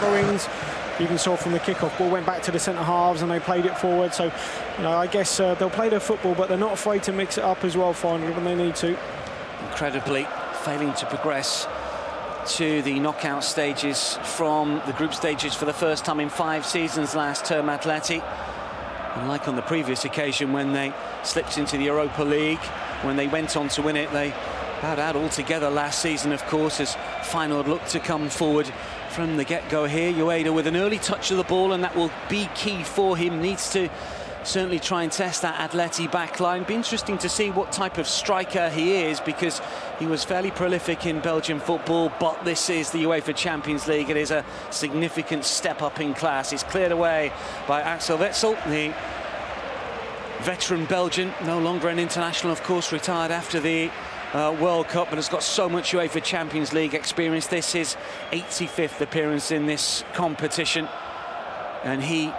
throw-ins. You even saw from the kick-off, ball went back to the centre-halves and they played it forward. So, you know, I guess they'll play their football, but they're not afraid to mix it up as well finally when they need to. Incredibly, failing to progress to the knockout stages from the group stages for the first time in 5 seasons last term, Atleti. And like on the previous occasion when they slipped into the Europa League, when they went on to win it, they bowed out altogether last season, of course, as Feyenoord looked to come forward from the get-go here. Ueda with an early touch of the ball, and that will be key for him. Needs to certainly try and test that Atleti backline. Be interesting to see what type of striker he is, because he was fairly prolific in Belgian football, but this is the UEFA Champions League. It is a significant step up in class. It's cleared away by Axel Witsel, the veteran Belgian, no longer an international, of course, retired after the World Cup, but has got so much UEFA Champions League experience. This is his 85th appearance in this competition, and he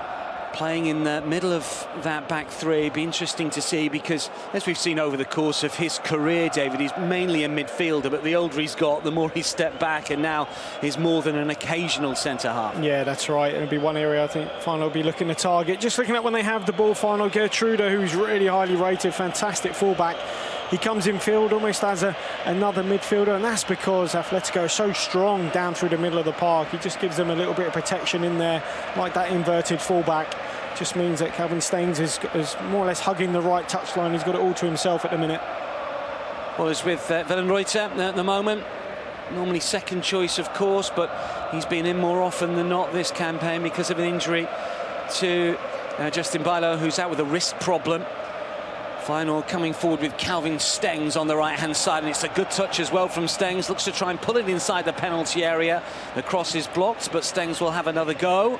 playing in the middle of that back three. Be interesting to see, because as we've seen over the course of his career, David, he's mainly a midfielder, but the older he's got, the more he's stepped back, and now he's more than an occasional centre-half. Yeah, that's right. It'll be one area I think Feyenoord will be looking to target. Just looking at when they have the ball, Feyenoord, Gertrude, who's really highly rated, fantastic fullback. He comes in field almost as another midfielder, and that's because Atletico is so strong down through the middle of the park. He just gives them a little bit of protection in there, like that inverted fullback. Just means that Calvin Stengs is more or less hugging the right touchline. He's got it all to himself at the minute. Well, it's with Wellenreuter at the moment. Normally second choice, of course, but he's been in more often than not this campaign because of an injury to Justin Bijlo, who's out with a wrist problem. Feyenoord coming forward with Calvin Stengs on the right-hand side, and it's a good touch as well from Stengs. Looks to try and pull it inside the penalty area. The cross is blocked, but Stengs will have another go.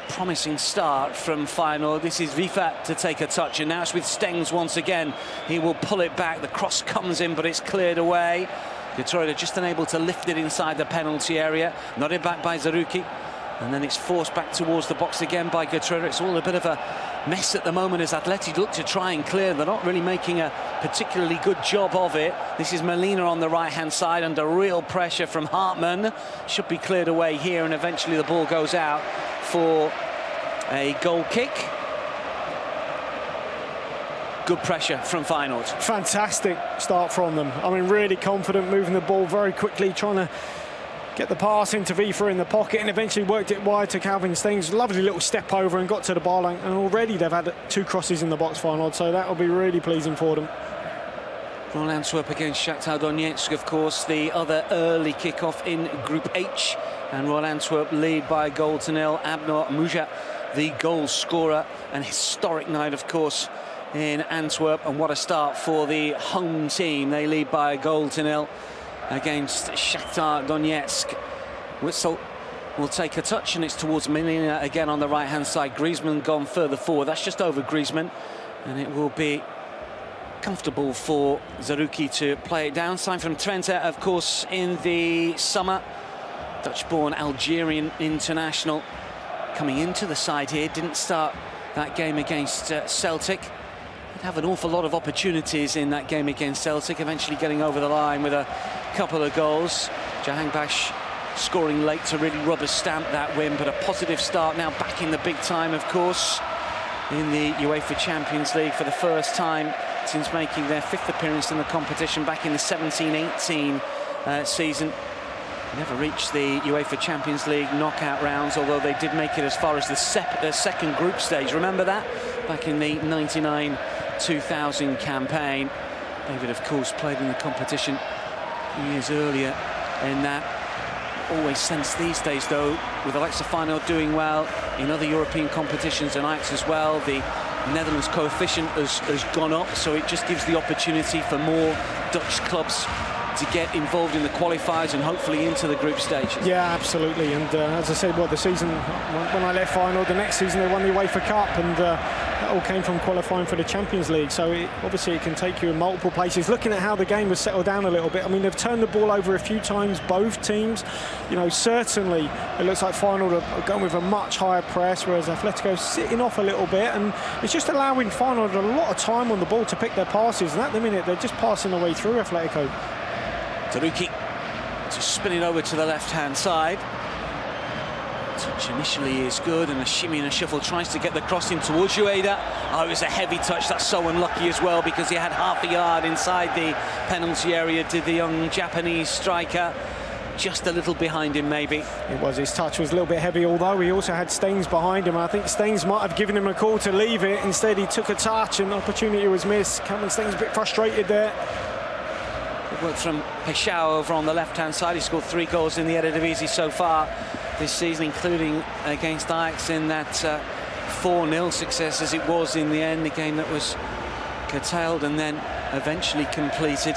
Promising start from Feyenoord. This is Vifa to take a touch, and now it's with Stengs once again. He will pull it back. The cross comes in, but it's cleared away. Detroit just unable to lift it inside the penalty area. Nodded back by Zaruki. And then it's forced back towards the box again by Gertrude. It's all a bit of a mess at the moment as Atleti look to try and clear. They're not really making a particularly good job of it. This is Molina on the right-hand side under real pressure from Hartmann. Should be cleared away here, and eventually the ball goes out for a goal kick. Good pressure from Feyenoord. Fantastic start from them. I mean, really confident, moving the ball very quickly, trying to get the pass into Vifa in the pocket, and eventually worked it wide to Calvin Stengs. Lovely little step over and got to the bar line, and already they've had 2 crosses in the box, Feyenoord, so that will be really pleasing for them. Royal Antwerp against Shakhtar Donetsk, of course, the other early kick-off in Group H, and Royal Antwerp lead by a goal to nil. Abner Muja, the goal scorer. An historic night, of course, in Antwerp, and what a start for the home team. They lead by a goal to nil against Shakhtar Donetsk. Witsel will take a touch, and it's towards Molina again on the right-hand side. Griezmann gone further forward. That's just over Griezmann, and it will be comfortable for Zaruki to play it down. Signed from Twente, of course, in the summer. Dutch-born Algerian international coming into the side here. Didn't start that game against Celtic. Have an awful lot of opportunities in that game against Celtic, eventually getting over the line with a couple of goals. Jahanbash scoring late to really rubber stamp that win, but a positive start now back in the big time, of course, in the UEFA Champions League for the first time since making their 5th appearance in the competition back in the 17-18 season. Never reached the UEFA Champions League knockout rounds, although they did make it as far as the second group stage. Remember that? Back in the 99-2000 campaign. David, of course, played in the competition years earlier in that. Always sense these days, though, with the likes of Feyenoord doing well in other European competitions and Ajax as well, the Netherlands coefficient has gone up, so it just gives the opportunity for more Dutch clubs to get involved in the qualifiers and hopefully into the group stages. Yeah, absolutely. And as I said, the season when I left Feyenoord, the next season they won the UEFA Cup, and that all came from qualifying for the Champions League. So obviously it can take you in multiple places. Looking at how the game was settled down a little bit, I mean, they've turned the ball over a few times, both teams. You know, certainly it looks like Feyenoord are going with a much higher press, whereas Atletico sitting off a little bit, and it's just allowing Feyenoord a lot of time on the ball to pick their passes. And at the minute, they're just passing their way through Atletico. Taruki to spin it over to the left-hand side. Touch initially is good, and a shimmy and a shuffle tries to get the cross in towards Ueda. Oh, it was a heavy touch. That's so unlucky as well, because he had half a yard inside the penalty area, did the young Japanese striker. Just a little behind him, maybe. It was. His touch was a little bit heavy, although he also had Staines behind him. I think Staines might have given him a call to leave it. Instead, he took a touch, and the opportunity was missed. Cameron Staines a bit frustrated there. Good work from Peshao over on the left-hand side. He scored 3 goals in the Eredivisie so far this season, including against Ajax in that 4-0 success, as it was in the end, the game that was curtailed and then eventually completed.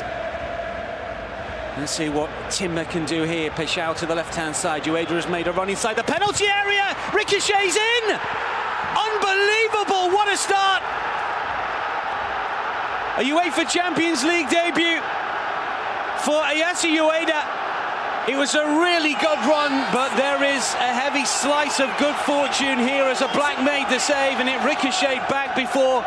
Let's see what Timber can do here. Peshao to the left-hand side. Ueda has made a run inside the penalty area. Ricochets in. Unbelievable. What a start. A UEFA Champions League debut for Ayase Ueda. It was a really good run, but there is a heavy slice of good fortune here as a black made the save, and it ricocheted back before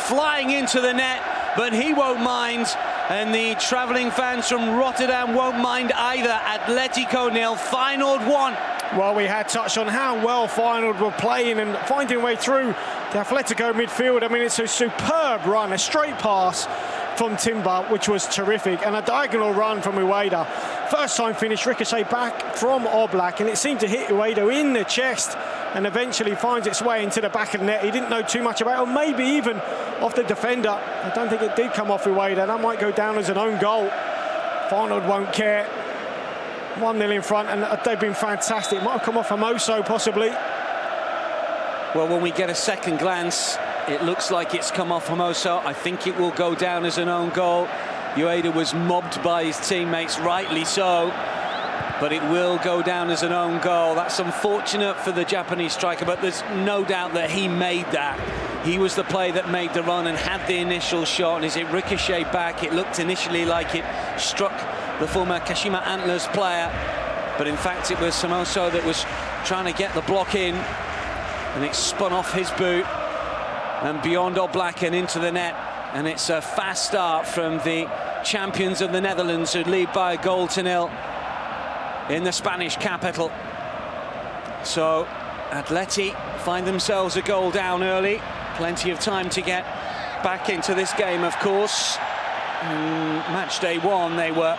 flying into the net, but he won't mind. And the travelling fans from Rotterdam won't mind either. Atletico 0, Feyenoord 1. Well, we had touched on how well Feyenoord were playing and finding a way through the Atletico midfield. I mean, it's a superb run, a straight pass from Timber, which was terrific, and a diagonal run from Ueda. First time finish, ricochet back from Oblak, and it seemed to hit Ueda in the chest and eventually finds its way into the back of the net. He didn't know too much about it, or maybe even off the defender. I don't think it did come off Ueda. That might go down as an own goal. Feyenoord won't care. 1-0 in front, and they've been fantastic. It might have come off Hermoso, possibly. Well, when we get a second glance, it looks like it's come off Hermoso. I think it will go down as an own goal. Ueda was mobbed by his teammates, rightly so, but it will go down as an own goal. That's unfortunate for the Japanese striker, but there's no doubt that he made that. He was the player that made the run and had the initial shot, and as it ricocheted back, it looked initially like it struck the former Kashima Antlers player, but in fact it was Hermoso that was trying to get the block in, and it spun off his boot and beyond Oblak and into the net. And it's a fast start from the champions of the Netherlands, who lead by 1-0 in the Spanish capital. So Atleti find themselves a goal down early. Plenty of time to get back into this game, of course. Match day 1, they were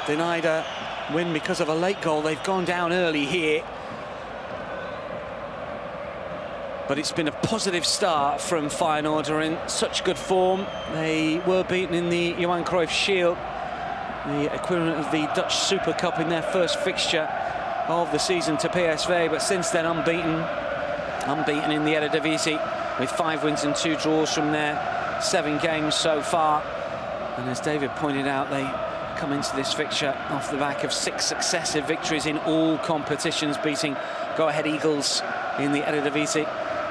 denied a win because of a late goal. They've gone down early here. But it's been a positive start from Feyenoord, are in such good form. They were beaten in the Johan Cruyff Shield, the equivalent of the Dutch Super Cup, in their first fixture of the season to PSV, but since then unbeaten in the Eredivisie, with 5 wins and 2 draws from their 7 games so far. And as David pointed out, they come into this fixture off the back of 6 successive victories in all competitions, beating Go-Ahead Eagles in the Eredivisie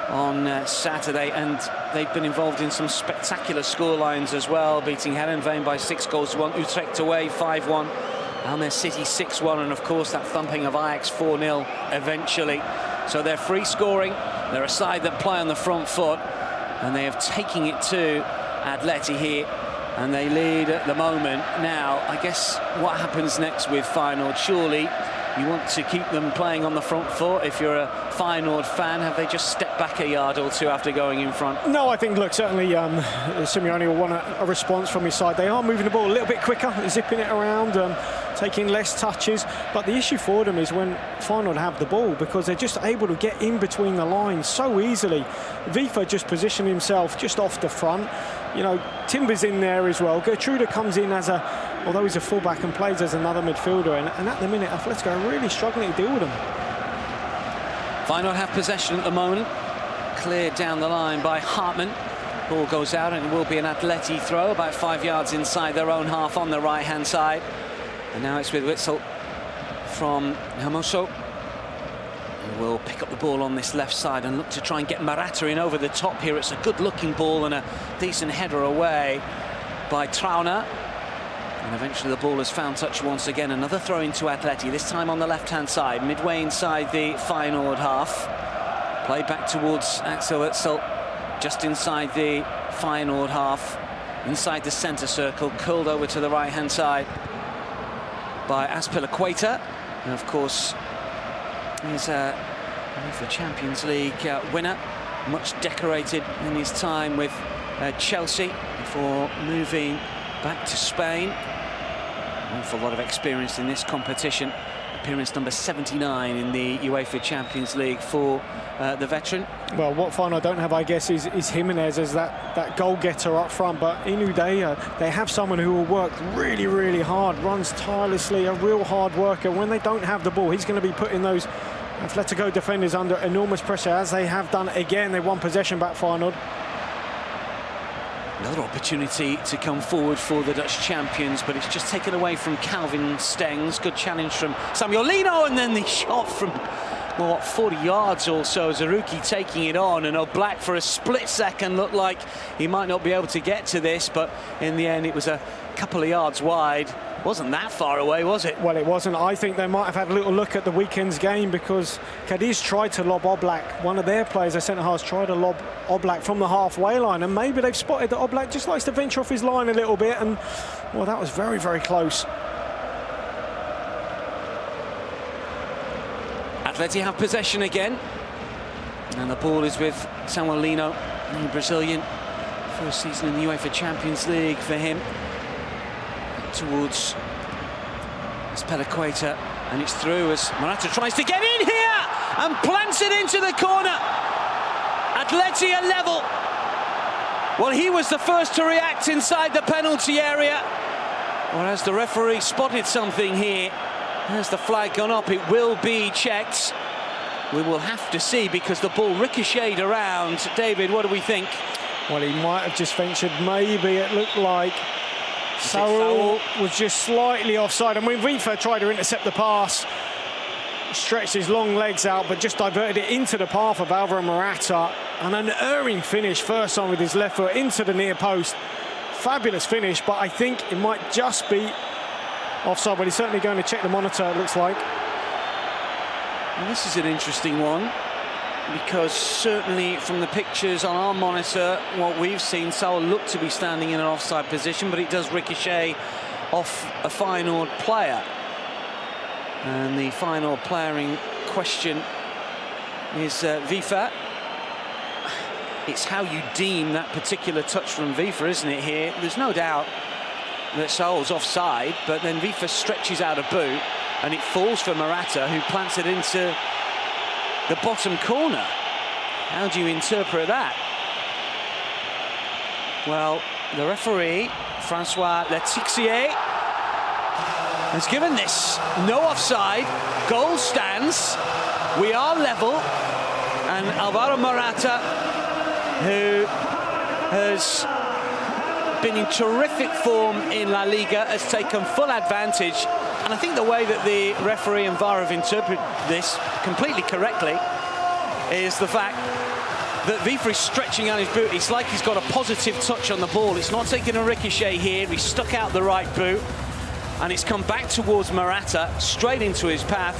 on Saturday, and they've been involved in some spectacular scorelines as well, beating Heerenveen by 6-1, Utrecht away 5-1, Almere City 6-1, and of course that thumping of Ajax 4-0 eventually. So they're free scoring, they're a side that play on the front foot, and they have taken it to Atleti here, and they lead at the moment. Now, I guess what happens next with Feyenoord? Surely you want to keep them playing on the front foot. If you're a Feyenoord fan, have they just stepped back a yard or two after going in front? No, I think, look, certainly Simeone will want a response from his side. They are moving the ball a little bit quicker, zipping it around, taking less touches. But the issue for them is when Feyenoord have the ball, because they're just able to get in between the lines so easily. Vivo just positioned himself just off the front. You know, Timber's in there as well. Gertruda comes in as although he's a fullback and plays as another midfielder, and at the minute Atletico are really struggling to deal with them. Feyenoord have possession at the moment, cleared down the line by Hartmann. Ball goes out, and it will be an Atleti throw about 5 yards inside their own half on the right hand side. And now it's with Witsel from Hermoso, who will pick up the ball on this left side and look to try and get Morata in over the top here. It's a good looking ball and a decent header away by Trauner. And eventually the ball has found touch once again. Another throw into Atleti, this time on the left-hand side, midway inside the Feyenoord half. Played back towards Axel Witsel, just inside the Feyenoord half, inside the centre circle, curled over to the right-hand side by Azpilicueta. And of course, he's the Champions League winner, much decorated in his time with Chelsea before moving back to Spain. An awful lot of experience in this competition. Appearance number 79 in the UEFA Champions League for the veteran. Well, what Feyenoord don't have, I guess, is Jimenez as that goal-getter up front. But Inouye, they have someone who will work really, really hard, runs tirelessly, a real hard worker. When they don't have the ball, he's going to be putting those Atletico defenders under enormous pressure, as they have done again. They won possession back, Feyenoord. Another opportunity to come forward for the Dutch champions, but it's just taken away from Calvin Stengs. Good challenge from Samuel Lino, and then the shot from, well, 40 yards or so. Zaruki taking it on, and Oblak for a split second looked like he might not be able to get to this, but in the end it was a couple of yards wide. Wasn't that far away, was it? Well, it wasn't. I think they might have had a little look at the weekend's game, because Cadiz tried to lob Oblak. One of their players, their centre-halves, tried to lob Oblak from the halfway line, and maybe they've spotted that Oblak just likes to venture off his line a little bit, and, well, that was very, very close. Atleti have possession again, and the ball is with Samuel Lino, the Brazilian. First season in the UEFA Champions League for him. Towards Spelaqueta, and it's through as Morata tries to get in here and plants it into the corner. Atleti are level. Well, he was the first to react inside the penalty area, whereas the referee spotted something here. Has the flag gone up? It will be checked. We will have to see, because the ball ricocheted around. David, what do we think? Well, he might have just ventured. Maybe it looked like Saul was just slightly offside, and when Vivo tried to intercept the pass, stretched his long legs out, but just diverted it into the path of Alvaro Morata. And an erring finish, first time with his left foot into the near post. Fabulous finish, but I think it might just be offside, but he's certainly going to check the monitor, it looks like. And this is an interesting one, because certainly from the pictures on our monitor, what we've seen, Saul looked to be standing in an offside position, but it does ricochet off a Feyenoord player. And the Feyenoord player in question is Vivo. It's how you deem that particular touch from Vivo, isn't it, here? There's no doubt that Saul's offside, but then Vivo stretches out a boot, and it falls for Morata, who plants it into the bottom corner. How do you interpret that? Well, the referee, Francois Letixier, has given this no offside. Goal stands. We are level. And Alvaro Morata, who has been in terrific form in La Liga, has taken full advantage. And I think the way that the referee and VAR have interpreted this completely correctly is the fact that Vivo is stretching out his boot. It's like he's got a positive touch on the ball. It's not taking a ricochet here. He's stuck out the right boot, and it's come back towards Morata, straight into his path,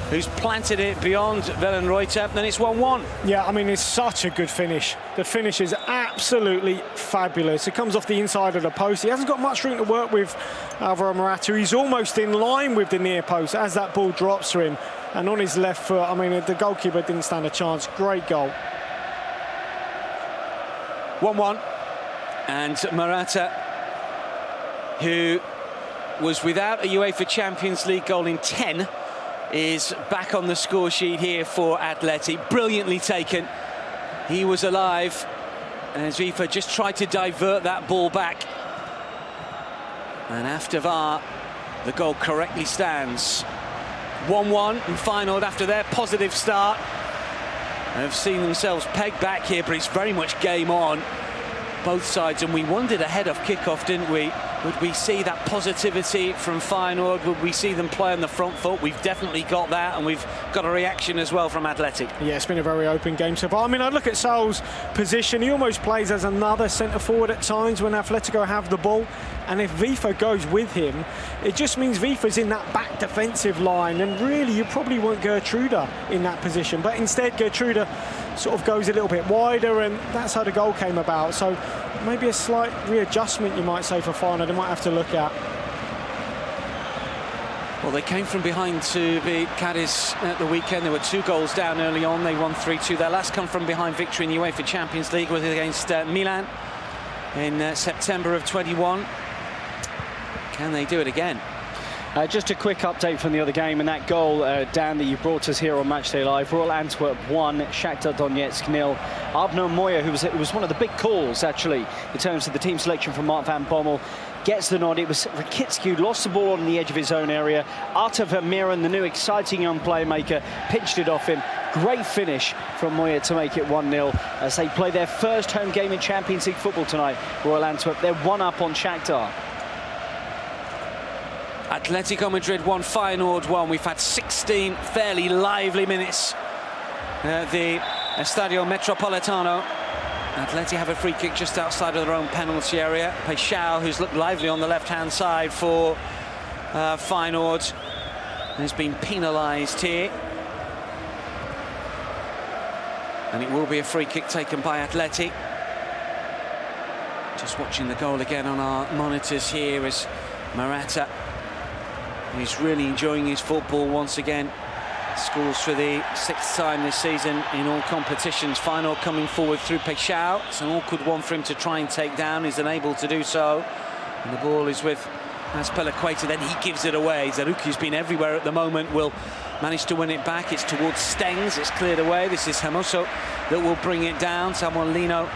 who's planted it beyond Vellenreuter. Then it's 1-1. Yeah, I mean, it's such a good finish. The finish is absolutely fabulous. It comes off the inside of the post. He hasn't got much room to work with, Alvaro Morata. He's almost in line with the near post as that ball drops to him. And on his left foot, I mean, the goalkeeper didn't stand a chance. Great goal. 1-1. And Morata, who was without a UEFA Champions League goal in 10, is back on the score sheet here for Atleti. Brilliantly taken. He was alive, as Vivo just tried to divert that ball back. And after VAR, the goal correctly stands. 1-1, and Feyenoord, after their positive start, have seen themselves pegged back here, but it's very much game on, both sides. And we wondered ahead of kickoff, didn't we? Would we see that positivity from Feyenoord? Would we see them play on the front foot? We've definitely got that, and we've got a reaction as well from Athletic. Yeah, it's been a very open game so far. I mean, I look at Saul's position. He almost plays as another centre-forward at times when Atletico have the ball. And if Vivo goes with him, it just means Vivo's in that back defensive line. And really, you probably want Gertruda in that position. But instead, Gertruda sort of goes a little bit wider, and that's how the goal came about. So maybe a slight readjustment, you might say, for Feyenoord. They might have to look at. Well, they came from behind to beat Cadiz at the weekend. There were 2 goals down early on. They won 3-2. Their last come-from-behind victory in the UEFA Champions League was against Milan in September of 21. Can they do it again? Just a quick update from the other game, and that goal, Dan, that you brought us here on Matchday Live. Royal Antwerp 1, Shakhtar Donetsk 0. Abner Moya, it was one of the big calls, actually, in terms of the team selection from Mark van Bommel, gets the nod. It was Rakitsky who lost the ball on the edge of his own area. Arta Vermeeren, the new exciting young playmaker, pinched it off him. Great finish from Moya to make it 1-0 as they play their first home game in Champions League football tonight. Royal Antwerp, they're 1-up on Shakhtar. Atletico Madrid 1, Feyenoord 1. We've had 16 fairly lively minutes at the Estadio Metropolitano. Atleti have a free kick just outside of their own penalty area. Peixão, who's looked lively on the left-hand side for Feyenoord, has been penalised here. And it will be a free kick taken by Atleti. Just watching the goal again on our monitors here as Morata, he's really enjoying his football once again. Scores for the 6th time this season in all competitions. Feyenoord coming forward through Peixão. It's an awkward one for him to try and take down. He's unable to do so. And the ball is with Azpilicueta. Then he gives it away. Zaruki's been everywhere at the moment. Will manage to win it back. It's towards Stengs. It's cleared away. This is Hermoso that will bring it down. Samuel Lino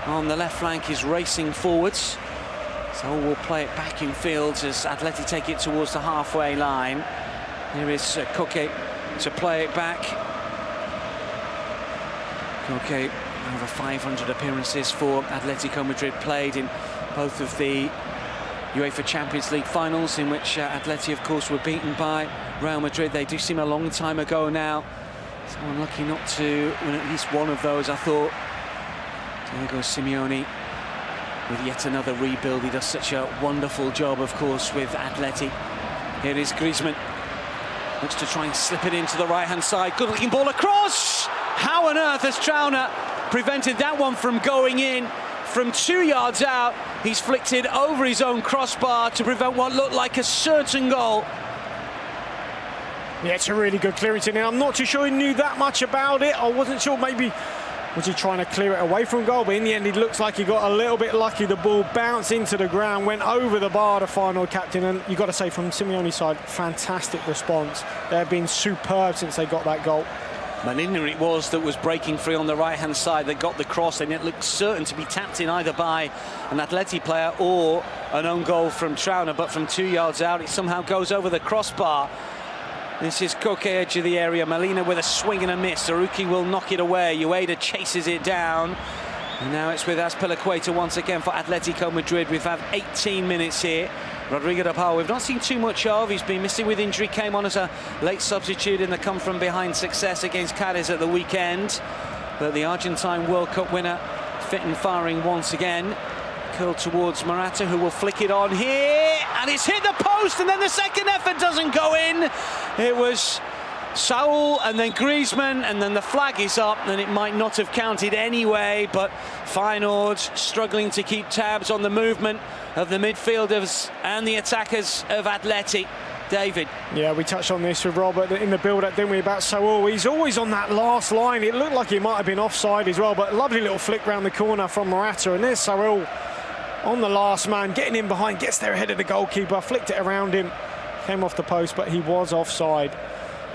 on the left flank is racing forwards. So we'll play it back in field as Atleti take it towards the halfway line. Here is Koke to play it back. Koke, over 500 appearances for Atletico Madrid, played in both of the UEFA Champions League finals, in which Atleti, of course, were beaten by Real Madrid. They do seem a long time ago now. So unlucky not to win at least one of those, I thought. Diego Simeone, with yet another rebuild. He does such a wonderful job, of course, with Atleti. Here is Griezmann. Looks to try and slip it into the right-hand side. Good-looking ball across! How on earth has Trauner prevented that one from going in from 2 yards out? He's flicked it over his own crossbar to prevent what looked like a certain goal. Yeah, it's a really good clearance in there. I'm not too sure he knew that much about it. I wasn't sure, maybe was he trying to clear it away from goal, but in the end it looks like he got a little bit lucky. The ball bounced into the ground, went over the bar, the Feyenoord captain, and you've got to say from Simeone's side, fantastic response. They've been superb since they got that goal. Molina it was that was breaking free on the right-hand side that got the cross, and it looked certain to be tapped in either by an Atleti player or an own goal from Trauner, but from 2 yards out it somehow goes over the crossbar. This is Koke, edge of the area. Molina with a swing and a miss. Zaruki will knock it away. Ueda chases it down. And now it's with Azpilicueta once again for Atletico Madrid. We've had 18 minutes here. Rodrigo de Paul, we've not seen too much of. He's been missing with injury. Came on as a late substitute in the come-from-behind success against Cadiz at the weekend. But the Argentine World Cup winner, fit and firing once again. Curled towards Morata, who will flick it on here, and it's hit the post, and then the second effort doesn't go in. It was Saul and then Griezmann, and then the flag is up, and it might not have counted anyway, but Feyenoord struggling to keep tabs on the movement of the midfielders and the attackers of Atleti. David. Yeah, we touched on this with Robert in the build-up, didn't we, about Saul. He's always on that last line. It looked like he might have been offside as well, but lovely little flick round the corner from Morata, and there's Saul on the last man, getting in behind, gets there ahead of the goalkeeper, flicked it around him, came off the post, but he was offside.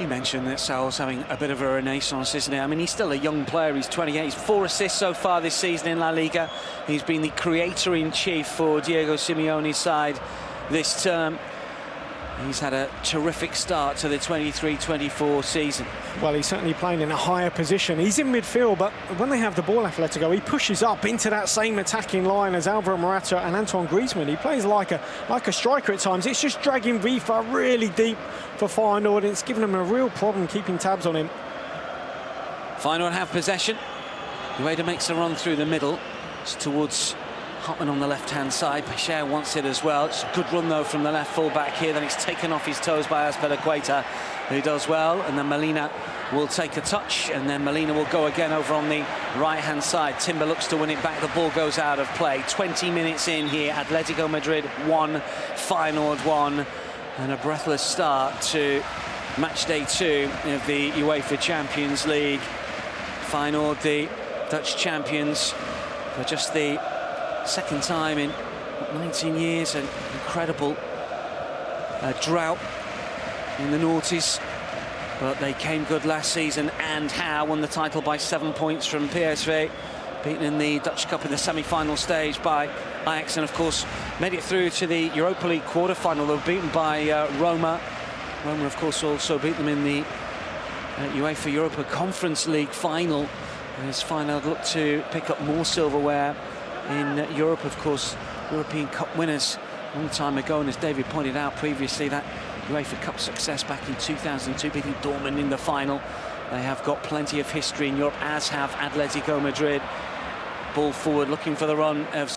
You mentioned that Saul's having a bit of a renaissance, isn't he? I mean, he's still a young player. He's 28. He's 4 assists so far this season in La Liga. He's been the creator-in-chief for Diego Simeone's side this term. He's had a terrific start to the 23-24 season. Well, he's certainly playing in a higher position. He's in midfield, but when they have the ball, Atletico, he pushes up into that same attacking line as Alvaro Morata and Antoine Griezmann. He plays like a striker at times. It's just dragging Vifa really deep for Feyenoord, and it's given them a real problem keeping tabs on him. Feyenoord have possession. Ueda makes a run through the middle. It's towards Hotman on the left-hand side. Peixão wants it as well. It's a good run, though, from the left full-back here. Then it's taken off his toes by Azpilicueta, who does well. And then Molina will take a touch, and then Molina will go again over on the right-hand side. Timber looks to win it back. The ball goes out of play. 20 minutes in here. Atletico Madrid 1, Feyenoord 1. And a breathless start to match day 2 of the UEFA Champions League. Feyenoord, the Dutch champions, for just the second time in 19 years. An incredible drought in the noughties. But they came good last season, and how won the title by 7 points from PSV, beaten in the Dutch Cup in the semi-final stage by Ajax, and of course made it through to the Europa League quarter-final. They were beaten by Roma. Roma, of course, also beat them in the UEFA Europa Conference League final. As Feyenoord look to pick up more silverware in Europe, of course, European Cup winners a long time ago, and as David pointed out previously, that UEFA Cup success back in 2002, beating Dortmund in the final. They have got plenty of history in Europe, as have Atletico Madrid. Ball forward, looking for the run of...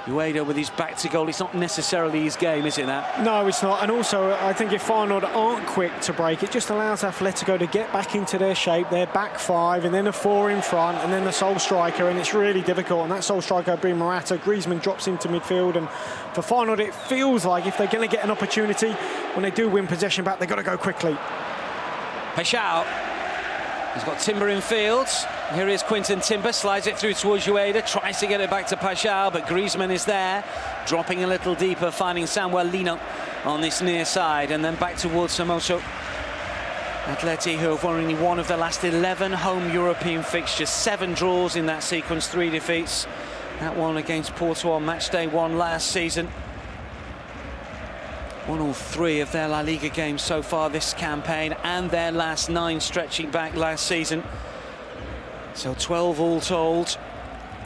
Ueda with his back to goal. It's not necessarily his game, is it, that? No, it's not. And also, I think if Feyenoord aren't quick to break, it just allows Atletico to get back into their shape, their back 5, and then a 4 in front, and then the sole striker, and it's really difficult. And that sole striker being Morata, Griezmann drops into midfield, and for Feyenoord, it feels like if they're going to get an opportunity, when they do win possession back, they've got to go quickly. Peixao. He's got Timber in field. Here is Quinton Timber, slides it through towards Ueda, tries to get it back to Peixao, but Griezmann is there, dropping a little deeper, finding Samuel Lino on this near side, and then back towards Hermoso. Atleti, who have won only one of the last 11 home European fixtures, 7 draws in that sequence, 3 defeats. That one against Porto on match day 1 last season. Won all 3 of their La Liga games so far this campaign, and their last 9 stretching back last season. So 12 all told,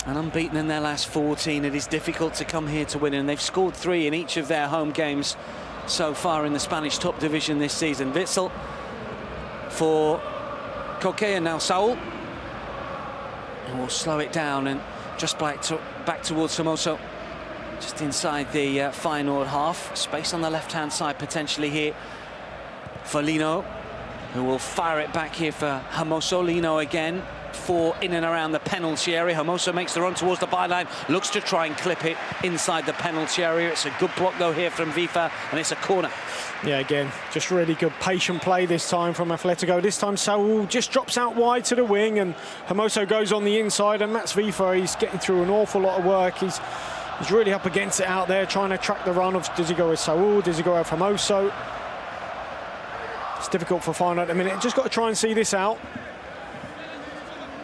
and unbeaten in their last 14. It is difficult to come here to win, and they've scored 3 in each of their home games so far in the Spanish top division this season. Witsel for Koke, and now Saul. And we'll slow it down and just back towards Hermoso. Just inside the Feyenoord half. Space on the left-hand side potentially here for Lino, who will fire it back here for Hermoso. Lino again, 4 in and around the penalty area. Hermoso makes the run towards the byline, looks to try and clip it inside the penalty area. It's a good block though here from Viva, and it's a corner. Yeah, again, just really good patient play this time from Atletico. This time Saul just drops out wide to the wing, and Hermoso goes on the inside, and that's Viva. He's getting through an awful lot of work. He's really up against it out there, trying to track the run of, does he go with Saul, does he go with Hermoso? It's difficult for Feyenoord at the minute. Just got to try and see this out.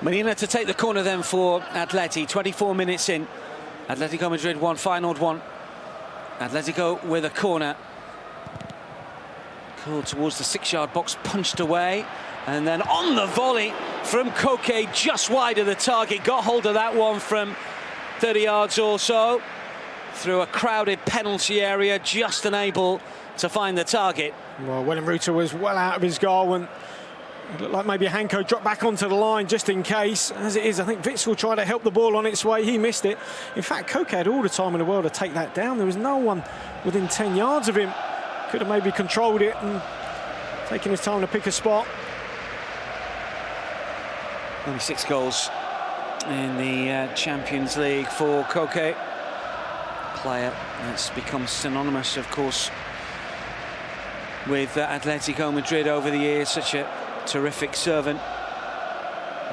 Medina to take the corner then for Atleti. 24 minutes in. Atletico Madrid 1, Feyenoord 1. Atletico with a corner. Called towards the 6-yard box, punched away. And then on the volley from Koke, just wide of the target. Got hold of that one from 30 yards or so, through a crowded penalty area, just unable to find the target. Well, Wellenruter was well out of his goal, and it looked like maybe Hanko dropped back onto the line just in case. As it is, I think Witsel tried to help the ball on its way. He missed it. In fact, Koke had all the time in the world to take that down. There was no one within 10 yards of him. Could have maybe controlled it and taken his time to pick a spot. Only 6 goals in the Champions League for Koke. Player that's become synonymous, of course, with Atletico Madrid over the years. Such a terrific servant.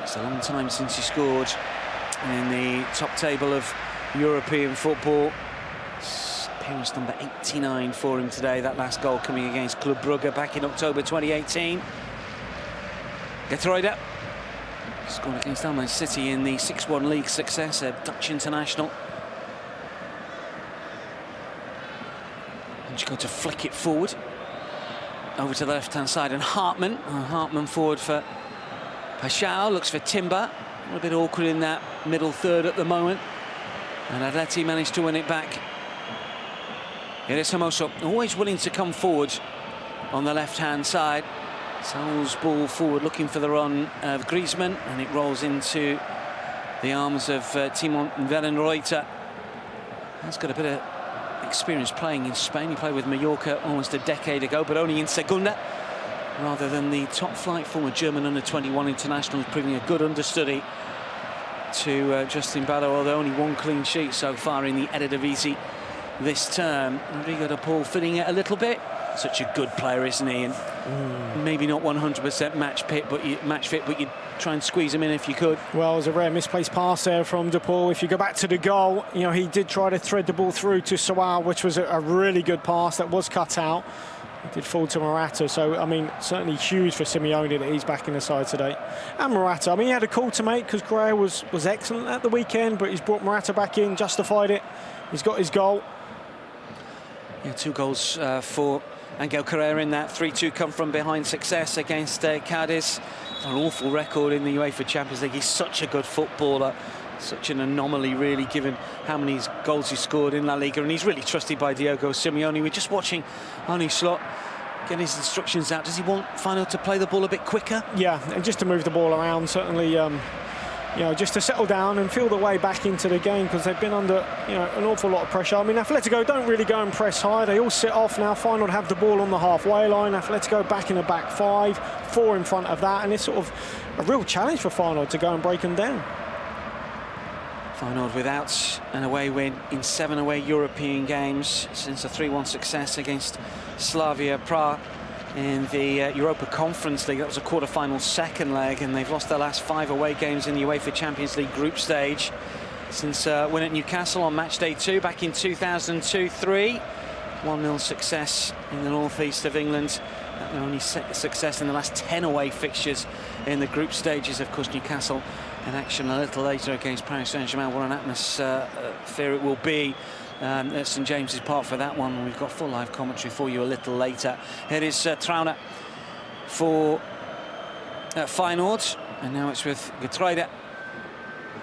It's a long time since he scored in the top table of European football. appearance number 89 for him today. That last goal coming against Club Brugge back in October 2018. Geertruida scored against Man City in the 6-1 league success, a Dutch international. And she's got to flick it forward over to the left-hand side, and Hartman forward for Paixão, looks for Timber. A little bit awkward in that middle third at the moment, and Atleti managed to win it back. It is Hermoso, always willing to come forward on the left-hand side. Saul's ball forward, looking for the run of Griezmann, and it rolls into the arms of Timon Wellenreuter. He's got a bit of experience playing in Spain. He played with Mallorca almost a decade ago, but only in Segunda, rather than the top-flight former German under-21 international, proving a good understudy to Justin Ballo, although only one clean sheet so far in the Eredivisie this term. Rodrigo de Paul fitting it a little bit. Such a good player, isn't he? And maybe not 100% match fit, but you'd try and squeeze him in if you could. Well, it was a rare misplaced pass there from de Paul. If you go back to the goal, you know, he did try to thread the ball through to Sawar, which was a really good pass that was cut out. It did fall to Morata, so, I mean, certainly huge for Simeone that he's back in the side today. And Morata, I mean, he had a call to make because Correa was excellent at the weekend, but he's brought Morata back in, justified it. He's got his goal. Yeah, 2 goals for Angel Correa in that 3-2 come from behind success against Cadiz. An awful record in the UEFA Champions League. He's such a good footballer, such an anomaly really, given how many goals he scored in La Liga, and he's really trusted by Diego Simeone. We're just watching Arne Slot get his instructions out. Does he want Feyenoord to play the ball a bit quicker? Yeah, and just to move the ball around, certainly. You know, just to settle down and feel the way back into the game, because they've been under, you know, an awful lot of pressure. I mean, Atletico don't really go and press high. They all sit off now. Feyenoord have the ball on the halfway line. Atletico back in the back 5, 4 in front of that, and it's sort of a real challenge for Feyenoord to go and break them down. Feyenoord without an away win in 7 away European games since a 3-1 success against Slavia Prague in the Europa Conference League. That was a quarter-final second leg, and they've lost their last 5 away games in the UEFA Champions League group stage since win at Newcastle on Matchday 2 back in 2002-03. 1-0 success in the northeast of England. Their only success in the last 10 away fixtures in the group stages. Of course, Newcastle in action a little later against Paris Saint-Germain. What an atmosphere it will be at St James's Park for that one. We've got full live commentary for you a little later. Here is Trauner for Feyenoord, and now it's with Geertruida.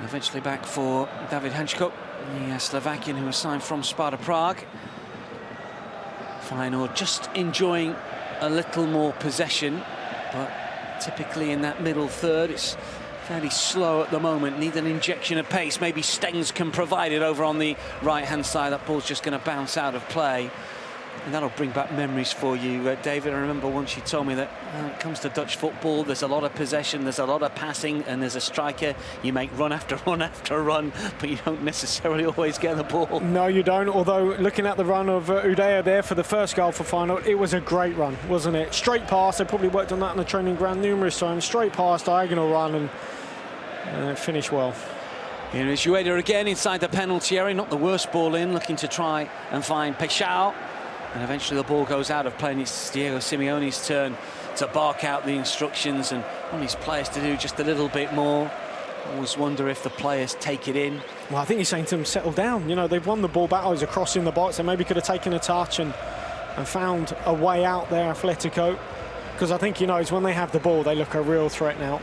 Eventually back for David Hančko, the Slovakian who was signed from Sparta Prague. Feyenoord just enjoying a little more possession, but typically in that middle third it's fairly slow at the moment. Need an injection of pace. Maybe Stengs can provide it over on the right-hand side. That ball's just going to bounce out of play. And that'll bring back memories for you, David. I remember once you told me that when it comes to Dutch football, there's a lot of possession, there's a lot of passing, and there's a striker. You make run after run after run, but you don't necessarily always get the ball. No, you don't. Although, looking at the run of Udea there for the first goal for Feyenoord, it was a great run, wasn't it? Straight pass. They probably worked on that on the training ground numerous times. Straight pass, diagonal run, and finish well. Here is Ueda again inside the penalty area. Not the worst ball in, looking to try and find Paixão. And eventually the ball goes out of play, and it's Diego Simeone's turn to bark out the instructions and want his players to do just a little bit more. Always wonder if the players take it in. Well, I think he's saying to them, settle down. You know, they've won the ball back. He's across in the box. They maybe could have taken a touch and found a way out there, Atletico. Because I think, you know, it's when they have the ball, they look a real threat now.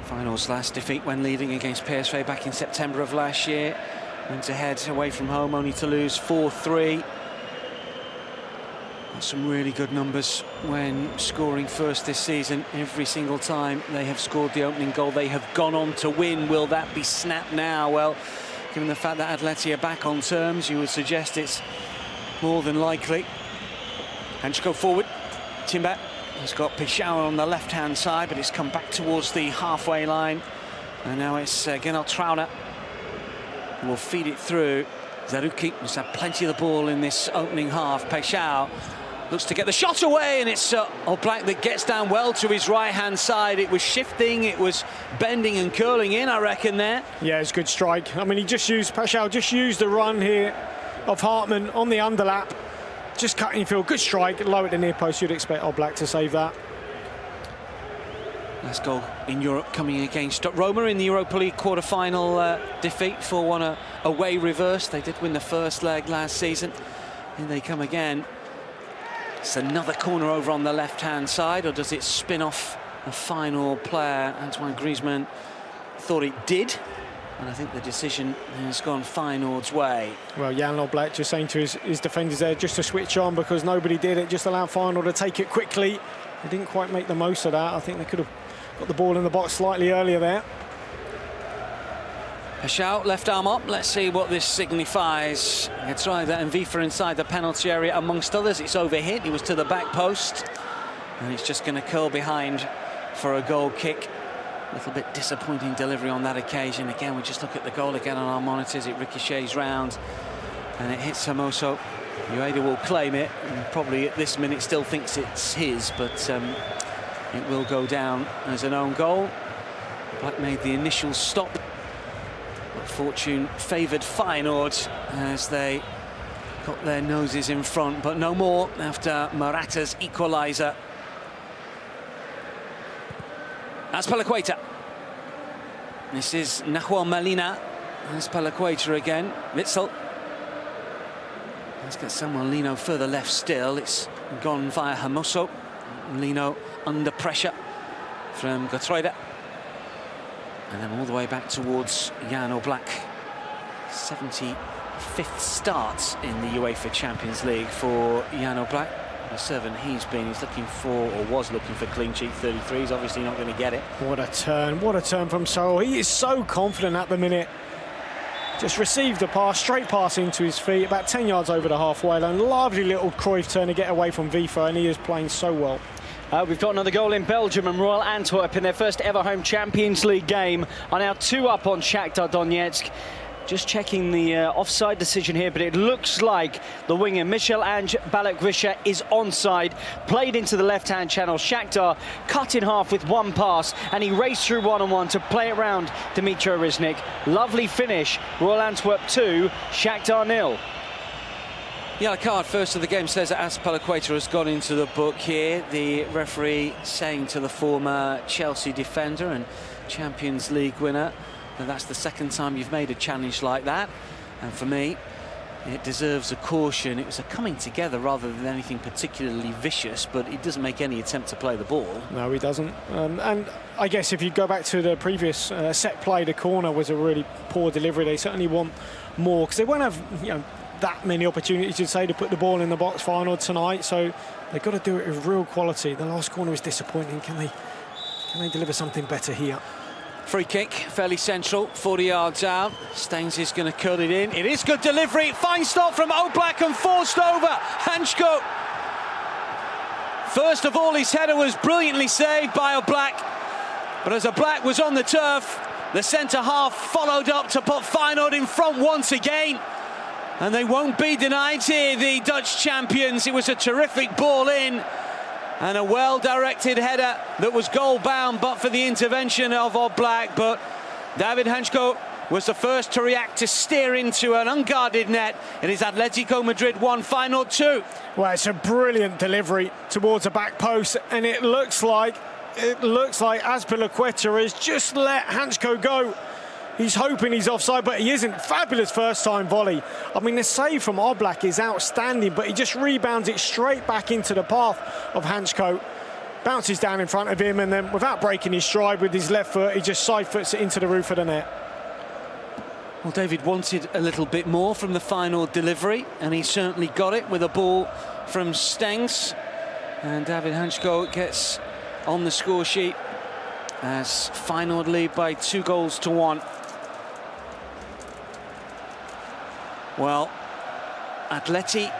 Feyenoord's last defeat when leading against PSV back in September of last year. Went ahead away from home, only to lose 4-3. Some really good numbers when scoring first this season. Every single time they have scored the opening goal, they have gone on to win. Will that be snapped now? Well, given the fact that Atleti are back on terms, you would suggest it's more than likely. Hančko forward. Timber has got Paixão on the left-hand side, but it's come back towards the halfway line. And now it's Gernot Trauner who will feed it through. Zaruki has had plenty of the ball in this opening half. Paixão looks to get the shot away, and it's Oblak that gets down well to his right-hand side. It was shifting, it was bending and curling in, I reckon, there. Yeah, it's a good strike. I mean, Paixão just used the run here of Hartman on the underlap. Just cutting field, good strike, low at the near post. You'd expect Oblak to save that. Last goal in Europe coming against Roma in the Europa League quarter-final defeat, 4-1 away reverse. They did win the first leg last season. Here they come again. It's another corner over on the left-hand side, or does it spin off a final player? Antoine Griezmann thought it did, and I think the decision has gone Feyenoord's way. Well, Jan Oblak just saying to his defenders there just to switch on, because nobody did it, just allowed Feyenoord to take it quickly. They didn't quite make the most of that. I think they could have got the ball in the box slightly earlier there. A shout, left arm up. Let's see what this signifies. It's right that Vivo inside the penalty area amongst others. It's overhit. He was to the back post, and it's just going to curl behind for a goal kick. A little bit disappointing delivery on that occasion. Again, we just look at the goal again on our monitors. It ricochets round and it hits Hermoso. Ueda will claim it, and probably at this minute still thinks it's his, but it will go down as an own goal. Black made the initial stop. But fortune favoured Feyenoord as they got their noses in front, but no more after Morata's equaliser. Azpilicueta. This is Nahuel Molina. Azpilicueta again. Witsel. Let's get Samuel Lino further left still. It's gone via Hermoso. Lino under pressure from Gertruida. And then all the way back towards Jan Oblak. 75th start in the UEFA Champions League for Jan Oblak. What a servant he's been. He's looking for, or was looking for, clean sheet 33. He's obviously not going to get it. What a turn from Sorrell. He is so confident at the minute. Just received the pass, straight pass into his feet, about 10 yards over the halfway line. Lovely little Cruyff turn to get away from Vivo, and he is playing so well. We've got another goal in Belgium, and Royal Antwerp in their first ever home Champions League game are now 2 up on Shakhtar Donetsk. Just checking the offside decision here, but it looks like the winger Michel-Ange Balak-Grisha is onside. Played into the left-hand channel. Shakhtar cut in half with one pass, and he raced through one-on-one to play it round Dimitro Riznik. Lovely finish. Royal Antwerp 2, Shakhtar 0. Yellow card first of the game says that Azpilicueta has gone into the book here. The referee saying to the former Chelsea defender and Champions League winner that that's the second time you've made a challenge like that. And for me, it deserves a caution. It was a coming together rather than anything particularly vicious, but he doesn't make any attempt to play the ball. No, he doesn't. And I guess if you go back to the previous set play, the corner was a really poor delivery. They certainly want more, because they won't have, you know, that many opportunities, you'd say, to put the ball in the box Feyenoord tonight, so they've got to do it with real quality. The last corner was disappointing. Can they deliver something better here? Free kick, fairly central, 40 yards out. Staines is going to curl it in. It is good delivery. Fine stop from Oblak and forced over. Hanchko. First of all, his header was brilliantly saved by Oblak. But as Oblak was on the turf, the centre-half followed up to put Feyenoord in front once again. And they won't be denied here, the Dutch champions. It was a terrific ball in. And a well-directed header that was goal-bound, but for the intervention of Oblak. But David Hanchko was the first to react to steer into an unguarded net. It is Atletico Madrid 1, Feyenoord 2. Well, it's a brilliant delivery towards a back post, and it looks like Azpilicueta has just let Hanchko go. He's hoping he's offside, but he isn't. Fabulous first-time volley. I mean, the save from Oblak is outstanding, but he just rebounds it straight back into the path of Hanchko. Bounces down in front of him, and then without breaking his stride with his left foot, he just side-foots it into the roof of the net. Well, David wanted a little bit more from the final delivery, and he certainly got it with a ball from Stengs. And David Hanchko gets on the score sheet as Feyenoord lead by 2-1. Well, Atleti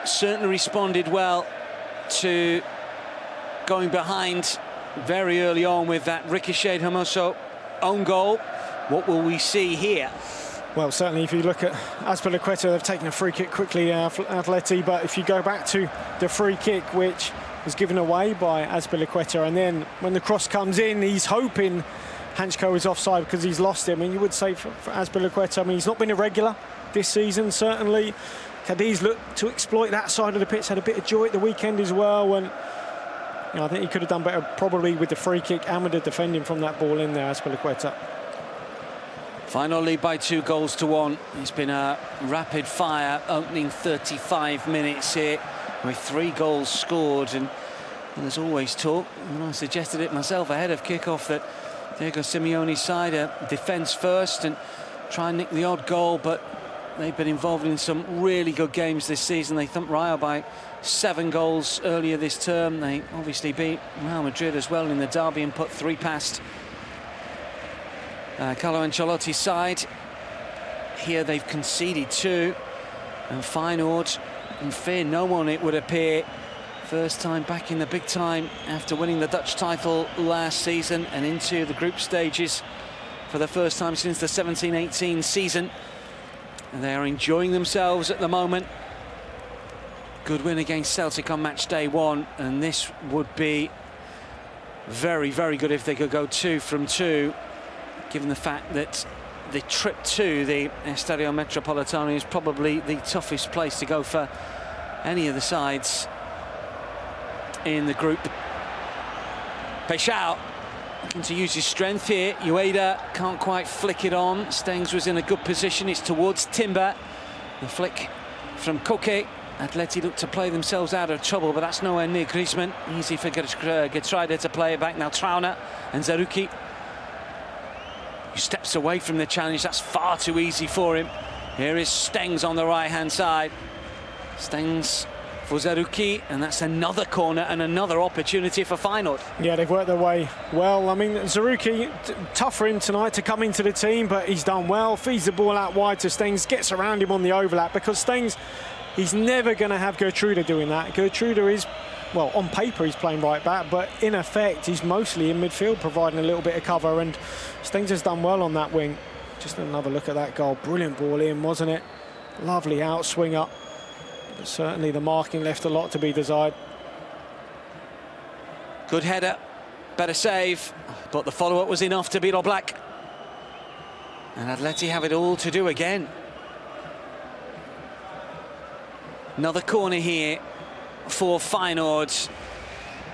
certainly responded well to going behind very early on with that ricocheted Hermoso own goal. What will we see here? Well, certainly if you look at Azpilicueta, they've taken a free kick quickly for Atleti, but if you go back to the free kick, which was given away by Azpilicueta, and then when the cross comes in, he's hoping Hanchko is offside because he's lost him. I mean, you would say for Azpilicueta, I mean, he's not been irregular this season, certainly. Cadiz looked to exploit that side of the pitch, had a bit of joy at the weekend as well, and I think he could have done better probably with the free kick and with the defending from that ball in there, Azpilicueta. Final lead by 2-1. It's been a rapid-fire opening 35 minutes here with 3 goals scored, and there's always talk, and I suggested it myself ahead of kick-off, that Diego Simeone's side defence first and try and nick the odd goal, but they've been involved in some really good games this season. They thumped Rayo by 7 goals earlier this term. They obviously beat Real Madrid as well in the derby and put 3 past Carlo Ancelotti's side. Here they've conceded 2, and Feyenoord, in fear no one, it would appear. First time back in the big time after winning the Dutch title last season and into the group stages for the first time since the 17-18 season. And they are enjoying themselves at the moment. Good win against Celtic on match day 1, and this would be very, very good if they could go 2 from 2, given the fact that the trip to the Estadio Metropolitano is probably the toughest place to go for any of the sides in the group. Peixao looking to use his strength here. Ueda can't quite flick it on. Stengs was in a good position. It's towards Timber. The flick from Koke. Atleti look to play themselves out of trouble, but that's nowhere near Griezmann. Easy for Geertruida to play it back. Now Trauner and Zerouki. He steps away from the challenge. That's far too easy for him. Here is Stengs on the right-hand side. Stengs for Zerouki, and that's another corner and another opportunity for Feyenoord. Yeah, they've worked their way well. I mean, Zerouki, tough for him tonight to come into the team, but he's done well. Feeds the ball out wide to Stengs, gets around him on the overlap, because Stengs, he's never going to have Geertruida doing that. Geertruida is, well, on paper he's playing right back, but in effect he's mostly in midfield providing a little bit of cover, and Stengs has done well on that wing. Just another look at that goal. Brilliant ball in, wasn't it? Lovely outswinger. But certainly the marking left a lot to be desired. Good header, better save, but the follow-up was enough to beat Oblak. And Atleti have it all to do again. Another corner here for Feyenoord.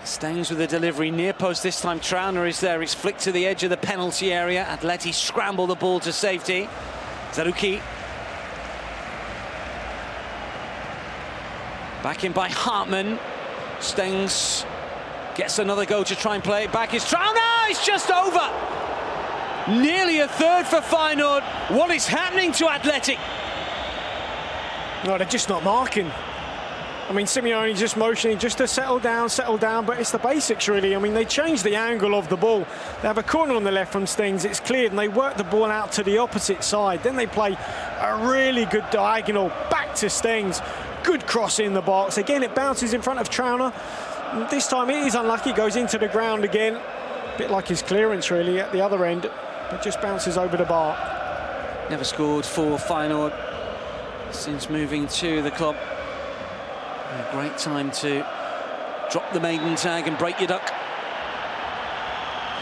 Stengs with the delivery, near post this time. Trauner is there, it's flicked to the edge of the penalty area. Atleti scramble the ball to safety. Zerouki. Back in by Hartman. Stengs gets another go to try and play it back. It's Trauner! It's just over! Nearly a third for Feyenoord. What is happening to Athletic? No, they're just not marking. I mean, Simeone just motioning just to settle down, but it's the basics, really. I mean, they changed the angle of the ball. They have a corner on the left from Stengs, it's cleared, and they work the ball out to the opposite side. Then they play a really good diagonal back to Stengs. Good cross in the box. Again, it bounces in front of Trauner. This time it is unlucky, goes into the ground again. A bit like his clearance, really, at the other end, but just bounces over the bar. Never scored for Feyenoord since moving to the club. A great time to drop the maiden tag and break your duck.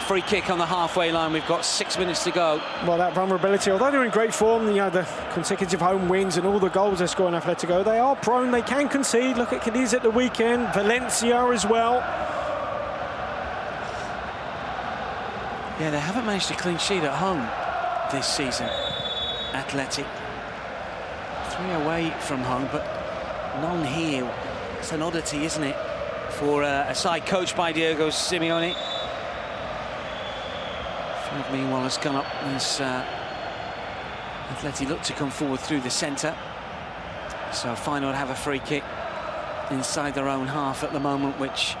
Free kick on the halfway line. We've got 6 minutes to go. Well, that vulnerability, although they're in great form, you know, the consecutive home wins and all the goals they score in Atletico, they are prone, they can concede. Look at Cadiz at the weekend, Valencia as well. Yeah, they haven't managed a clean sheet at home this season, Athletic. 3 away from home, but none here. It's an oddity, isn't it, for a side coached by Diego Simeone. Flag, meanwhile, has gone up as Atleti look to come forward through the centre. So Feyenoord have a free kick inside their own half at the moment, which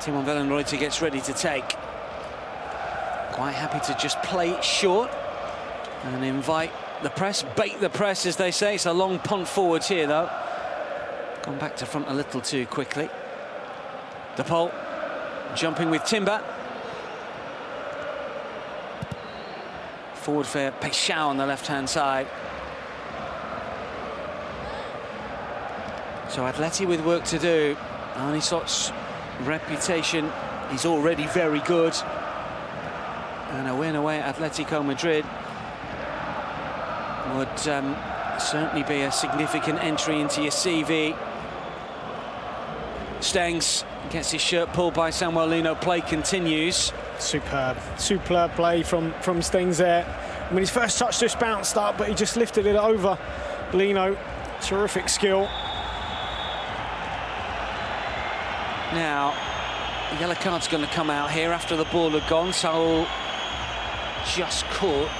Timon Vellenreuter gets ready to take. Quite happy to just play it short and invite the press, bait the press, as they say. It's a long punt forwards here, though. Gone back to front a little too quickly. De Paul jumping with Timber. Forward for Peixao on the left-hand side. So Atleti with work to do. Arnisot's reputation is already very good. And a win away at Atletico Madrid would certainly be a significant entry into your CV. Stengs gets his shirt pulled by Samuel Lino. Play continues. Superb play from Stengs there. I mean, his first touch just bounced up, but he just lifted it over Lino. Terrific skill. Now, the yellow card's going to come out here after the ball had gone. Saul just caught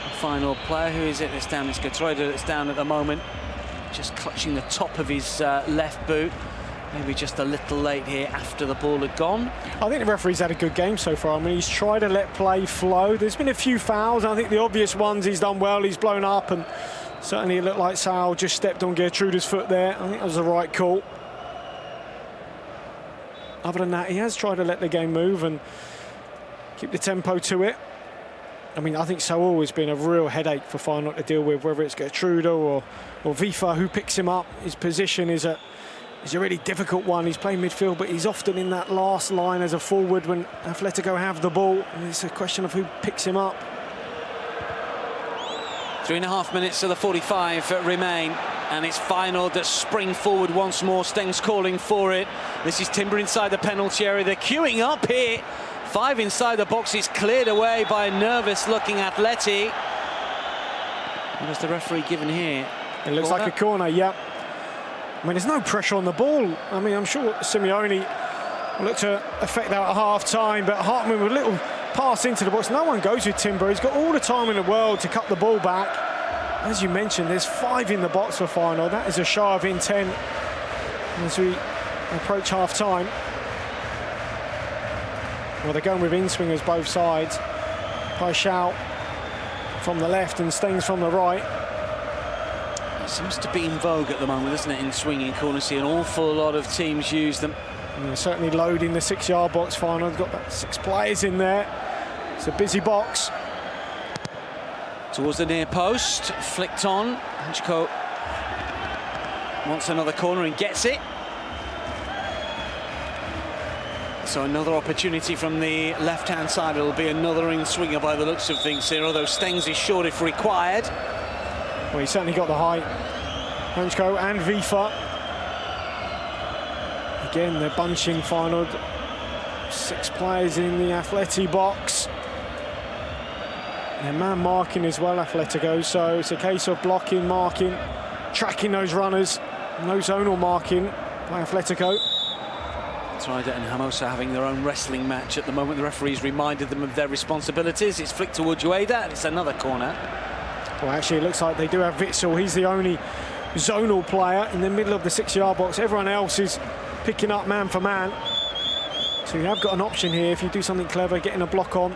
the final player. Who is it that's down? It's Gertruida that's down at the moment. Just clutching the top of his left boot. Maybe just a little late here after the ball had gone. I think the referee's had a good game so far. I mean, he's tried to let play flow. There's been a few fouls. I think the obvious ones he's done well. He's blown up, and certainly it looked like Sal just stepped on Gertruda's foot there. I think that was the right call. Other than that, he has tried to let the game move and keep the tempo to it. I mean, I think Saul has been a real headache for Feyenoord to deal with, whether it's Gertruda or Vifa who picks him up. His position is a really difficult one. He's playing midfield, but he's often in that last line as a forward when Atletico have the ball, and it's a question of who picks him up. 3.5 minutes to the 45 remain, and it's Feyenoord that spring forward once more. Stengs calling for it. This is Timber inside the penalty area. They're queuing up here. 5 inside the box is cleared away by a nervous-looking Atleti. What is the referee given here? It looks like a corner, yep. I mean, there's no pressure on the ball. I mean, I'm sure Simeone looked to affect that at half-time, but Hartman with a little pass into the box. No one goes with Timber. He's got all the time in the world to cut the ball back. As you mentioned, there's 5 in the box for Feyenoord. That is a show of intent as we approach half-time. Well, they're going with in-swingers both sides. Paixão from the left and Stengs from the right. It seems to be in vogue at the moment, isn't it, in swinging corners? See an awful lot of teams use them. And they're certainly loading the 6-yard box. Feyenoord got about 6 players in there. It's a busy box. Towards the near post, flicked on. Hanchko wants another corner and gets it. So another opportunity from the left-hand side. It'll be another in-swinger by the looks of things here, although Stengs is short if required. Well, he's certainly got the height. Hanchko and Vifa. Again, they're bunching Feyenoord. 6 players in the Atleti box. They're man marking as well, Atletico, so it's a case of blocking, marking, tracking those runners. No zonal marking by Atletico. Trider and Hermosa having their own wrestling match at the moment. The referee's reminded them of their responsibilities. It's flicked towards Ueda, and it's another corner. Well, actually, it looks like they do have Witsel. He's the only zonal player in the middle of the 6-yard box. Everyone else is picking up man for man. So you have got an option here if you do something clever, getting a block on.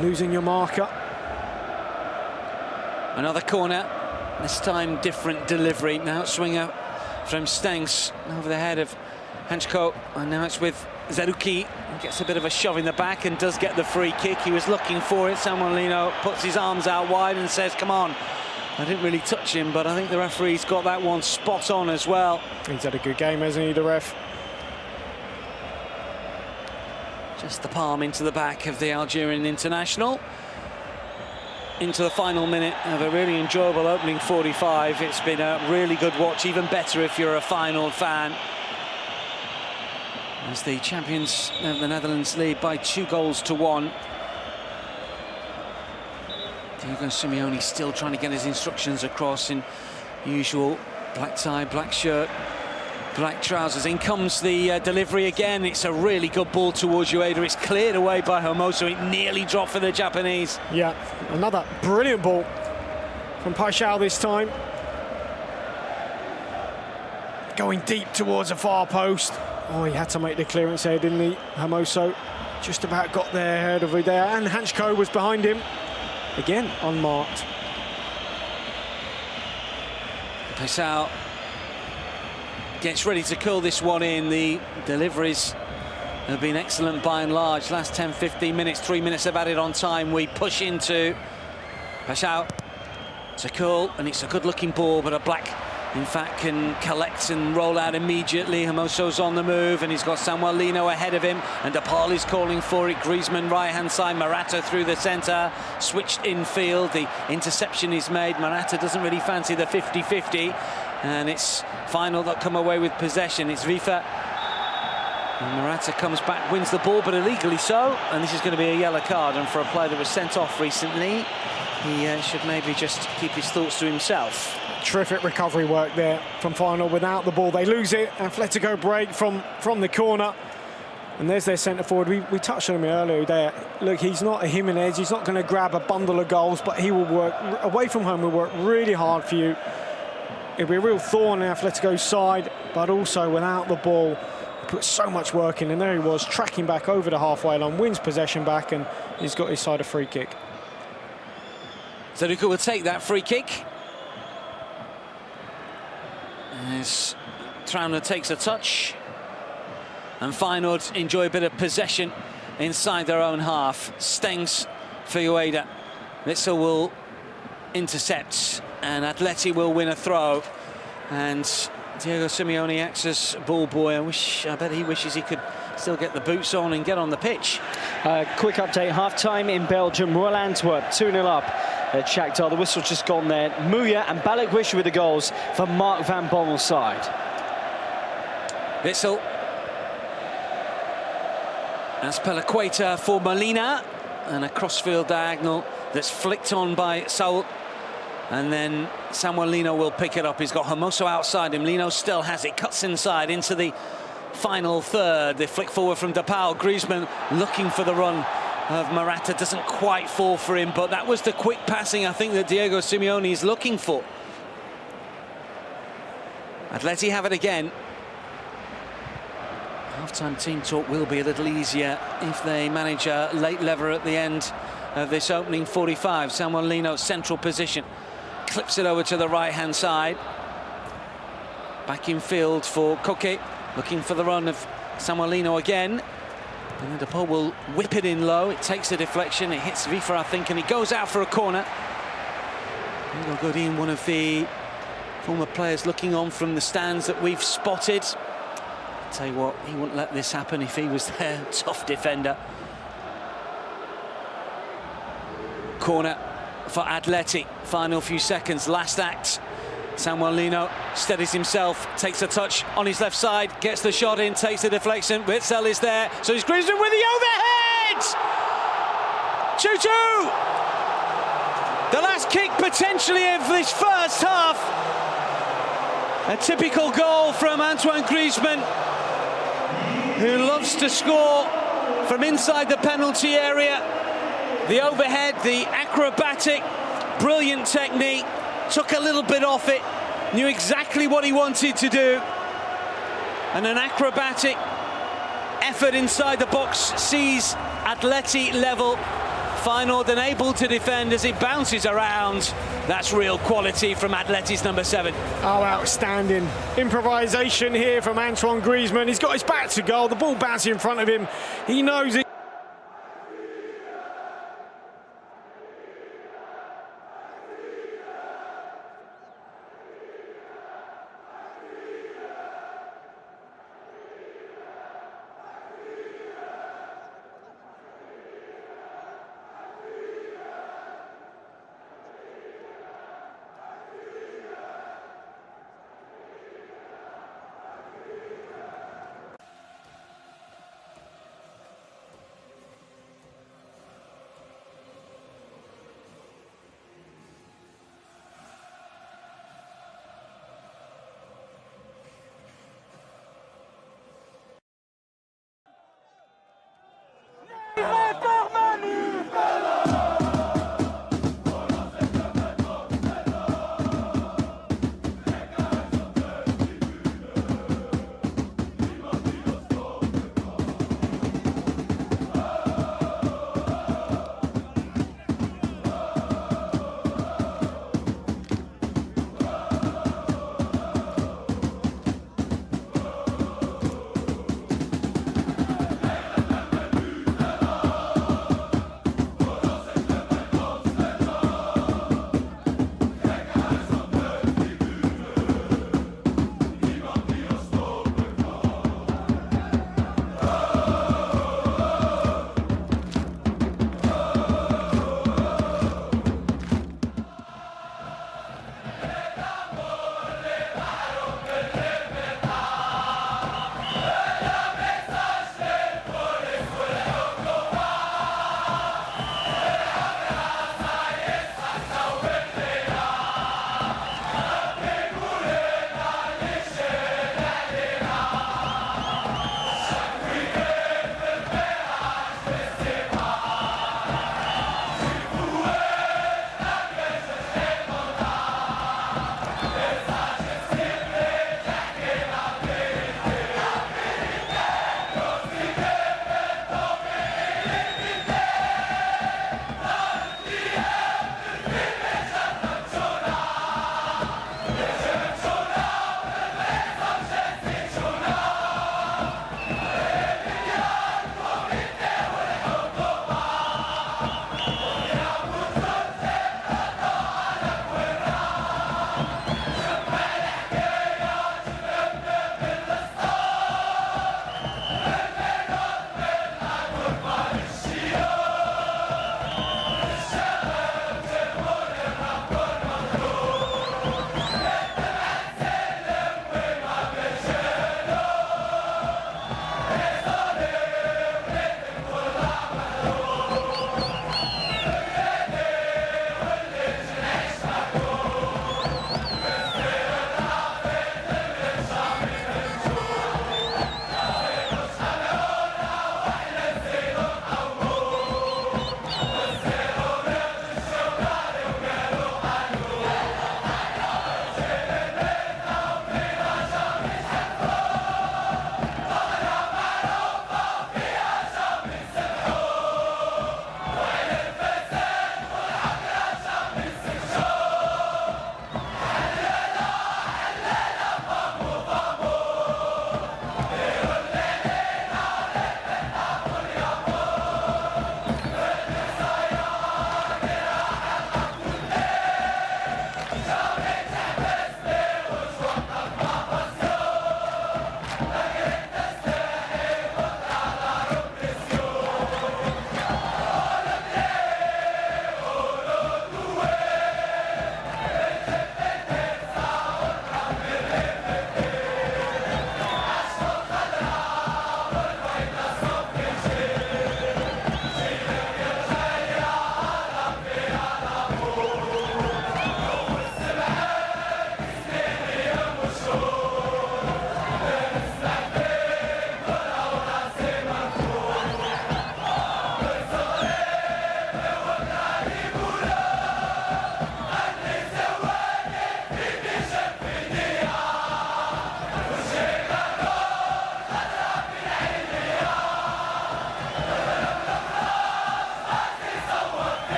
Losing your marker. Another corner. This time different delivery. Now swinger from Stengs over the head of Hanchko, and now it's with Zerouki. He gets a bit of a shove in the back and does get the free kick. He was looking for it. Samuel Lino puts his arms out wide and says, come on. I didn't really touch him, but I think the referee's got that one spot on as well. He's had a good game, hasn't he, the ref? Just the palm into the back of the Algerian international. Into the final minute of a really enjoyable opening 45. It's been a really good watch, even better if you're a Feyenoord fan. As the champions of the Netherlands lead by 2-1. Diego Simeone still trying to get his instructions across in usual black tie, black shirt, black trousers. In comes the delivery again. It's a really good ball towards Ueda. It's cleared away by Hermoso. It nearly dropped for the Japanese. Yeah, another brilliant ball from Paixão this time. Going deep towards the far post. Oh, he had to make the clearance there, didn't he? Hermoso just about got there ahead of Ueda, and Hanchko was behind him. Again, unmarked. Paixão gets ready to curl this one in. The deliveries have been excellent by and large. Last 10-15 minutes, 3 minutes have added on time. We push into Paixão to curl, and it's a good looking ball, but a black in fact, can collect and roll out immediately. Hermoso's on the move, and he's got Samuel Lino ahead of him, and DePaul is calling for it. Griezmann right-hand side, Morata through the centre, switched infield. The interception is made. Morata doesn't really fancy the 50-50, and it's Feyenoord that come away with possession. It's Vifa. And Morata comes back, wins the ball, but illegally so, and this is going to be a yellow card. And for a player that was sent off recently, he should maybe just keep his thoughts to himself. Terrific recovery work there from Feyenoord without the ball. They lose it. Atletico break from the corner. And there's their centre forward. We touched on him earlier there. Look, he's not a Jimenez. He's not going to grab a bundle of goals, but he will work away from home. Will work really hard for you. It'll be a real thorn in Atletico's side, but also without the ball, he put so much work in. And there he was, tracking back over the halfway line, wins possession back, and he's got his side a free kick. So Tuchel will take that free kick. As Trauner takes a touch, and Feyenoord enjoy a bit of possession inside their own half. Stengs for Ueda. Witsel will intercept, and Atleti will win a throw. And Diego Simeone acts as ball boy. I bet he wishes he could still get the boots on and get on the pitch. Quick update, half-time in Belgium. Royal Antwerp 2-0 up at Shakhtar. The whistle's just gone there. Muya and Balikwisha with the goals for Mark van Bommel's side. Witsel. Azpilicueta for Molina. And a crossfield diagonal that's flicked on by Saul. And then Samuel Lino will pick it up. He's got Hermoso outside him. Lino still has it. Cuts inside into the final third. They flick forward from DePaul. Griezmann looking for the run of Morata. Doesn't quite fall for him, but that was the quick passing, I think, that Diego Simeone is looking for. Atleti have it again. Half-time team talk will be a little easier if they manage a late lever at the end of this opening 45. Samuel Lino, central position. Clips it over to the right-hand side. Back in field for Koke. Looking for the run of Samuel Lino again. And DePaul will whip it in low. It takes a deflection. It hits Vifa, I think, and it goes out for a corner. Hugo Godin, one of the former players looking on from the stands that we've spotted. I'll tell you what, he wouldn't let this happen if he was there. Tough defender. Corner for Atleti. Final few seconds, last act. Samuel Lino steadies himself, takes a touch on his left side, gets the shot in, takes the deflection. Witsel is there, so he's Griezmann with the overhead! 2-2! The last kick potentially of this first half. A typical goal from Antoine Griezmann, who loves to score from inside the penalty area. The overhead, the acrobatic, brilliant technique. Took a little bit off it, knew exactly what he wanted to do. And an acrobatic effort inside the box sees Atleti level. Feyenoord unable to defend as it bounces around. That's real quality from Atleti's number 7. Oh, outstanding improvisation here from Antoine Griezmann. He's got his back to goal, the ball bouncing in front of him. He knows it.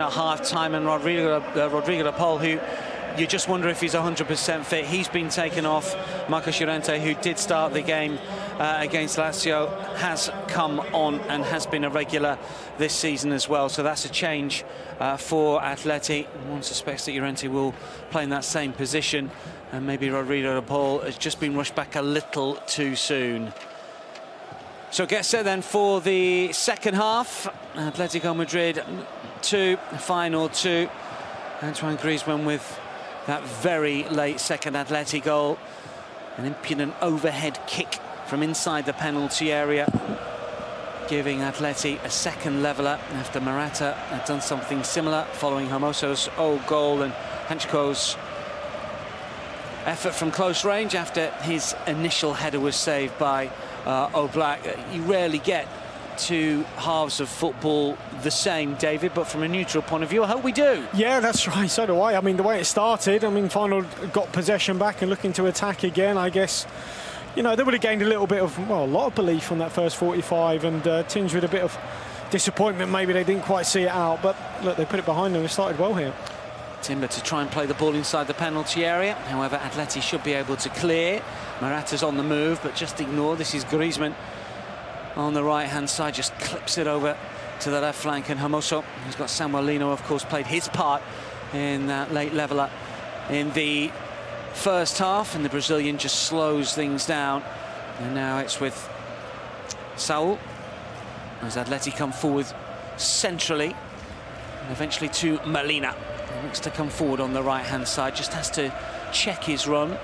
At half-time, and Rodrigo de Paul, who you just wonder if he's 100% fit. He's been taken off. Marcos Llorente, who did start the game against Lazio, has come on and has been a regular this season as well. So that's a change for Atleti. One suspects that Llorente will play in that same position, and maybe Rodrigo de Paul has just been rushed back a little too soon. So get set then for the second half. Atletico Madrid 2, Feyenoord 2. Antoine Griezmann with that very late second Atleti goal. An impudent overhead kick from inside the penalty area, giving Atleti a second leveller after Morata had done something similar following Hermoso's old goal and Hanchko's effort from close range after his initial header was saved by Oblak. You rarely get two halves of football the same, David, but from a neutral point of view, I hope we do. Yeah, that's right, so do I. I mean, the way it started, I mean, Feyenoord got possession back and looking to attack again. I guess, you know, they would have gained a little bit of, well, a lot of belief from that first 45 and tinged with a bit of disappointment. Maybe they didn't quite see it out, but look, they put it behind them and started well here. Timber to try and play the ball inside the penalty area. However, Atleti should be able to clear. Morata's on the move, but just ignore. This is Griezmann on the right-hand side, just clips it over to the left flank, and Hermoso, who's got Samuel Lino, of course, played his part in that late leveller in the first half, and the Brazilian just slows things down. And now it's with Saul as Atleti come forward centrally, and eventually to Molina. He looks to come forward on the right-hand side, just has to check his run.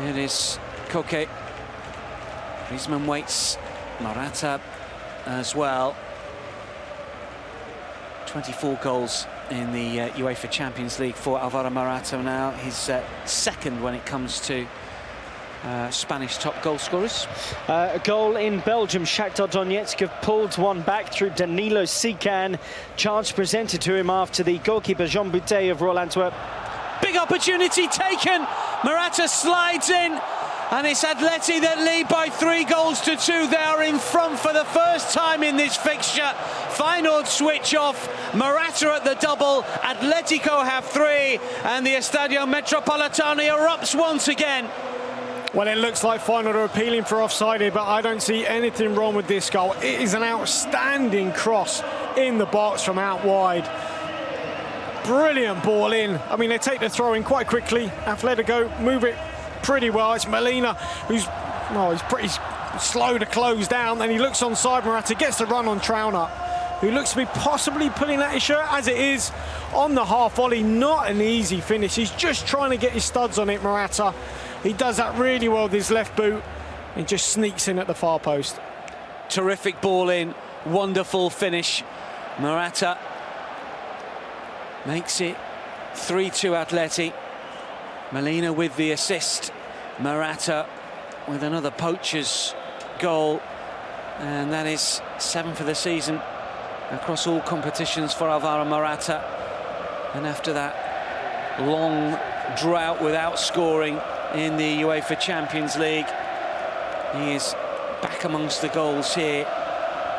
It is Koke. Griezmann waits. Morata as well. 24 goals in the UEFA Champions League for Alvaro Morata now. His second when it comes to Spanish top goal scorers. A goal in Belgium. Shakhtar Donetsk have pulled one back through Danilo Sican. Charge presented to him after the goalkeeper Jean Boutet of Royal Antwerp. Big opportunity taken. Morata slides in. And it's Atleti that lead by 3-2. They are in front for the first time in this fixture. Feyenoord switch off. Morata at the double. Atletico have 3. And the Estadio Metropolitano erupts once again. Well, it looks like Feyenoord are appealing for offside here, but I don't see anything wrong with this goal. It is an outstanding cross in the box from out wide. Brilliant ball in. I mean, they take the throw in quite quickly. Atletico move it pretty well. It's Molina who's, well, he's pretty slow to close down. Then he looks onside. Morata gets the run on Trauner, who looks to be possibly pulling at his shirt as it is on the half volley. Not an easy finish. He's just trying to get his studs on it, Morata. He does that really well with his left boot and just sneaks in at the far post. Terrific ball in. Wonderful finish. Morata makes it 3-2 Atleti. Molina with the assist. Morata with another poacher's goal. And that is 7 for the season across all competitions for Alvaro Morata. And after that long drought without scoring in the UEFA Champions League, he is back amongst the goals here.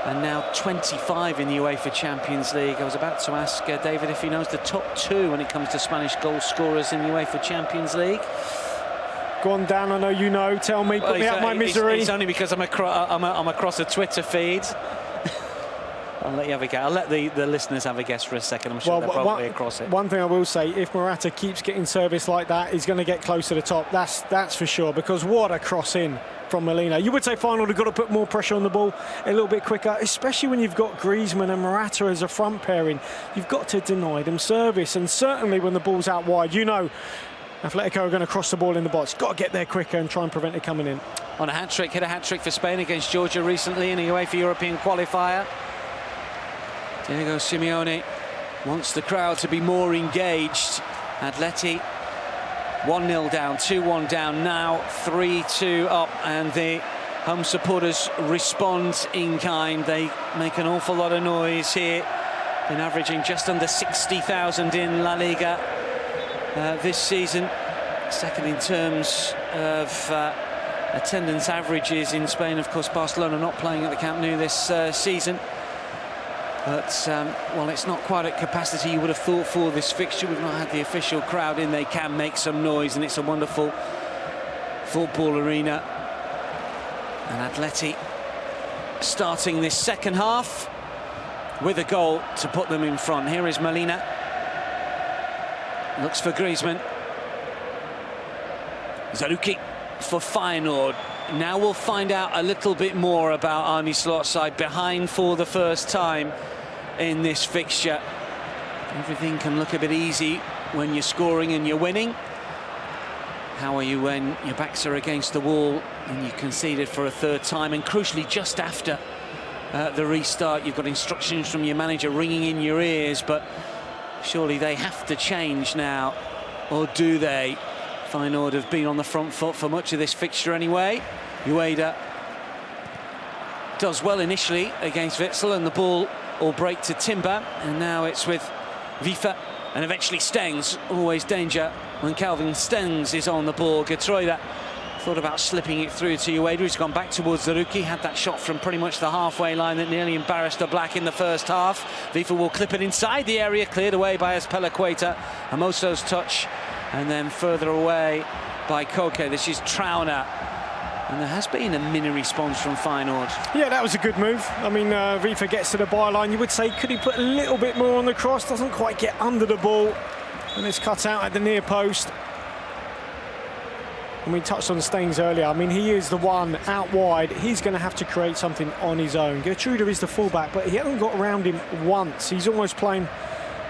And now 25 in the UEFA Champions League. I was about to ask David if he knows the top 2 when it comes to Spanish goal scorers in the UEFA Champions League. Go on, Dan, I know you know. Tell me, put me out my misery. It's only because I'm across a Twitter feed. I'll let you have a guess. I'll let the listeners have a guess for a second. I'm sure they're probably across it. One thing I will say, if Morata keeps getting service like that, he's going to get close to the top. That's for sure, because what a cross in from Molina. You would say Feyenoord have got to put more pressure on the ball a little bit quicker, especially when you've got Griezmann and Morata as a front pairing. You've got to deny them service, and certainly when the ball's out wide, you know Atletico are going to cross the ball in the box. Got to get there quicker and try and prevent it coming in. On a hat-trick, hit a hat-trick for Spain against Georgia recently in a UEFA European qualifier. Diego Simeone wants the crowd to be more engaged. Atleti 1-0 down, 2-1 down, now 3-2 up, and the home supporters respond in kind. They make an awful lot of noise here. Been averaging just under 60,000 in La Liga this season. Second in terms of attendance averages in Spain. Of course, Barcelona not playing at the Camp Nou this season. But, well, it's not quite at capacity you would have thought for this fixture. We've not had the official crowd in. They can make some noise, and it's a wonderful football arena. And Atleti starting this second half with a goal to put them in front. Here is Molina. Looks for Griezmann. Zaruki for Feyenoord. Now we'll find out a little bit more about Arne Slot's side, behind for the first time in this fixture. Everything can look a bit easy when you're scoring and you're winning. How are you when your backs are against the wall and you conceded for a third time? And crucially, just after the restart, you've got instructions from your manager ringing in your ears, but surely they have to change now, or do they? Feyenoord have been on the front foot for much of this fixture anyway. Ueda does well initially against Witsel, and the ball will break to Timber, and now it's with Vifa and eventually Stengs. Always danger when Calvin Stengs is on the ball. Geertruida thought about slipping it through to Ueda. He's gone back towards Zaruki, had that shot from pretty much the halfway line that nearly embarrassed the Black in the first half. Vifa will clip it inside the area, cleared away by Azpilicueta. Amoso's touch, and then further away by Koke. This is Trauner. And there has been a mini response from Feyenoord. Yeah, that was a good move. I mean, Vifa gets to the byline. You would say, could he put a little bit more on the cross? Doesn't quite get under the ball. And it's cut out at the near post. And we touched on Stengs earlier. I mean, he is the one out wide. He's going to have to create something on his own. Geertruida is the fullback, but he hasn't got around him once. He's almost playing,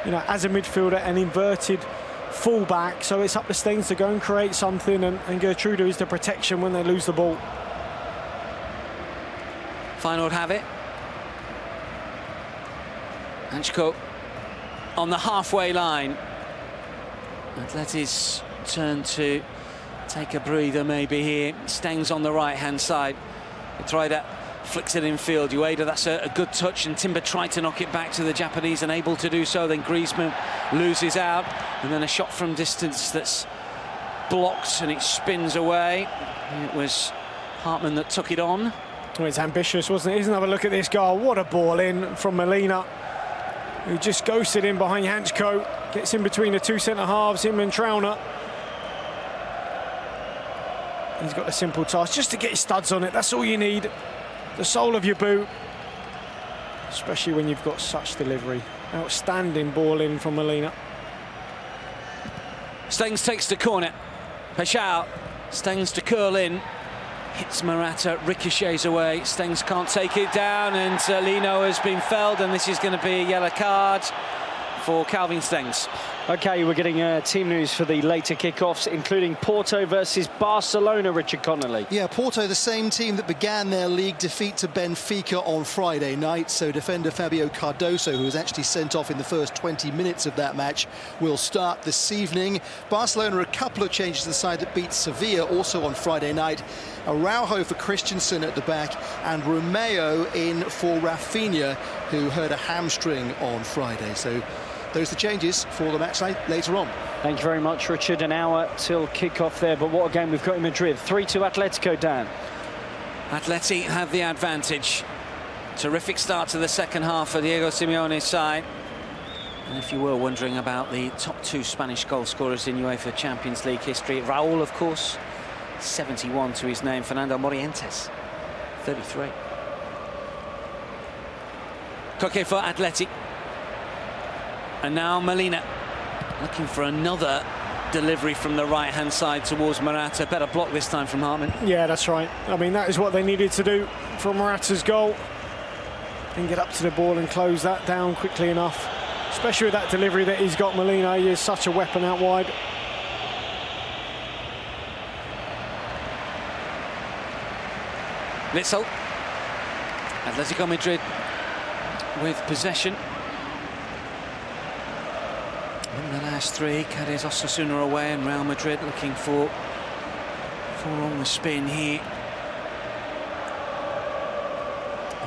you know, as a midfielder, an inverted fullback. So it's up to Stengs to go and create something, and Geertruida is the protection when they lose the ball. Feyenoord have it. Anchko on the halfway line. Atleti's turn to take a breather maybe here. Stengs on the right-hand side. Geertruida flicks it in field. Ueda, that's a good touch, and Timber tried to knock it back to the Japanese, unable to do so. Then Griezmann loses out, and then a shot from distance that's blocked, and it spins away. It was Hartmann that took it on. Well, it's ambitious, wasn't it? Here's another look at this goal. What a ball in from Molina, who just ghosted in behind Hanchko. Gets in between the two centre-halves, him and Trauner. He's got a simple task, just to get his studs on it. That's all you need. The sole of your boot. Especially when you've got such delivery. Outstanding ball in from Molina. Stengs takes the corner. Pashao. Stengs to curl in. Hits Morata, ricochets away. Stengs can't take it down, and Lino has been felled, and this is going to be a yellow card for Calvin Stengs. OK, we're getting team news for the later kickoffs, including Porto versus Barcelona, Richard Connolly. Yeah, Porto, the same team that began their league defeat to Benfica on Friday night. So defender Fabio Cardoso, who was actually sent off in the first 20 minutes of that match, will start this evening. Barcelona, a couple of changes to the side that beat Sevilla also on Friday night. Araujo for Christensen at the back, and Romeo in for Rafinha, who hurt a hamstring on Friday. So those are the changes for the match later on. Thank you very much, Richard. An hour till kick-off there, but what a game we've got in Madrid. 3-2 Atletico, Dan. Atleti have the advantage. Terrific start to the second half for Diego Simeone's side. And if you were wondering about the top two Spanish goal scorers in UEFA Champions League history, Raúl, of course, 71 to his name. Fernando Morientes, 33. Koke for Atleti. And now Molina looking for another delivery from the right-hand side towards Morata. Better block this time from Hartmann. Yeah, that's right. I mean, that is what they needed to do from Morata's goal. And get up to the ball and close that down quickly enough. Especially with that delivery that he's got, Molina. He is such a weapon out wide. Witsel. Atletico Madrid with possession. In the last three, Cadiz, Osasuna away, and Real Madrid looking for on the spin here.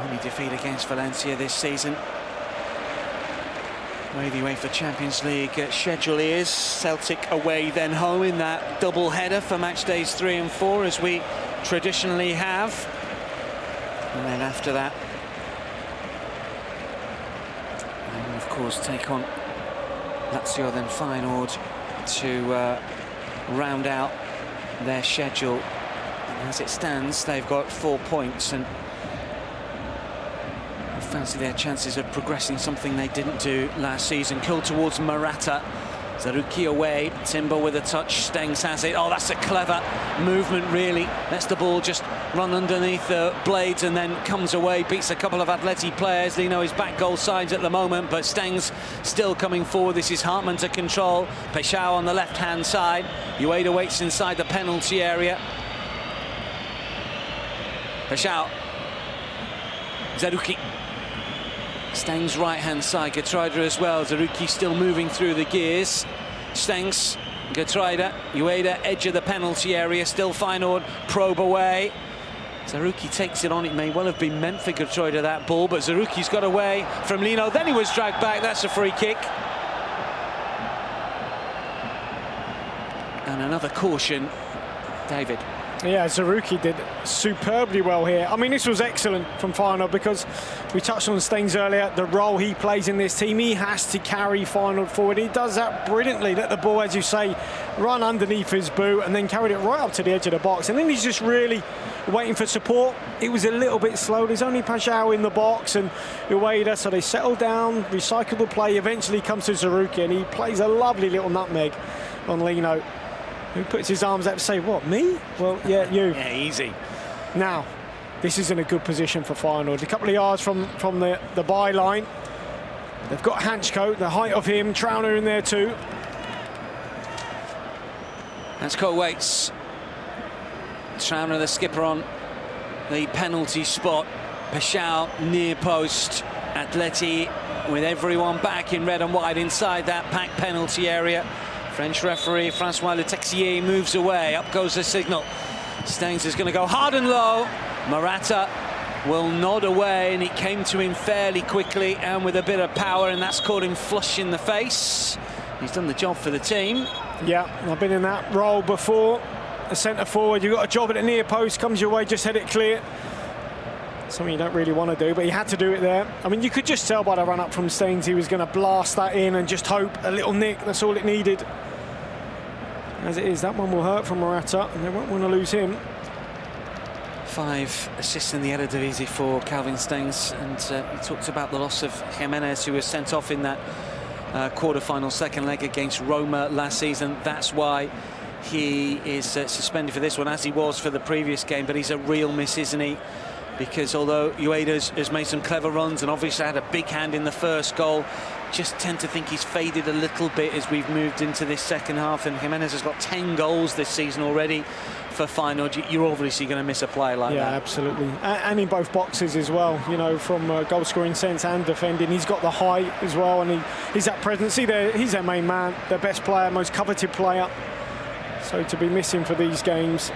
Only defeat against Valencia this season. Way the UEFA Champions League schedule is. Celtic away, then home in that double header for match days 3 and 4, as we traditionally have. And then after that, of course, take on Lazio, then Feyenoord to round out their schedule. And as it stands, they've got 4 points, and I fancy their chances of progressing, something they didn't do last season. Curl towards Morata. Zaruki away, Timber with a touch, Stengs has it. Oh, that's a clever movement, really. Lets the ball just run underneath the blades and then comes away, beats a couple of Atleti players. Lino is back goal sides at the moment, but Stengs still coming forward. This is Hartmann to control. Peixao on the left-hand side. Ueda waits inside the penalty area. Peixao. Zaruki. Stengs right-hand side, Geertruida as well. Zaruki still moving through the gears. Stengs, Geertruida, Ueda, edge of the penalty area, still Feyenoord, probe away. Zaruki takes it on. It may well have been meant for Geertruida, that ball, but Zaruki's got away from Lino. Then he was dragged back. That's a free kick. And another caution, David. Yeah, Zaruki did superbly well here. I mean, this was excellent from Feyenoord, because we touched on Stengs earlier, the role he plays in this team. He has to carry Feyenoord forward. He does that brilliantly. Let the ball, as you say, run underneath his boot and then carried it right up to the edge of the box. And then he's just really waiting for support. It was a little bit slow. There's only Peixao in the box and Ueda, so they settle down, recycle the play, eventually comes to Zaruki, and he plays a lovely little nutmeg on Lino, who puts his arms up to say, what, me? Well, yeah, you. Yeah, easy. Now, this is in a good position for Feyenoord. A couple of yards from the byline. They've got Hanchko, the height of him, Trauner in there too. Hanchko waits. Trauner, the skipper, on the penalty spot. Peixao near post. Atleti with everyone back in red and white inside that packed penalty area. French referee Francois Le Texier moves away. Up goes the signal. Stengs is going to go hard and low. Morata will nod away, and it came to him fairly quickly and with a bit of power, and that's caught him flush in the face. He's done the job for the team. Yeah, I've been in that role before. A centre forward, you've got a job at the near post, comes your way, just head it clear. Something you don't really want to do, but he had to do it there. I mean, you could just tell by the run up from Stengs he was going to blast that in and just hope a little nick. That's all it needed. As it is, that one will hurt from Morata, and they won't want to lose him. 5 assists in the Eredivisie for Calvin Stengs, and he talked about the loss of Jimenez, who was sent off in that quarter-final second leg against Roma last season. That's why he is suspended for this one, as he was for the previous game. But he's a real miss, isn't he? Because although Ueda has made some clever runs and obviously had a big hand in the first goal, just tend to think he's faded a little bit as we've moved into this second half. And Jimenez has got 10 goals this season already for Feyenoord. You're obviously going to miss a player like that. Yeah, absolutely. And in both boxes as well, you know, from goal scoring sense and defending. He's got the height as well, and he's that presence. He's their main man, their best player, most coveted player. So to be missing for these games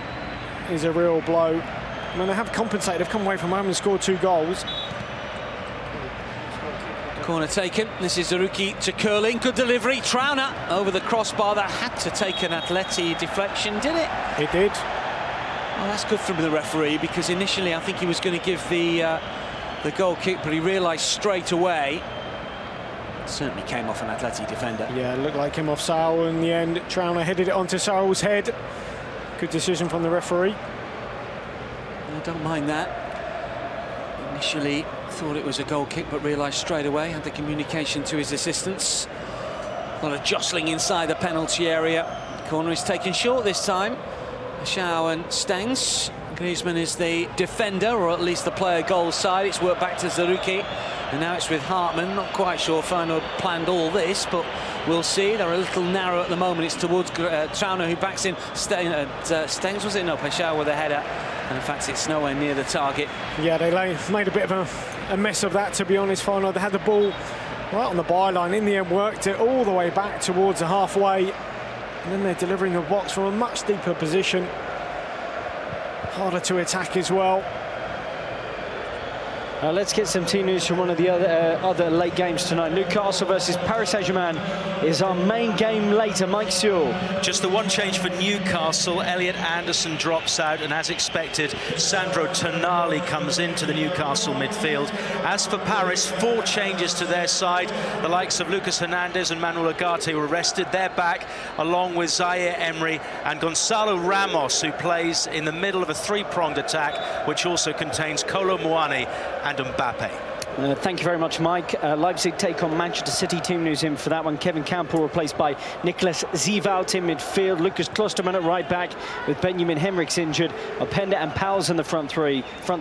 is a real blow. I mean, they have compensated. They've come away from home and scored 2 goals. Corner taken. This is Zaruki to curling. Good delivery. Trauner over the crossbar. That had to take an Atleti deflection, did it? It did. Well, that's good from the referee, because initially I think he was going to give the goal kick, but he realised straight away. It certainly came off an Atleti defender. Yeah, it looked like him off Saul in the end. Trauner headed it onto Saul's head. Good decision from the referee. I don't mind that. Initially thought it was a goal kick, but realised straight away, had the communication to his assistants. A lot of jostling inside the penalty area. Corner is taken short this time. Peixao and Stengs. Griezmann is the defender, or at least the player goal side. It's worked back to Zaruki, and now it's with Hartmann. Not quite sure Feyenoord planned all this, but we'll see. They're a little narrow at the moment. It's towards Trauner, who backs in. Stengs, was it? No, Peixao with a header. And in fact, it's nowhere near the target. Yeah, they made a bit of a mess of that, to be honest. Feyenoord, they had the ball right on the byline. In the end, worked it all the way back towards the halfway. And then they're delivering the box from a much deeper position. Harder to attack as well. Let's get some team news from one of the other late games tonight. Newcastle versus Paris Saint-Germain is our main game later. Mike Sewell. Just the one change for Newcastle. Elliot Anderson drops out, and as expected, Sandro Tonali comes into the Newcastle midfield. As for Paris, 4 changes to their side. The likes of Lucas Hernandez and Manuel Ugarte were rested. They're back, along with Zaire Emery and Gonzalo Ramos, who plays in the middle of a 3-pronged attack, which also contains Kolo Muani and Mbappe. Thank you very much, Mike. Leipzig take on Manchester City. Team news in for that one. Kevin Campbell replaced by Nicolas Zeevout in midfield. Lucas Klosterman at right back with Benjamin Henrichs injured. Openda and Powell's in the front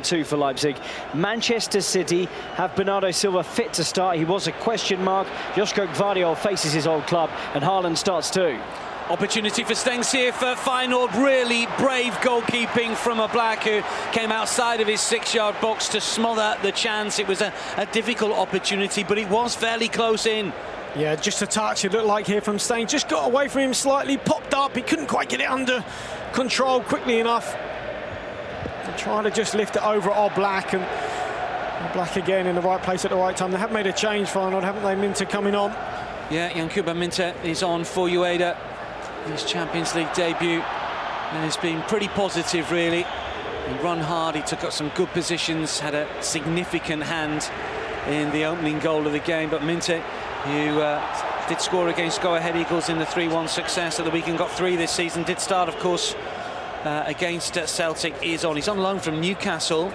two for Leipzig. Manchester City have Bernardo Silva fit to start. He was a question mark. Joško Gvardiol faces his old club, and Haaland starts too. Opportunity for Stengs here for Feyenoord. Really brave goalkeeping from Oblak, who came outside of his 6-yard box to smother the chance. It was a difficult opportunity, but it was fairly close in. Yeah, just a touch, it looked like here from Stengs. Just got away from him slightly, popped up. He couldn't quite get it under control quickly enough. And trying to just lift it over Oblak, and Oblak again in the right place at the right time. They have made a change, Feyenoord, haven't they? Minter coming on. Yeah, Yankuba Minter is on for Ueda. His Champions League debut, and it's been pretty positive, really. He run hard, he took up some good positions, had a significant hand in the opening goal of the game. But Minter, who did score against Go Ahead Eagles in the 3-1 success at the weekend, got 3 this season, did start, of course, against Celtic. He's on loan from Newcastle,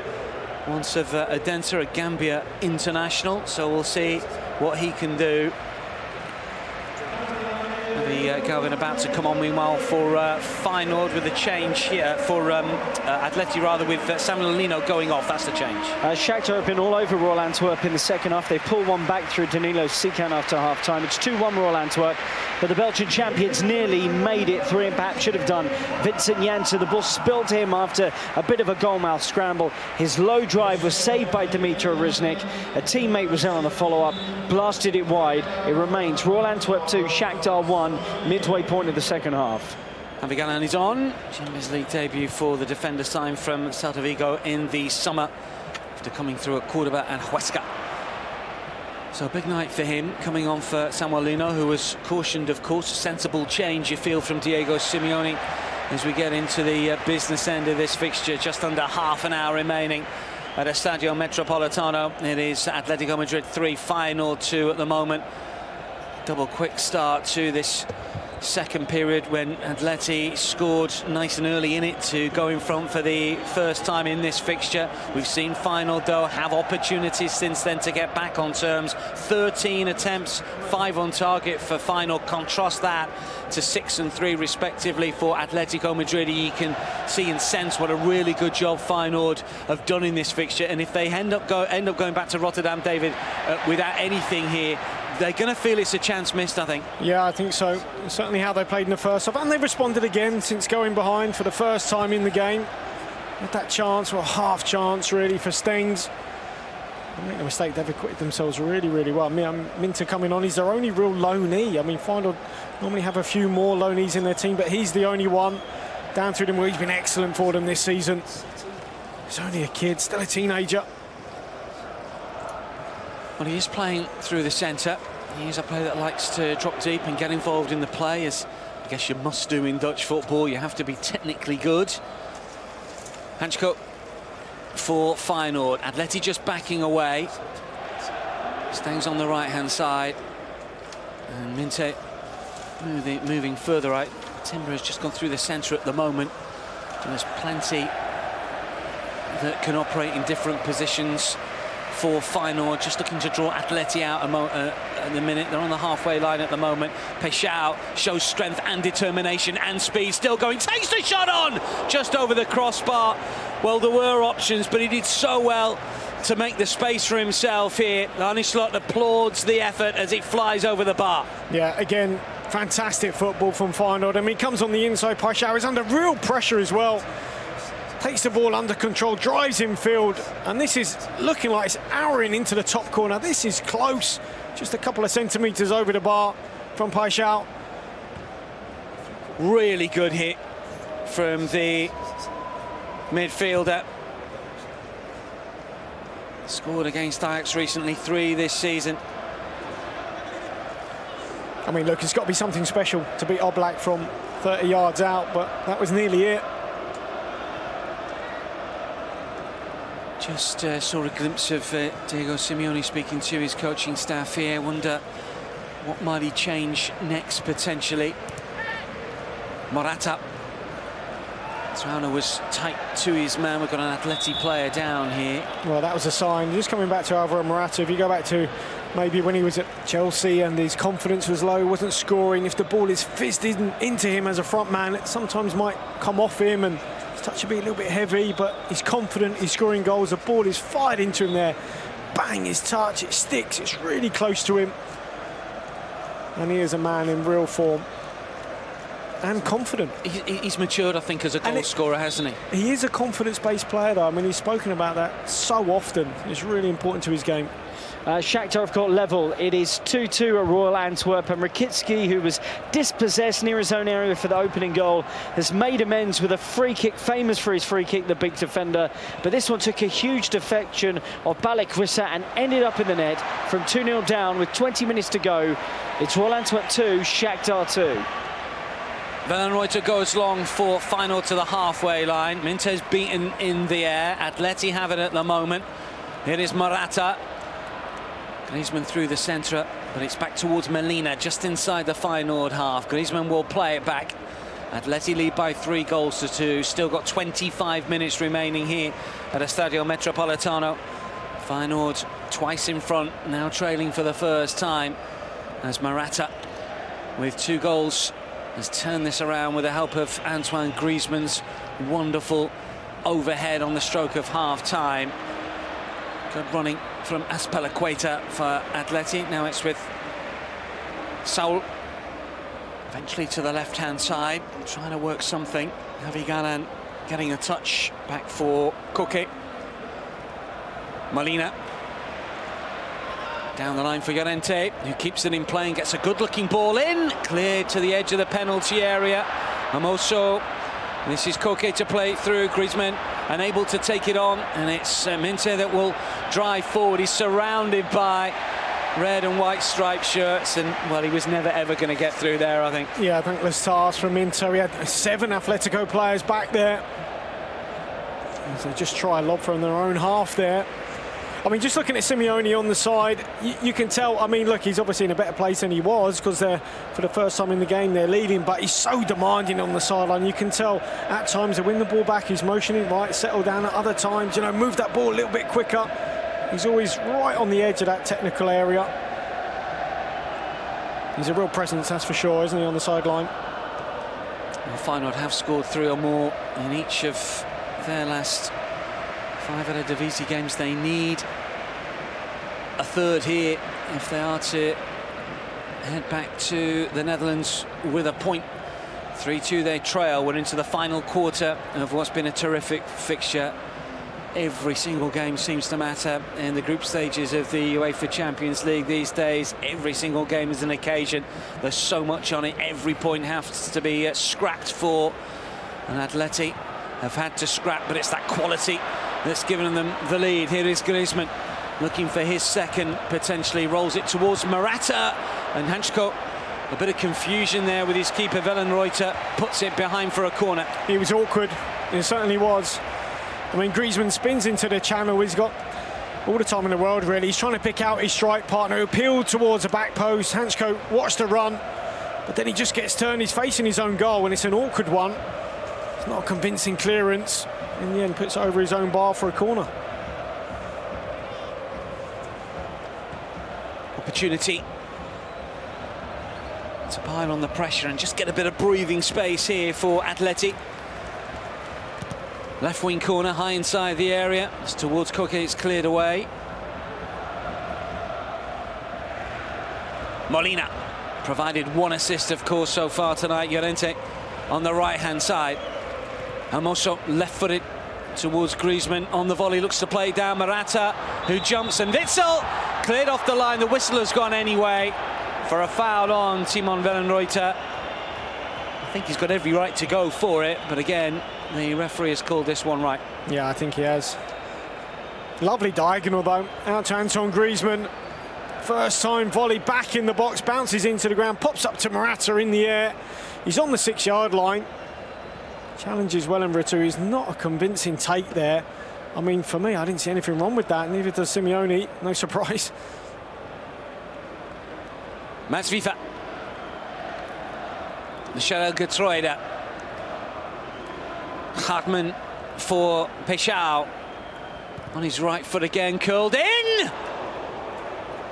once of Adensa, a Gambia international, so we'll see what he can do. Galvin about to come on, meanwhile, for Feyenoord with a change here for Atleti, rather, with Samuel Lino going off. That's the change. Shakhtar have been all over Royal Antwerp in the second half. They pulled one back through Danilo Sican after half-time. It's 2-1 Royal Antwerp, but the Belgian champions nearly made it 3 and perhaps should have done. Vincent Janssen, the ball spilled to him after a bit of a goalmouth scramble. His low drive was saved by Dimitro Riznik. A teammate was there on the follow-up, blasted it wide. It remains Royal Antwerp 2, Shakhtar 1, midway point of the second half. Javi Galán is on. Champions League debut for the defender signed from Celta Vigo in the summer after coming through at Cordoba and Huesca. So a big night for him, coming on for Samuel Lino, who was cautioned, of course. A sensible change, you feel, from Diego Simeone as we get into the business end of this fixture. Just under half an hour remaining at Estadio Metropolitano. It is Atletico Madrid 3, Feyenoord 2 at the moment. Double quick start to this second period when Atleti scored nice and early in it to go in front for the first time in this fixture. We've seen Feyenoord, though, have opportunities since then to get back on terms. 13 attempts, 5 on target for Feyenoord. Contrast that to 6 and 3 respectively for Atletico Madrid. You can see and sense what a really good job Feyenoord have done in this fixture, and if they end up going back to Rotterdam, David, without anything here, they're going to feel it's a chance missed, I think. Yeah, I think so. Certainly how they played in the first half, and they've responded again since going behind for the first time in the game. With that chance, or half chance really, for Stengs. They make no mistake, they've acquitted themselves really, really well. Minter coming on, he's their only real loanee. I mean, Feyenoord normally have a few more loanees in their team, but he's the only one. Down through them, he's been excellent for them this season. He's only a kid, still a teenager. Well, he is playing through the centre. He's a player that likes to drop deep and get involved in the play, as I guess you must do in Dutch football. You have to be technically good. Hanchko for Feyenoord. Atleti just backing away. Stengs on the right-hand side. And Minter moving further out. Timber has just gone through the centre at the moment. And there's plenty that can operate in different positions for Feyenoord, just looking to draw Atleti out at the minute. They're on the halfway line at the moment. Peixão shows strength and determination and speed, still going, takes the shot on just over the crossbar. Well, there were options, but he did so well to make the space for himself here. Arne Slot applauds the effort as it flies over the bar. Yeah, again, fantastic football from Feyenoord. I mean, he comes on the inside. Peixão is under real pressure as well. Takes the ball under control, drives in field, and this is looking like it's arrowing into the top corner. This is close, just a couple of centimetres over the bar from Peixão. Really good hit from the midfielder. Scored against Ajax recently, 3 this season. I mean, look, it's got to be something special to beat Oblak from 30 yards out, but that was nearly it. Just saw a glimpse of Diego Simeone speaking to his coaching staff here. Wonder what might he change next, potentially. Morata. Trauner was tight to his man. We've got an Atleti player down here. Well, that was a sign. Just coming back to Alvaro Morata, if you go back to maybe when he was at Chelsea and his confidence was low, wasn't scoring, if the ball is fizzed into him as a front man, it sometimes might come off him and his touch would be a little bit heavy, but he's confident, he's scoring goals, the ball is fired into him there. Bang, his touch, it sticks, it's really close to him. And he is a man in real form. And confident. He's matured, I think, as a goal scorer, hasn't he? He is a confidence-based player, though. I mean, he's spoken about that so often. It's really important to his game. Shakhtar have got level. It is 2-2 at Royal Antwerp, and Rakitsky, who was dispossessed near his own area for the opening goal, has made amends with a free kick, famous for his free kick, the big defender. But this one took a huge deflection of Balikwisser and ended up in the net from 2-0 down with 20 minutes to go. It's Royal Antwerp 2, Shakhtar 2. Wellenreuter goes long for Feyenoord to the halfway line. Minte's beaten in the air. Atleti have it at the moment. It is Morata. Griezmann through the centre, but it's back towards Molina, just inside the Feyenoord half. Griezmann will play it back. Atleti lead by 3-2. Still got 25 minutes remaining here at Estadio Metropolitano. Feyenoord twice in front, now trailing for the first time, as Morata, with 2 goals, has turned this around with the help of Antoine Griezmann's wonderful overhead on the stroke of half-time. Good running from Azpilicueta for Atleti. Now it's with Saul. Eventually to the left-hand side, trying to work something. Javi Galan getting a touch back for Koke. Molina. Down the line for Llorente, who keeps it in play and gets a good-looking ball in. Cleared to the edge of the penalty area. Amoso. This is Koke to play through. Griezmann unable to take it on, and it's Minte that will drive forward. He's surrounded by red and white striped shirts, and well, he was never ever going to get through there, I think. Yeah, thankless task from Minte. We had 7 Atletico players back there. So just try a lob from their own half there. I mean, just looking at Simeone on the side, you can tell, I mean, look, he's obviously in a better place than he was, because they're, for the first time in the game, they're leading, but he's so demanding on the sideline. You can tell at times to win the ball back, he's motioning right, settle down. At other times, you know, move that ball a little bit quicker. He's always right on the edge of that technical area. He's a real presence, that's for sure, isn't he, on the sideline? Well, Feyenoord have scored 3 or more in each of their last 5 Eredivisie games. They need a third here if they are to head back to the Netherlands with a point. 3-2 they trail. We're into the final quarter of what's been a terrific fixture. Every single game seems to matter in the group stages of the UEFA Champions League these days. Every single game is an occasion. There's so much on it. Every point has to be scrapped for. And Atleti have had to scrap, but it's that quality that's given them the lead. Here is Griezmann looking for his second, potentially rolls it towards Morata, and Hanchko, a bit of confusion there with his keeper Wellenreuter, puts it behind for a corner. He was awkward, it certainly was. I mean, Griezmann spins into the channel. He's got all the time in the world, really. He's trying to pick out his strike partner, who peeled towards the back post. Hanchko watched the run, but then he just gets turned. He's facing his own goal, and it's an awkward one. It's not a convincing clearance. In the end, puts it over his own bar for a corner. Opportunity to pile on the pressure and just get a bit of breathing space here for Atleti. Left wing corner, high inside the area. It's towards Koke, it's cleared away. Molina provided 1 assist, of course, so far tonight. Llorente on the right-hand side. Amoso left-footed towards Griezmann on the volley, looks to play down Morata, who jumps, and Witsel cleared off the line. The whistle has gone anyway for a foul on Timon Wellenreuter. I think he's got every right to go for it, but again, the referee has called this one right. Yeah, I think he has. Lovely diagonal though, out to Antoine Griezmann. First time volley back in the box, bounces into the ground, pops up to Morata in the air. He's on the 6-yard line. Challenges well and Ritu. He's not a convincing take there. I mean, for me, I didn't see anything wrong with that. Neither does Simeone. No surprise. Mats Vifa. Michel Getroida. Hartmann for Peixão. On his right foot again, curled in.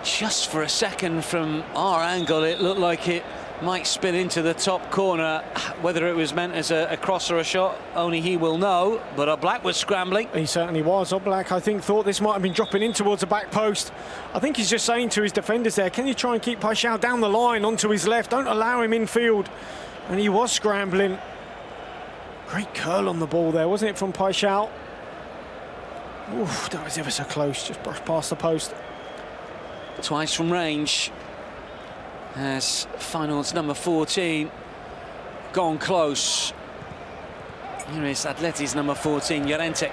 Just for a second from our angle, it looked like it might spin into the top corner. Whether it was meant as a cross or a shot, only he will know. But Oblak was scrambling. He certainly was. Oblak, I think, thought this might have been dropping in towards the back post. I think he's just saying to his defenders there, can you try and keep Peixão down the line onto his left? Don't allow him infield. And he was scrambling. Great curl on the ball there, wasn't it, from Peixão? Oof, that was ever so close. Just brushed past the post. Twice from range. As Feyenoord's number 14 gone close. Here is Atleti's number 14, Llorente.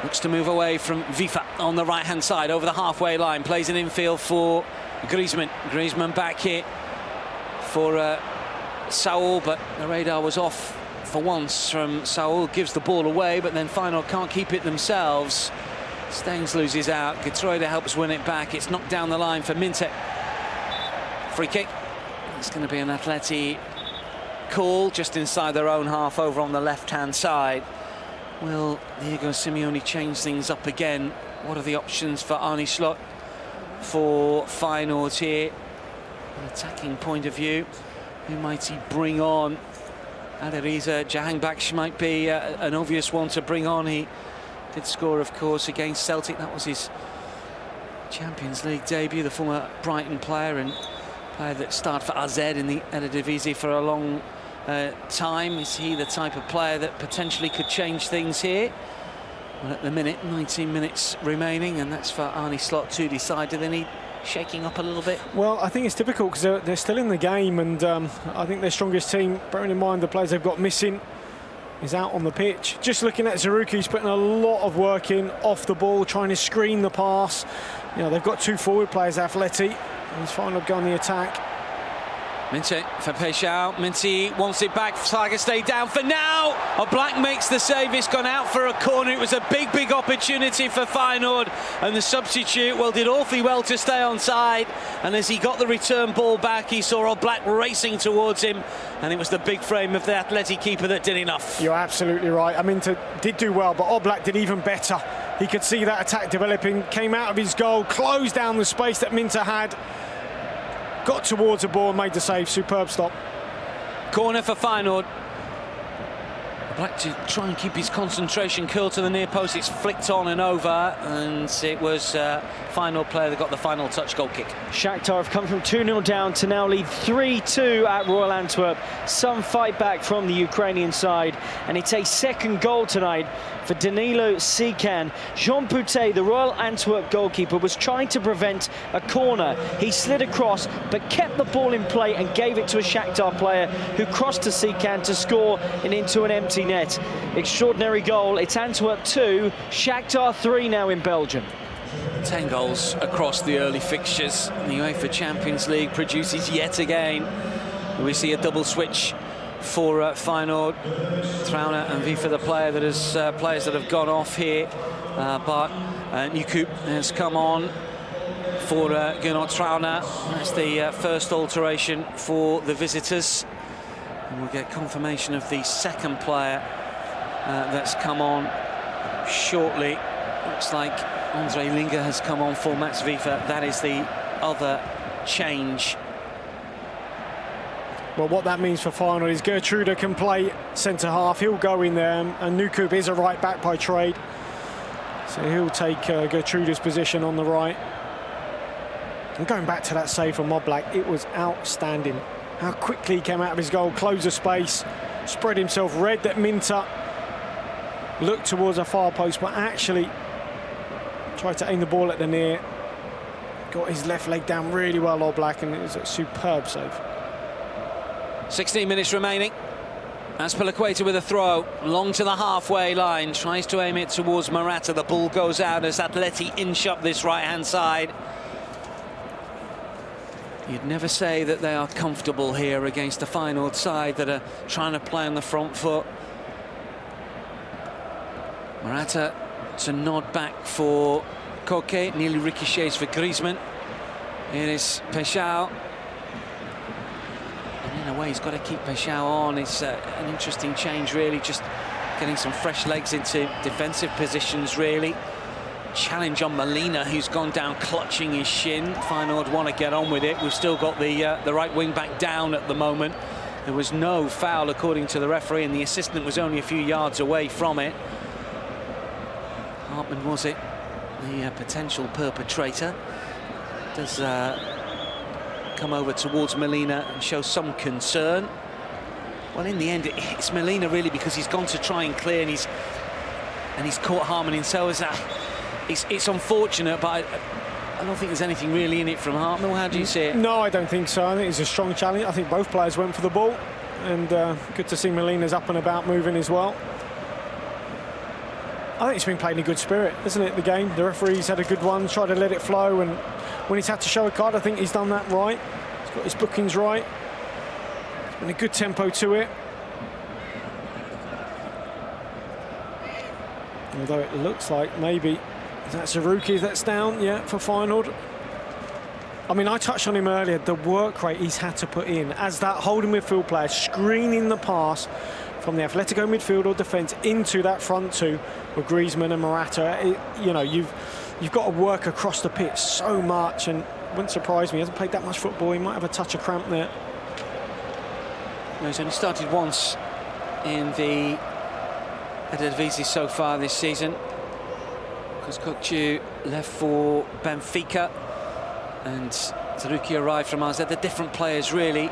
Looks to move away from Vifa on the right-hand side, over the halfway line. Plays an infield for Griezmann. Griezmann back here for Saul, but the radar was off for once from Saul. Gives the ball away, but then Feyenoord can't keep it themselves. Stengs loses out. Getroida helps win it back. It's knocked down the line for Minte. Free kick. It's going to be an Atleti call just inside their own half over on the left-hand side. Will Diego Simeone change things up again? What are the options for Arne Slot for Feyenoord here? An attacking point of view. Who might he bring on? Aderiza Jahanbakhsh might be an obvious one to bring on. He did score, of course, against Celtic. That was his Champions League debut. The former Brighton player and player that started for AZ in the Eredivisie for a long time. Is he the type of player that potentially could change things here? Well, at the minute, 19 minutes remaining, and that's for Arne Slot to decide. Do they need shaking up a little bit? Well, I think it's difficult because they're still in the game, and I think their strongest team, bearing in mind the players they've got missing, is out on the pitch. Just looking at Zerouki, he's putting a lot of work in off the ball, trying to screen the pass. You know, they've got two forward players, Atleti. He's finally go on the attack. Minte for Peixão. Minte wants it back. Saga stay down for now. Oblak makes the save. It's gone out for a corner. It was a big opportunity for Feyenoord. And the substitute, well, did awfully well to stay on side. And as he got the return ball back, he saw Oblak racing towards him. And it was the big frame of the Atleti keeper that did enough. You're absolutely right. I mean, did do well, but Oblak did even better. He could see that attack developing, came out of his goal, closed down the space that Minte had. Got towards the ball and made the save. Superb stop. Corner for Feyenoord. Black to try and keep his concentration. Curl to the near post. It's flicked on and over, and it was Feyenoord player that got the final touch. Goal kick. Shakhtar have come from 2-0 down to now lead 3-2 at Royal Antwerp. Some fight back from the Ukrainian side, and it's a second goal tonight for Danilo Sikan. Jean Poutet, the Royal Antwerp goalkeeper, was trying to prevent a corner. He slid across, but kept the ball in play and gave it to a Shakhtar player who crossed to Sikan to score and into an empty net. Extraordinary goal. It's Antwerp 2, Shakhtar 3 now in Belgium. 10 goals across the early fixtures. The UEFA Champions League produces yet again. We see a double switch for Feyenoord. Trauner and Vifa, the player that has players that have gone off here. But Newcastle has come on for Gernot Trauner. That's the first alteration for the visitors. And we'll get confirmation of the second player that's come on shortly. Looks like Andre Linger has come on for Mats Vifa. That is the other change. Well, what that means for Feyenoord is Gertrude can play centre-half. He'll go in there, and Newcastle is a right-back by trade. So he'll take Gertrude's position on the right. And going back to that save from Oblak, it was outstanding. How quickly he came out of his goal, closed the space, spread himself, read that Minte looked towards a far post, but actually tried to aim the ball at the near. Got his left leg down really well, Oblak, and it was a superb save. 16 minutes remaining. Azpilicueta with a throw, long to the halfway line, tries to aim it towards Morata. The ball goes out as Atleti inch up this right-hand side. You'd never say that they are comfortable here against the Feyenoord side that are trying to play on the front foot. Morata to nod back for Koke, nearly ricochets for Griezmann. Here is Peixão. In a way, he's got to keep Peixão on. It's an interesting change, really, just getting some fresh legs into defensive positions, really. Challenge on Molina, who's gone down clutching his shin. Feyenoord want to get on with it. We've still got the right wing back down at the moment. There was no foul, according to the referee, and the assistant was only a few yards away from it. Hartman was it, the potential perpetrator. Does come over towards Molina and show some concern. Well, in the end, it's Molina really, because he's gone to try and clear, and he's caught Hartman in. So is that. It's unfortunate, but I don't think there's anything really in it from Hartman. How do you see it? No, I don't think so. I think it's a strong challenge. I think both players went for the ball, and good to see Molina's up and about, moving as well. I think it's been played in a good spirit, isn't it, the game? The referee's had a good one, tried to let it flow, and when he's had to show a card, I think he's done that right. He's got his bookings right. It's been a good tempo to it. Although it looks like maybe that's Zaruki that's down, yeah, for Feyenoord. I mean, I touched on him earlier, the work rate he's had to put in as that holding midfield player, screening the pass from the Atletico midfield or defence into that front two with Griezmann and Morata. You know, you've got to work across the pitch so much, and it wouldn't surprise me. He hasn't played that much football. He might have a touch of cramp there. No, he's only started once in the Eredivisie so far this season, because Kokchu left for Benfica and Zaruki arrived from AZ. They're different players, really.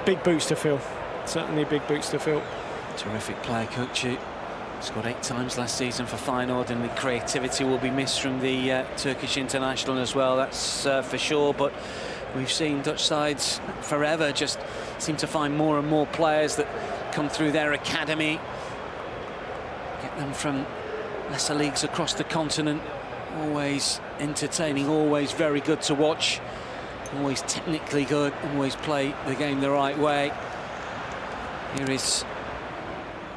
Big boots to fill. Certainly big boots to fill. Terrific player, Kokchu. Scored 8 times last season for Feyenoord, and the creativity will be missed from the Turkish international as well, that's for sure. But we've seen Dutch sides forever just seem to find more and more players that come through their academy, get them from lesser leagues across the continent. Always entertaining, always very good to watch, always technically good, always play the game the right way. Here is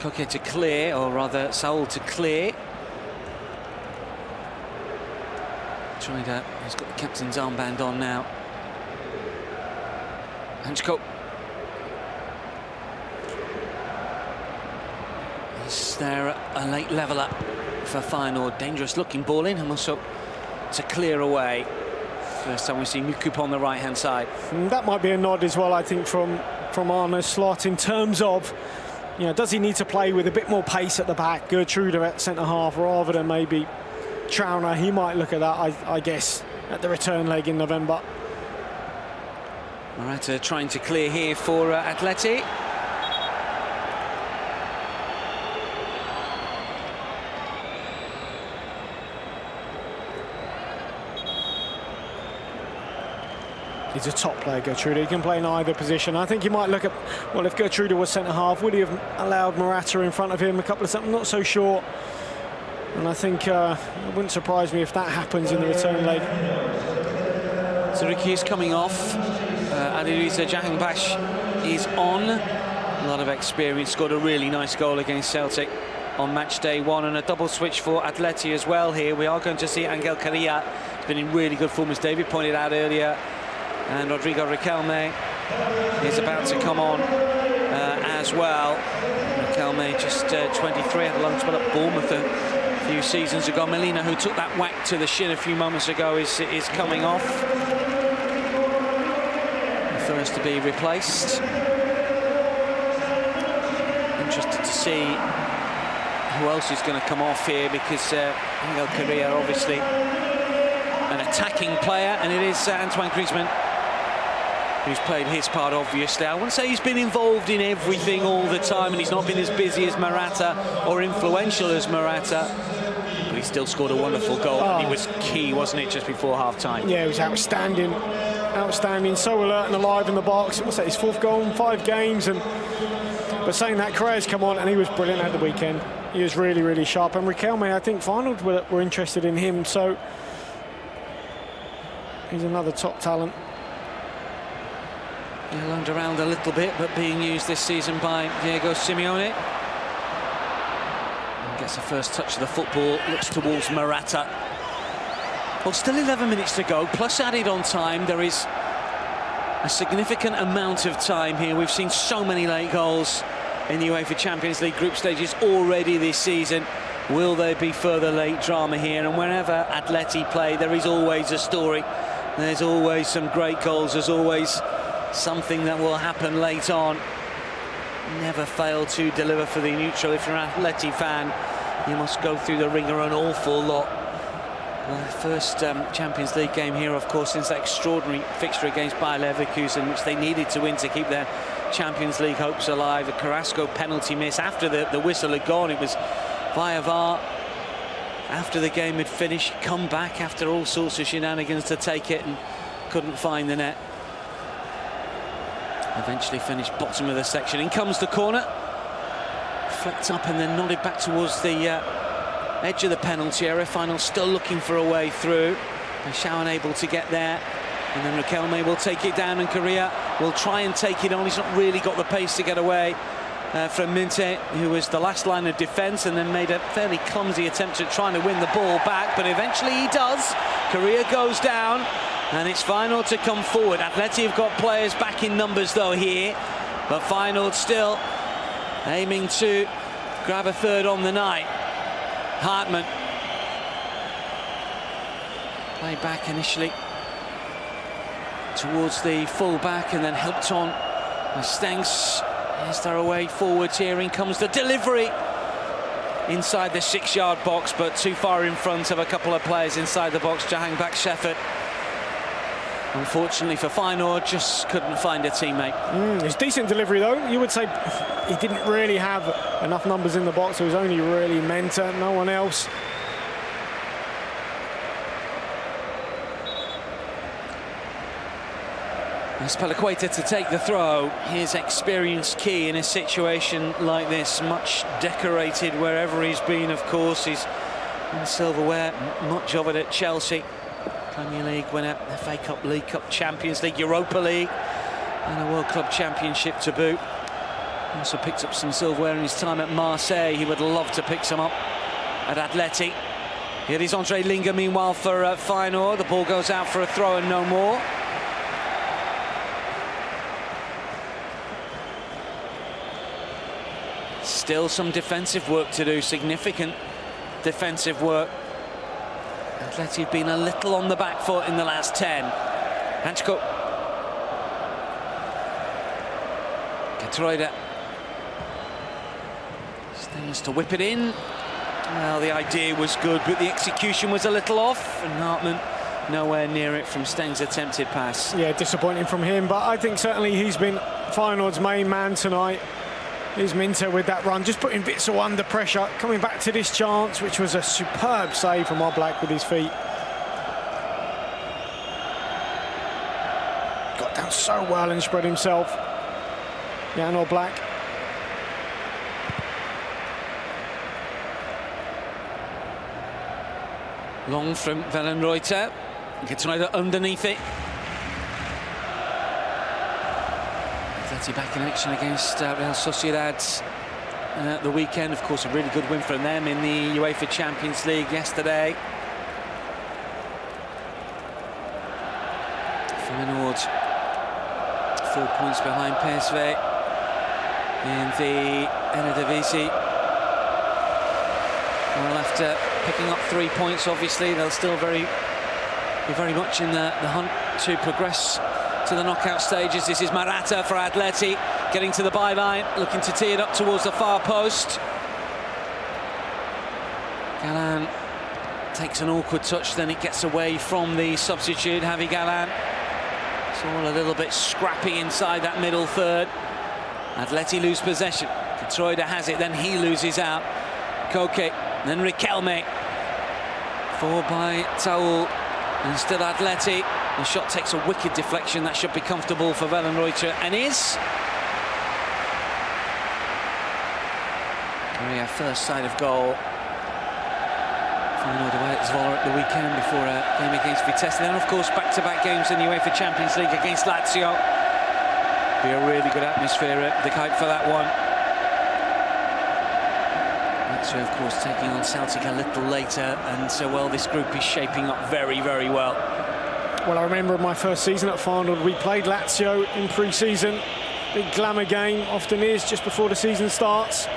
Koke to clear, or rather Saul to clear. He's got the captain's armband on now. Hanchko. Is there a late leveller for Feyenoord? Dangerous looking ball in, and also to clear away. First time we see Mukup on the right hand side. That might be a nod as well, I think, from Arne Slot, in terms of, you know, does he need to play with a bit more pace at the back? Gertrude at centre half rather than maybe Trauner. He might look at that, I guess, at the return leg in November. Morata trying to clear here for Atleti. He's a top player, Gertrude. He can play in either position. I think he might look at, well, if Gertrude was centre-half, would he have allowed Morata in front of him a couple of seconds? I'm not so sure. And I think it wouldn't surprise me if that happens in the return leg. Zaruki is coming off. Adiriza Jahanbash is on. A lot of experience. Scored a really nice goal against Celtic on match day 1, and a double switch for Atleti as well here. We are going to see Angel Carrillo. He's been in really good form, as David pointed out earlier. And Rodrigo Riquelme is about to come on as well. Riquelme, just 23, had a loan spell at Bournemouth a few seasons ago. Molina, who took that whack to the shin a few moments ago, is coming off. The first to be replaced. Interested to see who else is going to come off here, because Angel Carrillo, obviously an attacking player, and it is Antoine Griezmann who's played his part, obviously. I wouldn't say he's been involved in everything all the time, and he's not been as busy as Morata or influential as Morata, but he still scored a wonderful goal. Oh. It was key, wasn't it, just before half-time? Yeah, it was outstanding. Outstanding, so alert and alive in the box. What's that, his 4th goal in 5 games, and But saying that, Correa's come on and he was brilliant at the weekend. He was really, really sharp. And Riquelme, I think Feyenoord were interested in him, so he's another top talent. He loaned around a little bit, but being used this season by Diego Simeone. And gets the first touch of the football, looks towards Morata. Well, still 11 minutes to go, plus added on time. There is a significant amount of time here. We've seen so many late goals in the UEFA Champions League group stages already this season. Will there be further late drama here? And whenever Atleti play, there is always a story. There's always some great goals. There's always something that will happen late on. Never fail to deliver for the neutral. If you're an Atleti fan, you must go through the ringer an awful lot. Well, the first Champions League game here, of course, since that extraordinary fixture against Bayer Leverkusen, which they needed to win to keep their Champions League hopes alive. A Carrasco penalty miss after the whistle had gone. It was via VAR. After the game had finished, come back after all sorts of shenanigans to take it and couldn't find the net. Eventually finished bottom of the section. In comes the corner. Flecked up and then nodded back towards the edge of the penalty area. Feyenoord still looking for a way through. Schau unable to get there. And then Riquelme will take it down and Correa will try and take it on. He's not really got the pace to get away from Minte, who was the last line of defence and then made a fairly clumsy attempt at trying to win the ball back, but eventually he does. Correa goes down and it's Feyenoord to come forward. Atleti have got players back in numbers though here, but Feyenoord still aiming to grab a third on the night. Hartmann play back initially towards the full-back and then helped on by Stengs. Is there a way forwards here? In comes the delivery inside the 6-yard box, but too far in front of a couple of players inside the box. Jahan Sheffert, unfortunately for Feyenoord, just couldn't find a teammate. It's decent delivery though. You would say he didn't really have enough numbers in the box. It was only really Menta, no one else. Spelaqueta to take the throw. His experience key in a situation like this. Much decorated wherever he's been, of course. He's in silverware, much of it at Chelsea. Premier League winner, FA Cup, League Cup, Champions League, Europa League, and a World Club Championship to boot. Also picked up some silverware in his time at Marseille. He would love to pick some up at Atleti. Here is Andre Linga, meanwhile, for Feyenoord. The ball goes out for a throw and no more. Still some defensive work to do, significant defensive work. Atleti have been a little on the back foot in the last 10. Hanchko. Catroida. Stays to whip it in. Well, the idea was good, but the execution was a little off. And Hartmann nowhere near it from Stengs' attempted pass. Yeah, disappointing from him, but I think certainly he's been Feyenoord's main man tonight. Here's Minter with that run, just putting Witsel under pressure, coming back to this chance, which was a superb save from Oblak with his feet. Got down so well and spread himself. Jan Oblak. Long from Wellenreuter. Gets right underneath it. Atleti back in action against Real Sociedad the weekend. Of course, a really good win for them in the UEFA Champions League yesterday. Feyenoord 4 points behind PSV in the Eredivisie. Well, after picking up 3 points, obviously they'll still be very much in the hunt to progress to the knockout stages. This is Morata for Atleti, getting to the byline, looking to tee it up towards the far post. Galán takes an awkward touch, then it gets away from the substitute, Javi Galán. It's all a little bit scrappy inside that middle third. Atleti lose possession. Catroida has it, then he loses out. Koke, then Riquelme. Forward by Taul, and still Atleti. The shot takes a wicked deflection. That should be comfortable for Wellenreuter, and is. Career first sight of goal. Feyenoord away at Zwolle at the weekend before a game against Vitesse. Then, of course, back-to-back games in the UEFA Champions League against Lazio. Be a really good atmosphere at the Kuip for that one. Lazio, of course, taking on Celtic a little later, and so, well, this group is shaping up very, very well. Well, I remember in my first season at Feyenoord, we played Lazio in pre-season. Big glamour game, often is, just before the season starts.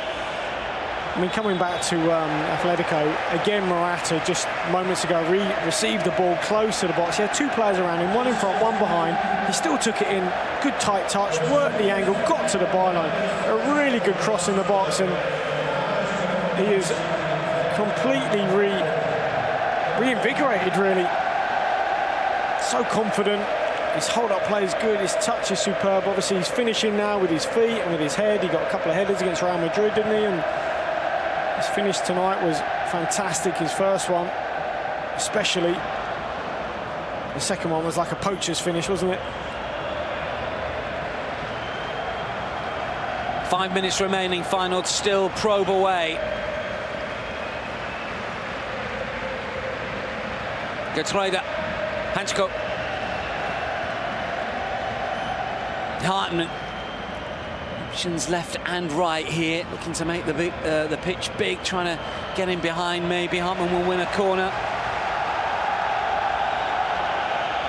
I mean, coming back to Atletico, again, Morata just moments ago received the ball close to the box. He had two players around him, one in front, one behind. He still took it in, good tight touch, worked the angle, got to the byline. A really good cross in the box, and he is completely reinvigorated, really. So confident. His hold-up play is good, his touch is superb. Obviously, he's finishing now with his feet and with his head. He got a couple of headers against Real Madrid, didn't he? And his finish tonight was fantastic. His first one, especially. The second one was like a poacher's finish, wasn't it? 5 minutes remaining. Feyenoord still probe away. Getreuder, Hansko. Hartmann. Options left and right here, looking to make the pitch big, trying to get him behind maybe. Hartmann will win a corner.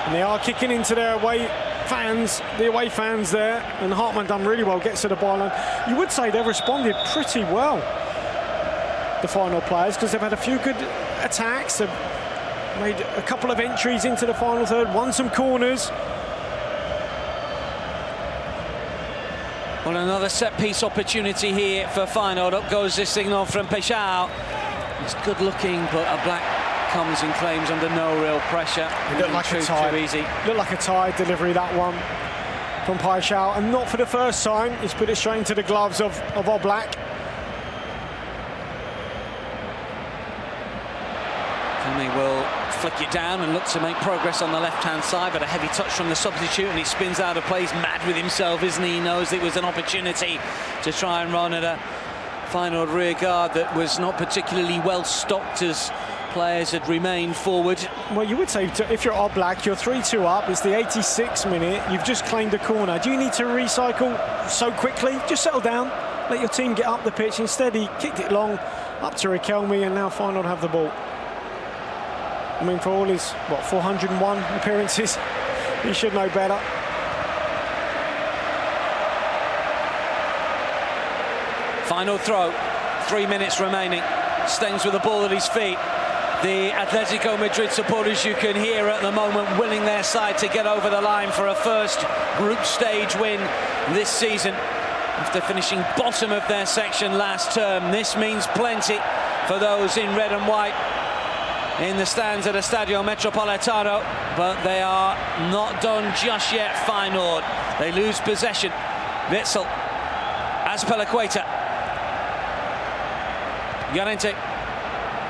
And they are kicking into their away fans, the away fans there, and Hartmann done really well, gets to the byline. You would say they've responded pretty well, the final players, because they've had a few good attacks, they've made a couple of entries into the final third, won some corners. Well, another set-piece opportunity here for Feyenoord. Up goes this signal from Peixão. It's good looking, but a black comes and claims under no real pressure. It looked like a tired, too easy. Looked like a tired delivery, that one, from Peixão. And not for the first time. He's put it straight into the gloves of Oblak. And they will flick it down and look to make progress on the left-hand side, but a heavy touch from the substitute, and he spins out of play. He's mad with himself, isn't he? He knows it was an opportunity to try and run at a Feyenoord rear guard that was not particularly well stocked as players had remained forward. Well, you would say if you're Oblak, you're 3-2 up, it's the 86th minute, you've just claimed a corner. Do you need to recycle so quickly? Just settle down, let your team get up the pitch. Instead, he kicked it long up to Riquelme, and now Feyenoord have the ball. I mean, for all his, 401 appearances, he should know better. Final throw, 3 minutes remaining. Stengs with the ball at his feet. The Atletico Madrid supporters, you can hear at the moment, willing their side to get over the line for a first group stage win this season. After finishing bottom of their section last term, this means plenty for those in red and white in the stands at Estadio Metropolitano, but they are not done just yet. Feyenoord, they lose possession. Witsel, Azpilicueta, Llorente,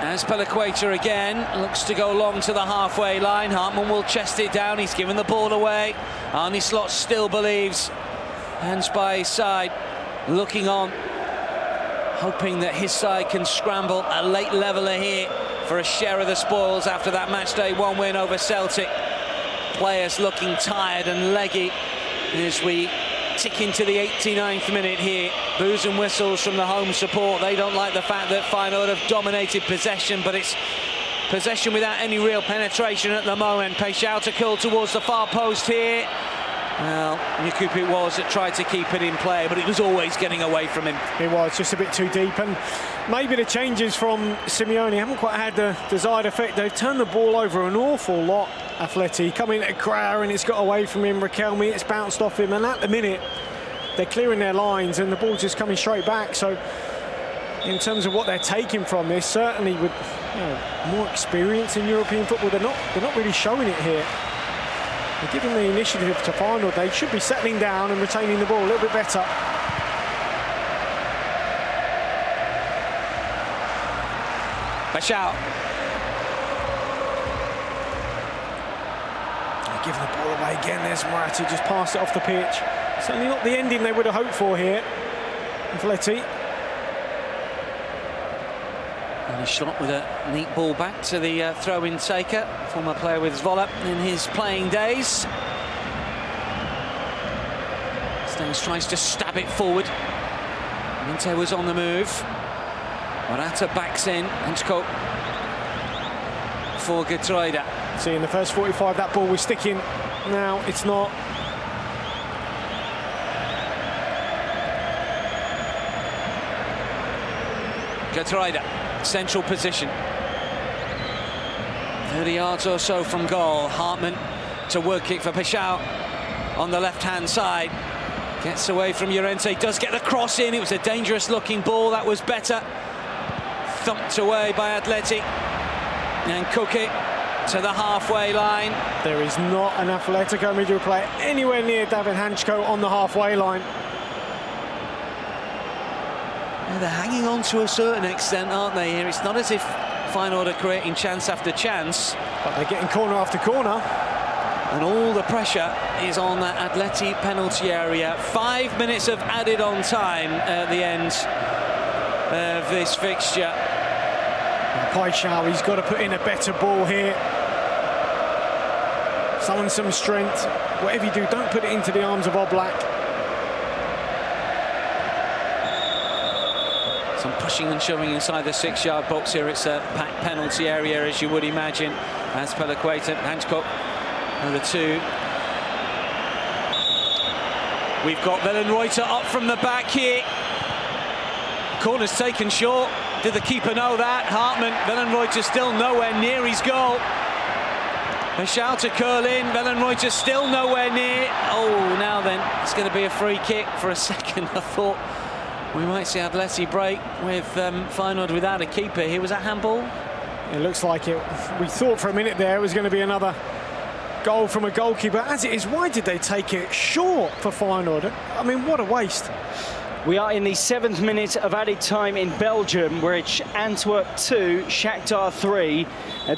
Azpilicueta again, looks to go long to the halfway line. Hartmann will chest it down, he's given the ball away. Arne Slot still believes, hands by his side, looking on, hoping that his side can scramble a late leveller here for a share of the spoils after that matchday 1 win over Celtic. Players looking tired and leggy as we tick into the 89th minute here. Boos and whistles from the home support. They don't like the fact that Feyenoord have dominated possession, but it's possession without any real penetration at the moment. Peixão to curl towards the far post here. Well, Newcastle it was that tried to keep it in play, but it was always getting away from him. It was just a bit too deep, and maybe the changes from Simeone haven't quite had the desired effect. They've turned the ball over an awful lot, Atleti. Coming at Craigo, and it's got away from him. Riquelme, it's bounced off him, and at the minute, they're clearing their lines, and the ball's just coming straight back. So, in terms of what they're taking from this, certainly with more experience in European football, they're not really showing it here. They're giving the initiative to Feyenoord. They should be settling down and retaining the ball a little bit better. Peixão. They're giving the ball away again. There's Morata, just passed it off the pitch. Certainly not the ending they would have hoped for here. Atleti. And a shot with a neat ball back to the throw-in taker, former player with Zwolle in his playing days. Stengs tries to stab it forward. Minte was on the move. Morata backs in. Hansko for Geertruida. See, in the first 45, that ball was sticking. Now it's not. Geertruida, central position. 30 yards or so from goal. Hartman to work kick for Peixão on the left-hand side. Gets away from Llorente, does get the cross in. It was a dangerous-looking ball. That was better. Thumped away by Atleti. And Kuki to the halfway line. There is not an Atletico midfield player anywhere near David Hansko on the halfway line. They're hanging on to a certain extent, aren't they, here? It's not as if Feyenoord are creating chance after chance. But they're getting corner after corner. And all the pressure is on that Atleti penalty area. 5 minutes of added on time at the end of this fixture. Peixão, he's got to put in a better ball here. Summon some strength. Whatever you do, don't put it into the arms of Oblak. Some pushing and shoving inside the 6-yard box here. It's a packed penalty area, as you would imagine. As Peliqueta, Hansko, number 2. We've got Wellenreuter up from the back here. Corner's taken short. Did the keeper know that? Hartman, Wellenreuter still nowhere near his goal. A shout to curl in. Wellenreuter still nowhere near. Oh, now then, it's going to be a free kick. For a second, I thought we might see Atleti break with Feyenoord without a keeper. Here was a handball. It looks like it. We thought for a minute there it was going to be another goal from a goalkeeper. As it is, why did they take it short for Feyenoord? I mean, what a waste. We are in the 7th minute of added time in Belgium, where it's Antwerp 2, Shakhtar 3.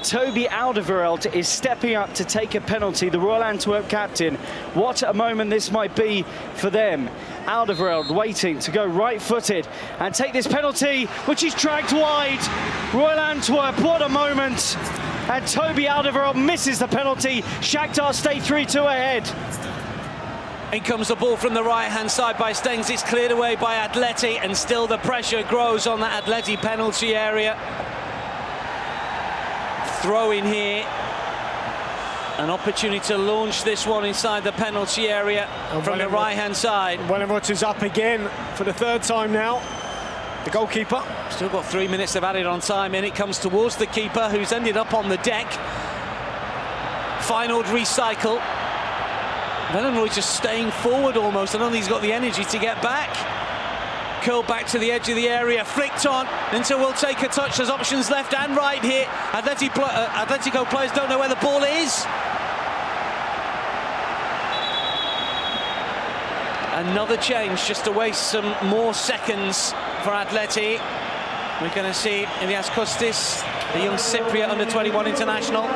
Toby Alderweireld is stepping up to take a penalty, the Royal Antwerp captain. What a moment this might be for them. Alderweireld waiting to go right-footed and take this penalty, which is dragged wide. Royal Antwerp, what a moment. And Toby Alderweireld misses the penalty. Shakhtar stay 3-2 ahead. In comes the ball from the right-hand side by Stengs. It's cleared away by Atleti, and still the pressure grows on that Atleti penalty area. Throw in here. An opportunity to launch this one inside the penalty area from the right-hand side. Wellenreuter's up again for the 3rd time now. The goalkeeper. Still got 3 minutes of added on time, and it comes towards the keeper, who's ended up on the deck. Feyenoord recycle. Wellenreuter just staying forward almost. I don't think he's got the energy to get back. Curled back to the edge of the area, flicked on. Inter will take a touch. There's options left and right here. Atletico players don't know where the ball is. Another change just to waste some more seconds for Atleti. We're going to see Ilias Kostis, the young Cypriot under-21 international.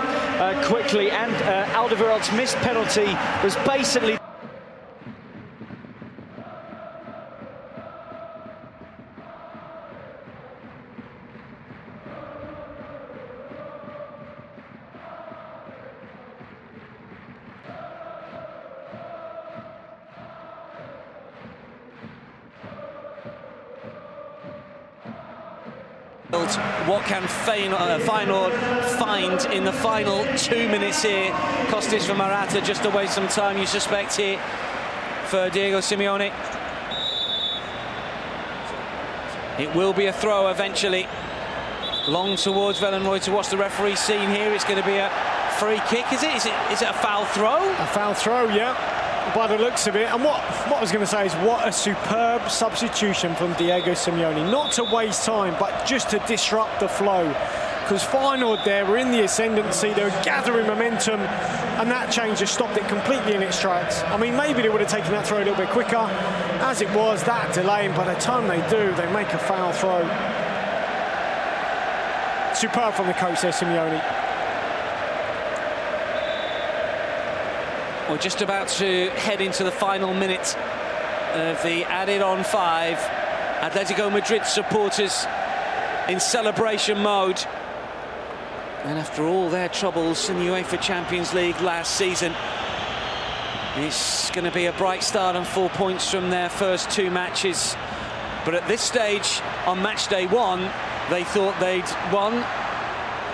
Quickly, and Alderweireld's missed penalty was basically... What can Feyenoord find in the final 2 minutes here? Kostis for Morata, just to waste some time, you suspect, here for Diego Simeone. It will be a throw eventually. Long towards Wellenreuter. What's the referee seen here? It's going to be a free kick, is it? Is it a foul throw? A foul throw, yeah. By the looks of it. And what I was going to say is what a superb substitution from Diego Simeone. Not to waste time, but just to disrupt the flow. Because Feyenoord there were in the ascendancy, they were gathering momentum, and that change just stopped it completely in its tracks. I mean, maybe they would have taken that throw a little bit quicker. As it was, that delay, and by the time they do, they make a foul throw. Superb from the coach there, Simeone. We're just about to head into the final minute of the added-on 5. Atletico Madrid supporters in celebration mode. And after all their troubles in the UEFA Champions League last season, it's going to be a bright start and 4 points from their first 2 matches. But at this stage, on match day 1, they thought they'd won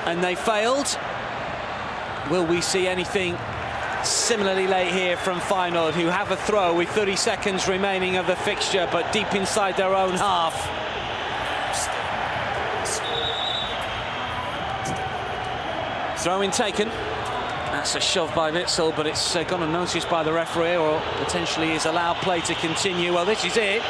and they failed. Will we see anything similarly late here from Feyenoord, who have a throw with 30 seconds remaining of the fixture, but deep inside their own half? Throw-in taken. That's a shove by Witsel, but it's gone unnoticed by the referee, or potentially is allowed play to continue. Well, this is it.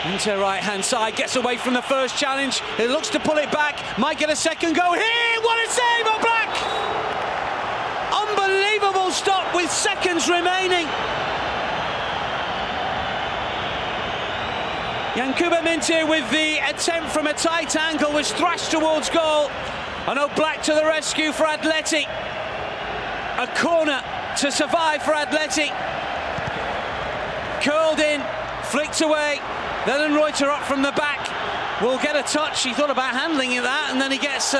Into right-hand side, gets away from the first challenge. It looks to pull it back. Might get a second go here. What a save on Black! Unbelievable stop with seconds remaining. USMNT with the attempt from a tight angle was thrashed towards goal. I know Black to the rescue for Atletico. A corner to survive for Atletico. Curled in, flicked away. Then Reuter up from the back. Will get a touch. He thought about handling that, and then he gets...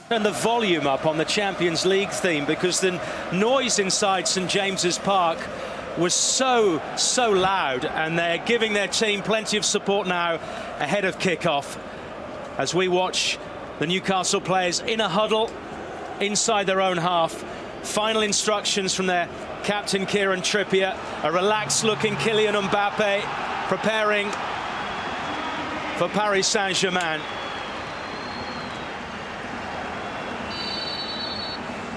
And the volume up on the Champions League theme, because the noise inside St James's Park was so loud, and they're giving their team plenty of support now ahead of kick-off as we watch the Newcastle players in a huddle inside their own half. Final instructions from their captain Kieran Trippier, a relaxed-looking Kylian Mbappe preparing for Paris Saint-Germain.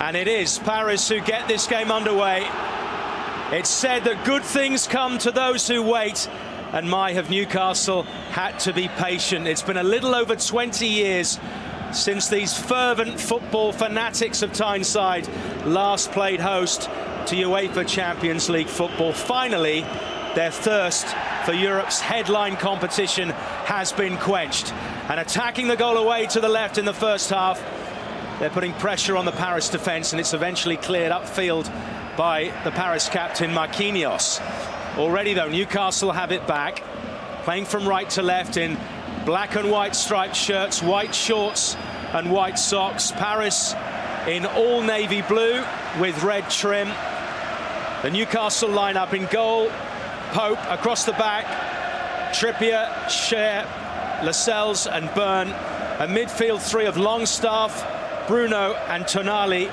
And it is Paris who get this game underway. It's said that good things come to those who wait, and my have Newcastle had to be patient. It's been a little over 20 years since these fervent football fanatics of Tyneside last played host to UEFA Champions League football. Finally, their thirst for Europe's headline competition has been quenched. And attacking the goal away to the left in the first half, they're putting pressure on the Paris defence, and it's eventually cleared upfield by the Paris captain Marquinhos. Already though, Newcastle have it back, playing from right to left in black and white striped shirts, white shorts and white socks. Paris in all navy blue with red trim. The Newcastle lineup in goal: Pope across the back, Trippier, Cher, Lascelles and Byrne. A midfield three of Longstaff, Bruno and Tonali.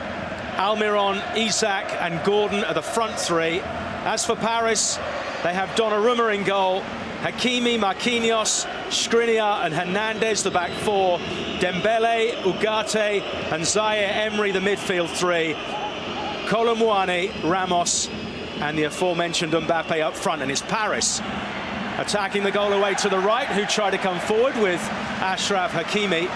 Almiron, Isak and Gordon are the front three. As for Paris, they have Donnarumma in goal, Hakimi, Marquinhos, Skriniar and Hernandez the back four, Dembele, Ugarte and Zaire Emery the midfield three, Colomwani, Ramos and the aforementioned Mbappe up front. And it's Paris attacking the goal away to the right, who try to come forward with Achraf Hakimi.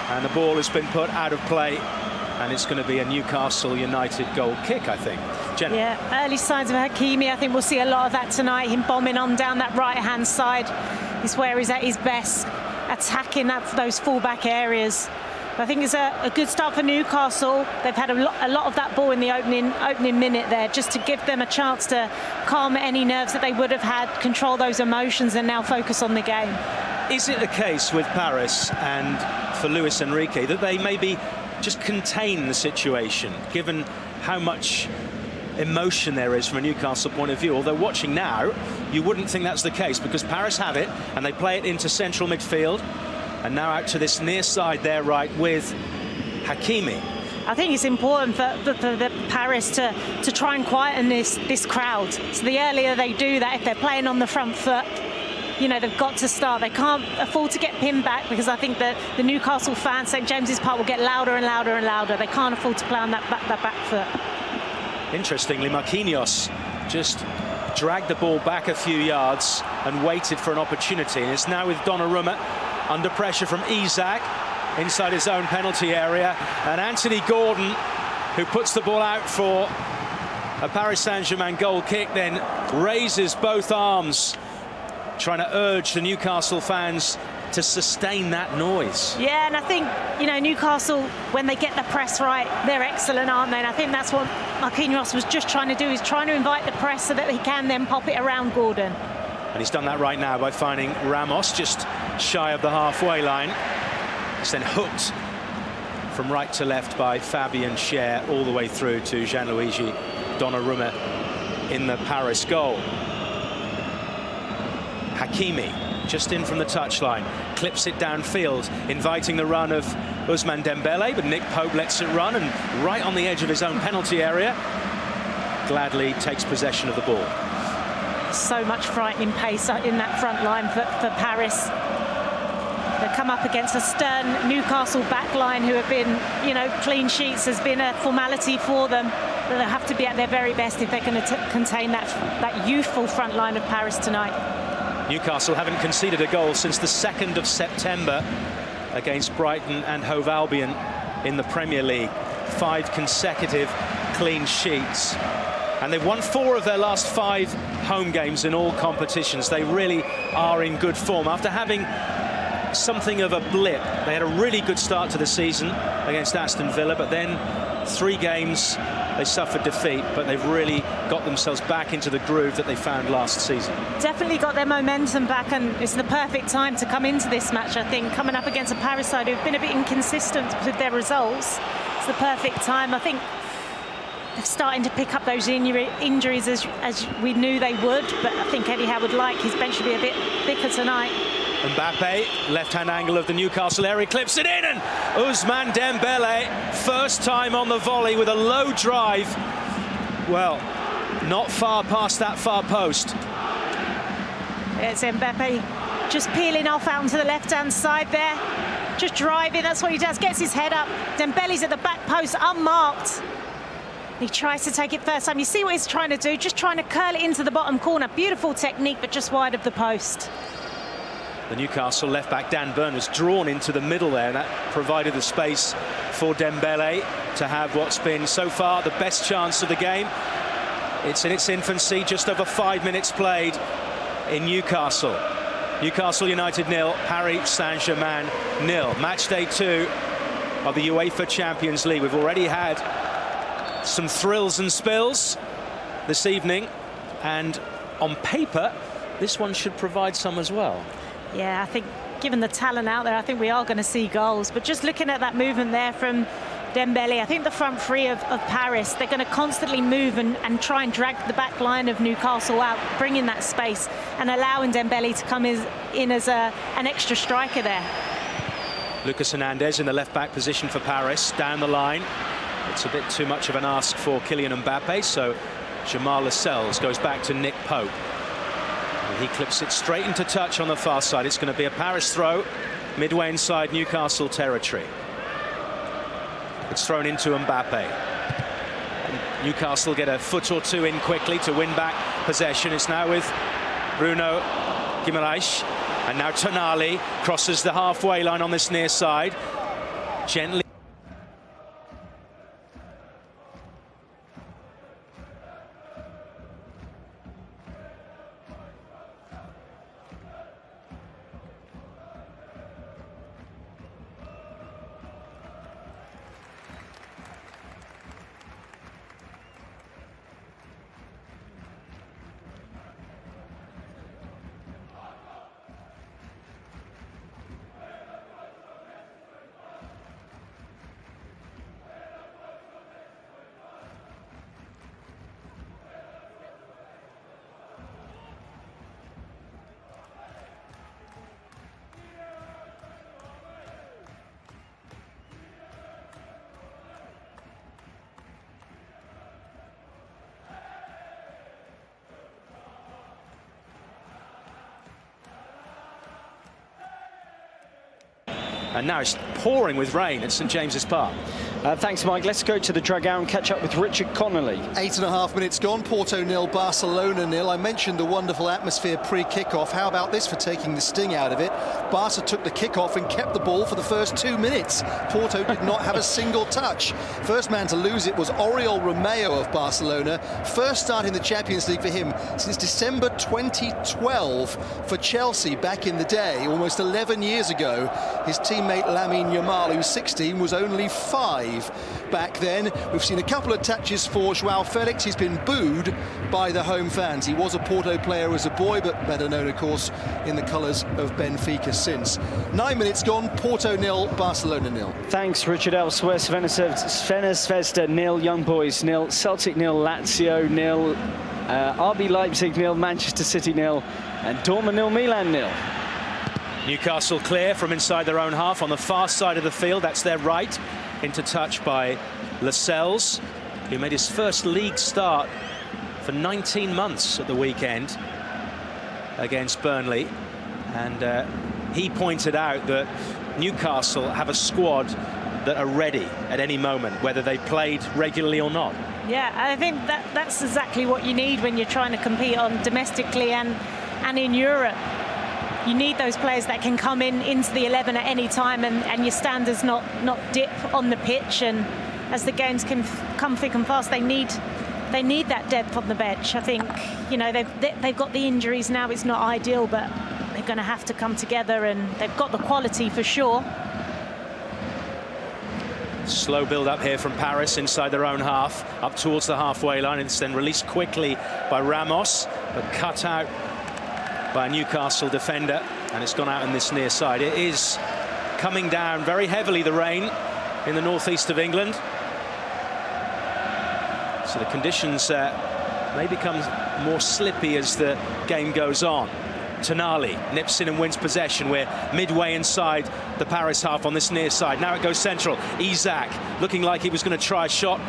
And the ball has been put out of play, and it's going to be a Newcastle United goal kick, I think. Jenna. Yeah, early signs of Hakimi. I think we'll see a lot of that tonight, him bombing on down that right-hand side. Is where he's at his best, attacking those full-back areas. But I think it's a good start for Newcastle. They've had a lot of that ball in the opening minute there, just to give them a chance to calm any nerves that they would have had, control those emotions and now focus on the game. Is it the case with Paris and for Luis Enrique that they maybe just contain the situation, given how much emotion there is from a Newcastle point of view? Although watching now, you wouldn't think that's the case, because Paris have it and they play it into central midfield, and now out to this near side there right with Hakimi. I think it's important for Paris to try and quieten this crowd. So the earlier they do that, if they're playing on the front foot, you know, they've got to start. They can't afford to get pinned back, because I think that the Newcastle fans, St James's Park, will get louder and louder and louder. They can't afford to play on that back foot. Interestingly, Marquinhos just dragged the ball back a few yards and waited for an opportunity. And it's now with Donnarumma under pressure from Isak inside his own penalty area. And Anthony Gordon, who puts the ball out for a Paris Saint-Germain goal kick, then raises both arms, trying to urge the Newcastle fans to sustain that noise. Yeah, and I think, you know, Newcastle, when they get the press right, they're excellent, aren't they? And I think that's what Marquinhos was just trying to do. He's trying to invite the press so that he can then pop it around Gordon. And he's done that right now by finding Ramos just shy of the halfway line. It's then hooked from right to left by Fabian Cher all the way through to Gianluigi Donnarumma in the Paris goal. Hakimi just in from the touchline, clips it downfield, inviting the run of Ousmane Dembele, but Nick Pope lets it run, and right on the edge of his own penalty area, gladly takes possession of the ball. So much frightening pace in that front line for Paris. They come up against a stern Newcastle back line who have been, you know, clean sheets has been a formality for them. They'll have to be at their very best if they're going to contain that youthful front line of Paris tonight. Newcastle haven't conceded a goal since the 2nd of September against Brighton and Hove Albion in the Premier League. 5 consecutive clean sheets. And they've won 4 of their last 5 home games in all competitions. They really are in good form. After having something of a blip, they had a really good start to the season against Aston Villa, but then 3 games, they suffered defeat, but they've really got themselves back into the groove that they found last season. Definitely got their momentum back, and it's the perfect time to come into this match, I think. Coming up against a Paris side who've been a bit inconsistent with their results, it's the perfect time. I think they're starting to pick up those injuries as we knew they would, but I think Eddie Howe would like his bench to be a bit thicker tonight. Mbappe, left-hand angle of the Newcastle area, clips it in, and Ousmane Dembele, first time on the volley with a low drive. Well, not far past that far post. It's Mbappe just peeling off out onto the left-hand side there. Just driving, that's what he does, gets his head up. Dembele's at the back post, unmarked. He tries to take it first time. You see what he's trying to do, just trying to curl it into the bottom corner. Beautiful technique, but just wide of the post. The Newcastle left-back Dan Burn was drawn into the middle there, and that provided the space for Dembele to have what's been so far the best chance of the game. It's in its infancy, just over 5 minutes played in Newcastle. Newcastle United 0, Paris Saint-Germain 0. Matchday 2 of the UEFA Champions League. We've already had some thrills and spills this evening, and on paper this one should provide some as well. Yeah, I think given the talent out there, I think we are going to see goals. But just looking at that movement there from Dembele, I think the front three of Paris, they're going to constantly move and try and drag the back line of Newcastle out, bringing that space and allowing Dembele to come in as an extra striker there. Lucas Hernandez in the left-back position for Paris, down the line. It's a bit too much of an ask for Kylian Mbappe, so Jamal Lascelles goes back to Nick Pope. He clips it straight into touch on the far side. It's going to be a Paris throw, midway inside Newcastle territory. It's thrown into Mbappe. And Newcastle get a foot or two in quickly to win back possession. It's now with Bruno Guimaraes. And now Tonali crosses the halfway line on this near side. Gently. And now it's pouring with rain at St James's Park. Thanks, Mike. Let's go to the dugout and catch up with Richard Connolly. 8.5 minutes gone. Porto 0, Barcelona 0. I mentioned the wonderful atmosphere pre-kickoff. How about this for taking the sting out of it? Barca took the kickoff and kept the ball for the first 2 minutes. Porto did not have a single touch. First man to lose it was Oriol Romeo of Barcelona. First start in the Champions League for him since December 2012 for Chelsea back in the day, almost 11 years ago. His teammate Lamine Yamal, who's 16, was only 5 back then. We've seen a couple of touches for João Felix. He's been booed by the home fans. He was a Porto player as a boy, but better known, of course, in the colours of Benfica since. 9 minutes gone. Porto 0, Barcelona 0. Thanks, Richard. Elsewhere, Zvezda 0, Young Boys 0, Celtic 0, Lazio 0, RB Leipzig 0, Manchester City 0, and Dortmund 0, Milan 0. Newcastle clear from inside their own half on the far side of the field. That's their right. Into touch by Lascelles, who made his first league start for 19 months at the weekend against Burnley. And he pointed out that Newcastle have a squad that are ready at any moment, whether they played regularly or not. Yeah, I think that's exactly what you need when you're trying to compete on domestically and in Europe. You need those players that can come into the 11 at any time, and your standards not dip on the pitch. And as the games can come thick and fast, they need that depth on the bench. I think, you know, they've got the injuries now. It's not ideal, but they're going to have to come together, and they've got the quality for sure. Slow build-up here from Paris inside their own half, up towards the halfway line. It's then released quickly by Ramos, but cut out by a Newcastle defender, and it's gone out on this near side. It is coming down very heavily, the rain, in the northeast of England. So the conditions may become more slippy as the game goes on. Tonali nips in and wins possession. We're midway inside the Paris half on this near side. Now it goes central. Isak looking like he was going to try a shot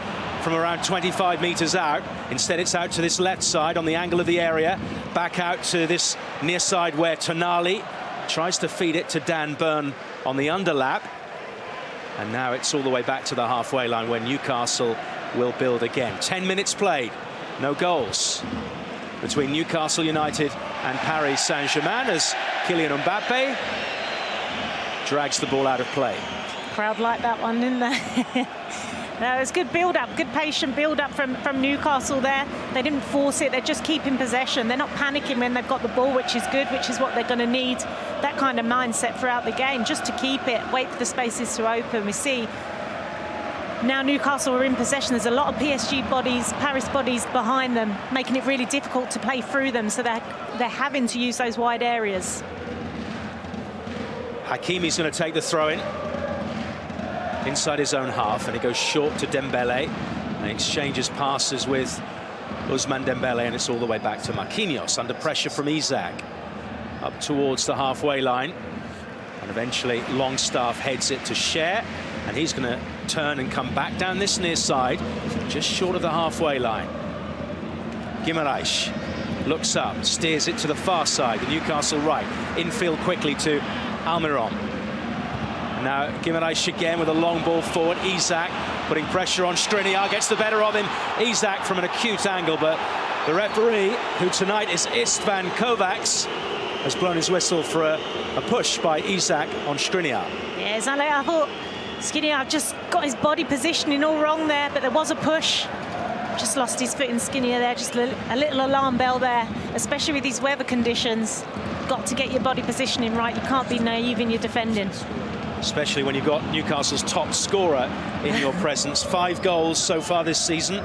from around 25 metres out. Instead, it's out to this left side on the angle of the area. Back out to this near side where Tonali tries to feed it to Dan Burn on the underlap. And now it's all the way back to the halfway line where Newcastle will build again. 10 minutes played, no goals between Newcastle United and Paris Saint-Germain as Kylian Mbappe drags the ball out of play. Crowd liked that one, didn't they? No, it was good build-up, good patient build-up from Newcastle there. They didn't force it, they're just keeping possession. They're not panicking when they've got the ball, which is good, which is what they're going to need. That kind of mindset throughout the game, just to keep it, wait for the spaces to open. We see now Newcastle are in possession. There's a lot of PSG bodies, Paris bodies behind them, making it really difficult to play through them, so they're having to use those wide areas. Hakimi's going to take the throw-in inside his own half, and it goes short to Dembele, and he exchanges passes with Ousmane Dembele, and it's all the way back to Marquinhos under pressure from Isak up towards the halfway line, and eventually Longstaff heads it to Cher, and he's going to turn and come back down this near side just short of the halfway line. Guimaraes looks up, steers it to the far side, the Newcastle right, infield quickly to Almiron. Now Guimaraes again with a long ball forward. Isak putting pressure on Skriniar, gets the better of him. Isak from an acute angle, but the referee, who tonight is Istvan Kovacs, has blown his whistle for a push by Isak on Skriniar. Yeah, exactly. I thought Skriniar just got his body positioning all wrong there, but there was a push. Just lost his foot in Skriniar there, just a little alarm bell there, especially with these weather conditions. Got to get your body positioning right. You can't be naive in your defending. Especially when you've got Newcastle's top scorer in your presence. 5 goals so far this season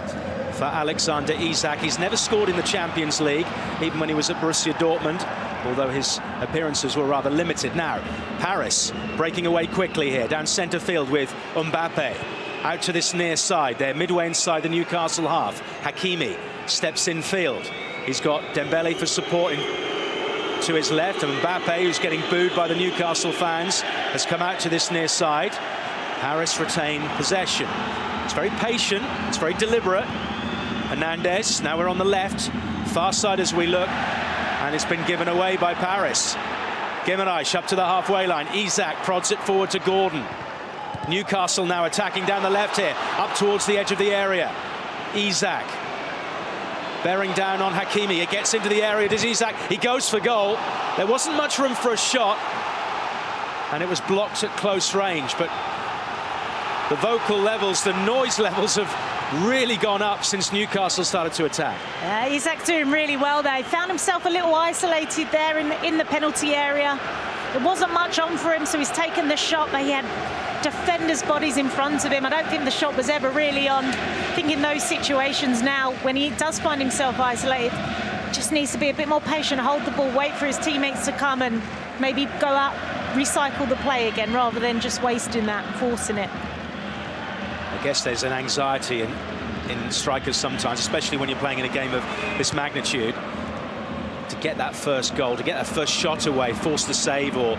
for Alexander Isak. He's never scored in the Champions League, even when he was at Borussia Dortmund, although his appearances were rather limited. Now, Paris breaking away quickly here, down centre field with Mbappe. Out to this near side. They're midway inside the Newcastle half. Hakimi steps in field. He's got Dembele for support to his left, and Mbappe, who's getting booed by the Newcastle fans, has come out to this near side. Paris retain possession. It's very patient, it's very deliberate. Hernandez, now we're on the left, far side as we look, and it's been given away by Paris. Guimaraes up to the halfway line. Isak prods it forward to Gordon. Newcastle now attacking down the left here, up towards the edge of the area. Isak bearing down on Hakimi. It gets into the area. Does Isak? He goes for goal. There wasn't much room for a shot, and it was blocked at close range. But the vocal levels, the noise levels have really gone up since Newcastle started to attack. Isak's doing really well there. He found himself a little isolated there in the penalty area. There wasn't much on for him, so he's taken the shot, but he had defenders' bodies in front of him. I don't think the shot was ever really on. I think in those situations now, when he does find himself isolated, just needs to be a bit more patient, hold the ball, wait for his teammates to come and maybe go out, recycle the play again, rather than just wasting that and forcing it. I guess there's an anxiety in strikers sometimes, especially when you're playing in a game of this magnitude, to get that first goal, to get that first shot away, force the save or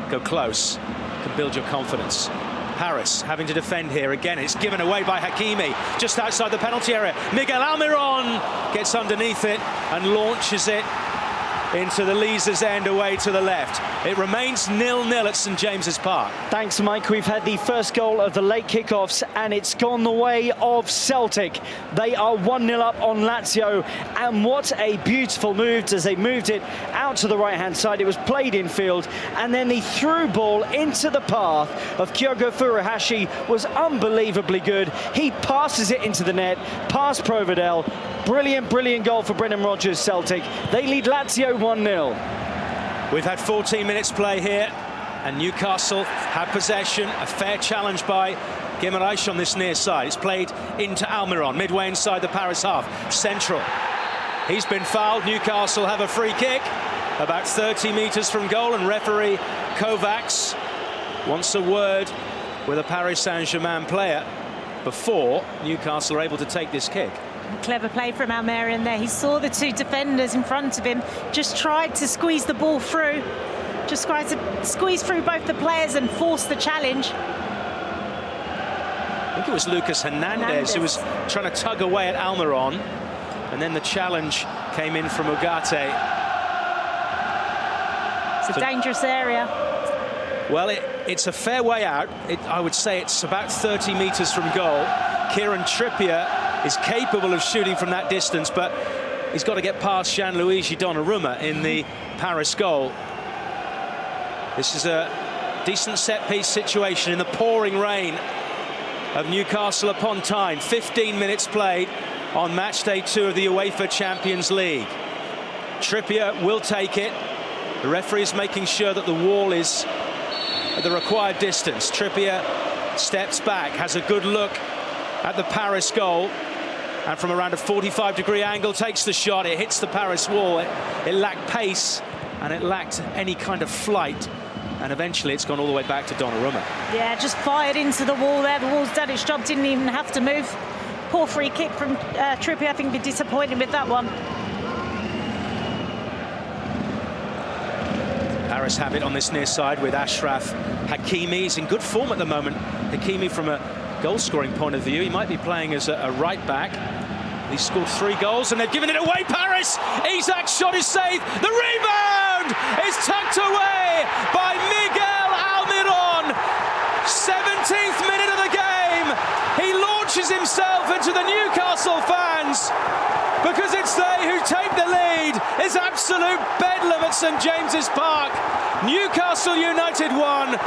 go close, can build your confidence. Paris having to defend here again. It's given away by Hakimi just outside the penalty area. Miguel Almiron gets underneath it and launches it into the Leazes end away to the left. It remains 0-0 at St James's Park. Thanks, Mike. We've had the first goal of the late kickoffs, and it's gone the way of Celtic. They are 1-0 up on Lazio, and what a beautiful move as they moved it out to the right-hand side. It was played in field, and then the through ball into the path of Kyogo Furuhashi was unbelievably good. He passes it into the net, past Provedel. Brilliant, brilliant goal for Brendan Rodgers, Celtic. They lead Lazio 1-0. We've had 14 minutes play here, and Newcastle have possession. A fair challenge by Guimaraes on this near side. It's played into Almiron, midway inside the Paris half. Central. He's been fouled. Newcastle have a free kick about 30 metres from goal, and referee Kovacs wants a word with a Paris Saint-Germain player before Newcastle are able to take this kick. Clever play from Almiron there. He saw the two defenders in front of him, just tried to squeeze the ball through, just tried to squeeze through both the players and force the challenge. I think it was Lucas Hernandez who was trying to tug away at Almiron, and then the challenge came in from Ugarte. It's a dangerous area. Well, it's a fair way out. I would say it's about 30 metres from goal. Kieran Trippier is capable of shooting from that distance, but he's got to get past Gianluigi Donnarumma in the Paris goal. This is a decent set-piece situation in the pouring rain of Newcastle upon Tyne. 15 minutes played on match day 2 of the UEFA Champions League. Trippier will take it. The referee is making sure that the wall is at the required distance. Trippier steps back, has a good look at the Paris goal, and from around a 45-degree angle takes the shot. It hits the Paris wall. It lacked pace and it lacked any kind of flight, and eventually it's gone all the way back to Donnarumma. Yeah, just fired into the wall there. The wall's done its job, didn't even have to move. Poor free kick from Trippier. I think he'd be disappointed with that one. Paris have it on this near side with Achraf Hakimi. He's in good form at the moment. Hakimi, from a goal-scoring point of view, he might be playing as a right-back. He's scored 3 goals and they've given it away. Paris! Isak's shot is saved. The rebound is tucked away by Miguel Almiron. 17th minute of the game. He launches himself into the Newcastle fans because it's they who take the lead. It's absolute bedlam at St James's Park. Newcastle United 1,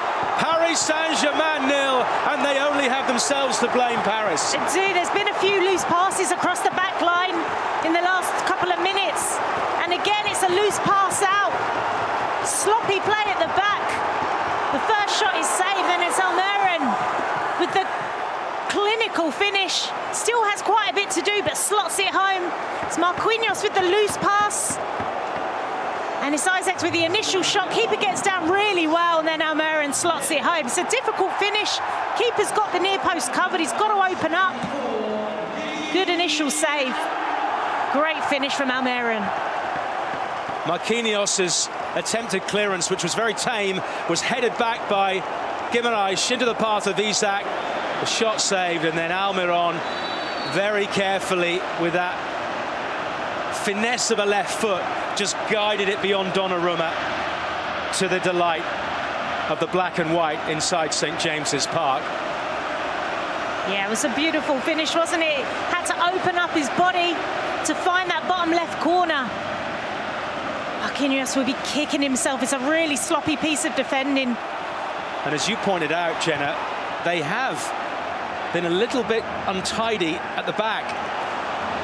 Paris Saint-Germain 0, and they only have themselves to blame, Paris. Indeed, there's been a few loose passes across the back line in the last couple of minutes, and again it's a loose pass out. Sloppy play at the back. The first shot is saved, and it's Almiron with the clinical finish. Still has quite a bit to do, but slots it home. It's Marquinhos with the loose pass. And it's Isaacs with the initial shot. Keeper gets down really well, and then Almiron slots it home. It's a difficult finish. Keeper's got the near post covered. He's got to open up. Good initial save. Great finish from Almiron. Marquinhos' attempted clearance, which was very tame, was headed back by Guimaraes into the path of Isak. The shot saved, and then Almiron very carefully with that finesse of a left foot just guided it beyond Donnarumma, to the delight of the black and white inside St James's Park. Yeah, it was a beautiful finish, wasn't it? Had to open up his body to find that bottom left corner. Marquinhos will be kicking himself. It's a really sloppy piece of defending. And as you pointed out, Jenna, they have been a little bit untidy at the back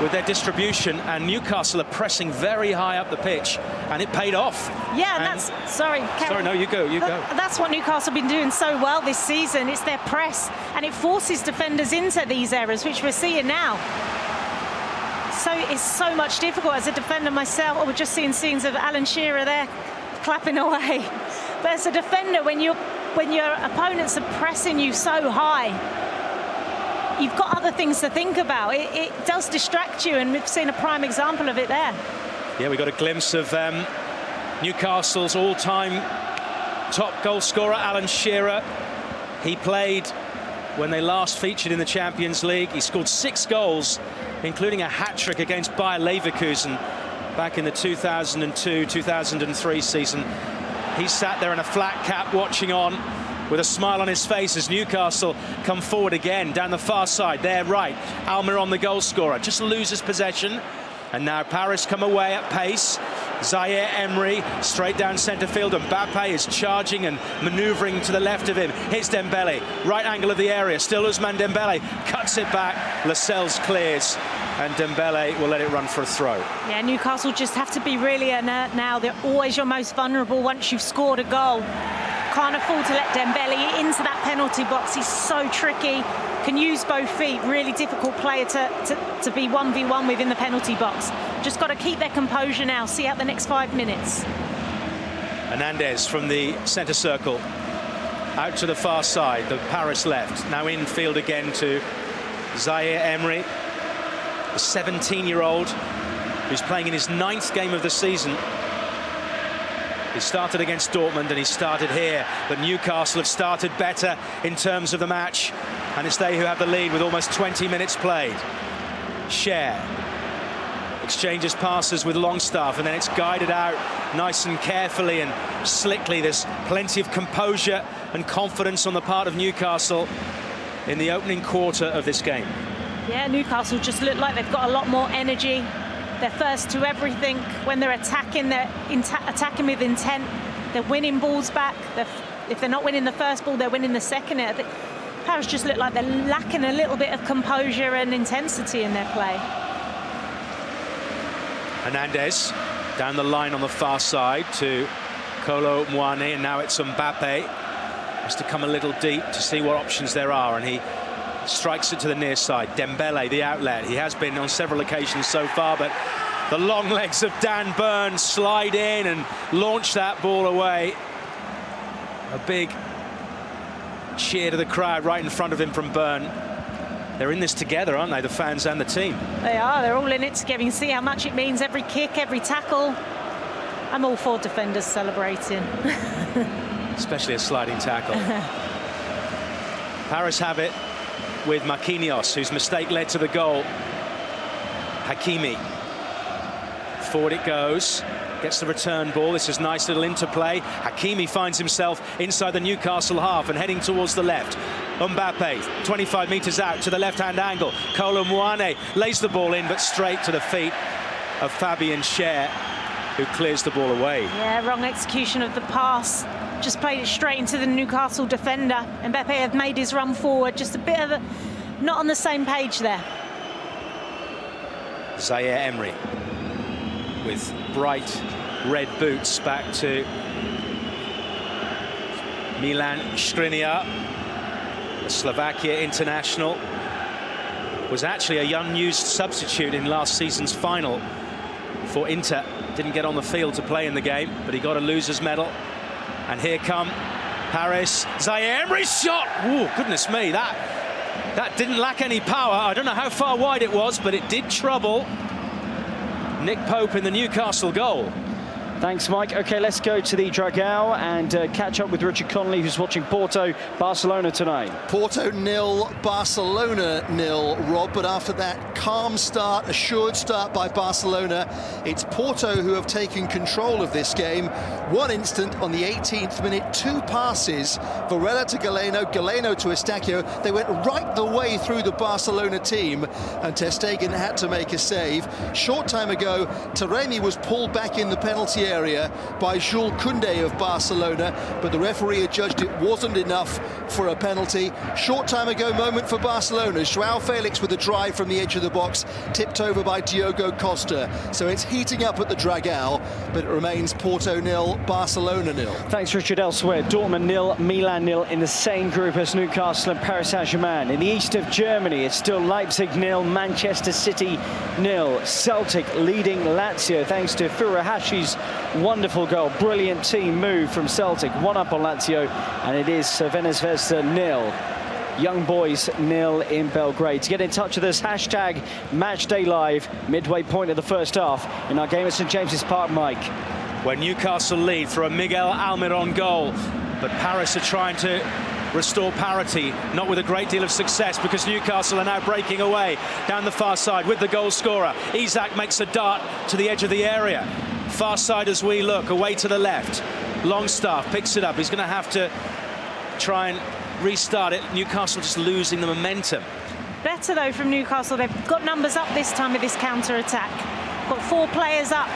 with their distribution, and Newcastle are pressing very high up the pitch, and it paid off. Yeah, and that's... Sorry, no, you go. That's what Newcastle have been doing so well this season. It's their press, and it forces defenders into these errors, which we're seeing now. So it's so much difficult as a defender myself. We're just seeing scenes of Alan Shearer there clapping away. But as a defender, when your opponents are pressing you so high, you've got other things to think about. It does distract you, and we've seen a prime example of it there. Yeah, we got a glimpse of Newcastle's all-time top goal scorer, Alan Shearer. He played when they last featured in the Champions League. He scored 6 goals, including a hat-trick against Bayer Leverkusen back in the 2002-2003 season. He sat there in a flat cap watching on with a smile on his face as Newcastle come forward again down the far side. There, right, Almiron, the goal scorer, just loses possession. And now Paris come away at pace. Zaire Emery straight down centre field, and Mbappe is charging and manoeuvring to the left of him. Here's Dembele, right angle of the area, still Ousmane Dembele, cuts it back, Lascelles clears, and Dembele will let it run for a throw. Yeah, Newcastle just have to be really alert now. They're always your most vulnerable once you've scored a goal. can't afford to let Dembele into that penalty box. He's so tricky, can use both feet. Really difficult player to be 1v1 with in the penalty box. Just got to keep their composure now, see out the next 5 minutes. Hernandez from the centre circle, out to the far side, the Paris left. Now infield again to Zaire Emery, the 17-year-old who's playing in his 9th game of the season. He started against Dortmund and he started here, but Newcastle have started better in terms of the match, and it's they who have the lead with almost 20 minutes played. Cher exchanges passes with Longstaff, and then it's guided out nice and carefully and slickly. There's plenty of composure and confidence on the part of Newcastle in the opening quarter of this game. Yeah, Newcastle just look like they've got a lot more energy. They're first to everything. When they're attacking attacking with intent. They're winning balls back. If they're not winning the first ball, they're winning the second. Paris just look like they're lacking a little bit of composure and intensity in their play. Hernandez down the line on the far side to Kolo Muani, and now it's Mbappe. Has to come a little deep to see what options there are, and he strikes it to the near side. Dembele, the outlet. He has been on several occasions so far, but the long legs of Dan Burn slide in and launch that ball away. A big cheer to the crowd right in front of him from Burn. They're in this together, aren't they, the fans and the team? They are. They're all in it together. You can see how much it means, every kick, every tackle. I'm all for defenders celebrating. Especially a sliding tackle. Paris have it with Marquinhos, whose mistake led to the goal. Hakimi. Forward it goes. Gets the return ball. This is nice little interplay. Hakimi finds himself inside the Newcastle half and heading towards the left. Mbappe, 25 metres out to the left-hand angle. Kolo Muani lays the ball in, but straight to the feet of Fabian Cher, who clears the ball away. Yeah, wrong execution of the pass. Just played it straight into the Newcastle defender. Mbappe have made his run forward. Just a bit of not on the same page there. Zaire Emery with bright red boots back to Milan Skriniar, the Slovakia international. Was actually a unused substitute in last season's final for Inter. Didn't get on the field to play in the game, but he got a loser's medal. And here come Paris. Zaire Emery's shot. Ooh, goodness me, that didn't lack any power. I don't know how far wide it was, but it did trouble Nick Pope in the Newcastle goal. Thanks, Mike. OK, let's go to the Dragao and catch up with Richard Connolly, who's watching Porto, Barcelona tonight. Porto 0, Barcelona 0, Rob. But after that calm start, assured start by Barcelona, it's Porto who have taken control of this game. One instant on the 18th minute, 2 passes. Varela to Galeno, Galeno to Eustaquio. They went right the way through the Barcelona team, and Ter Stegen had to make a save. Short time ago, Taremi was pulled back in the penalty area by Jules Koundé of Barcelona, but the referee adjudged it wasn't enough for a penalty. Short time ago moment for Barcelona. Joao Felix with a drive from the edge of the box, tipped over by Diogo Costa. So it's heating up at the Dragao, but it remains Porto 0, Barcelona 0. Thanks, Richard. Elsewhere, Dortmund 0, Milan 0 in the same group as Newcastle and Paris Saint-Germain. In the east of Germany, it's still Leipzig 0, Manchester City 0. Celtic leading Lazio thanks to Furuhashi's wonderful goal. Brilliant team move from Celtic. 1 up on Lazio, and it is Younes Talks 0. Young Boys 0 in Belgrade. To get in touch with us, hashtag Matchday Live, midway point of the first half in our game at St James's Park, Mike. Where Newcastle lead for a Miguel Almiron goal, but Paris are trying to restore parity, not with a great deal of success, because Newcastle are now breaking away down the far side with the goal scorer. Isak makes a dart to the edge of the area. Far side as we look, away to the left. Longstaff picks it up. He's going to have to try and restart it. Newcastle just losing the momentum. Better though from Newcastle. They've got numbers up this time with this counter-attack. Got 4 players up.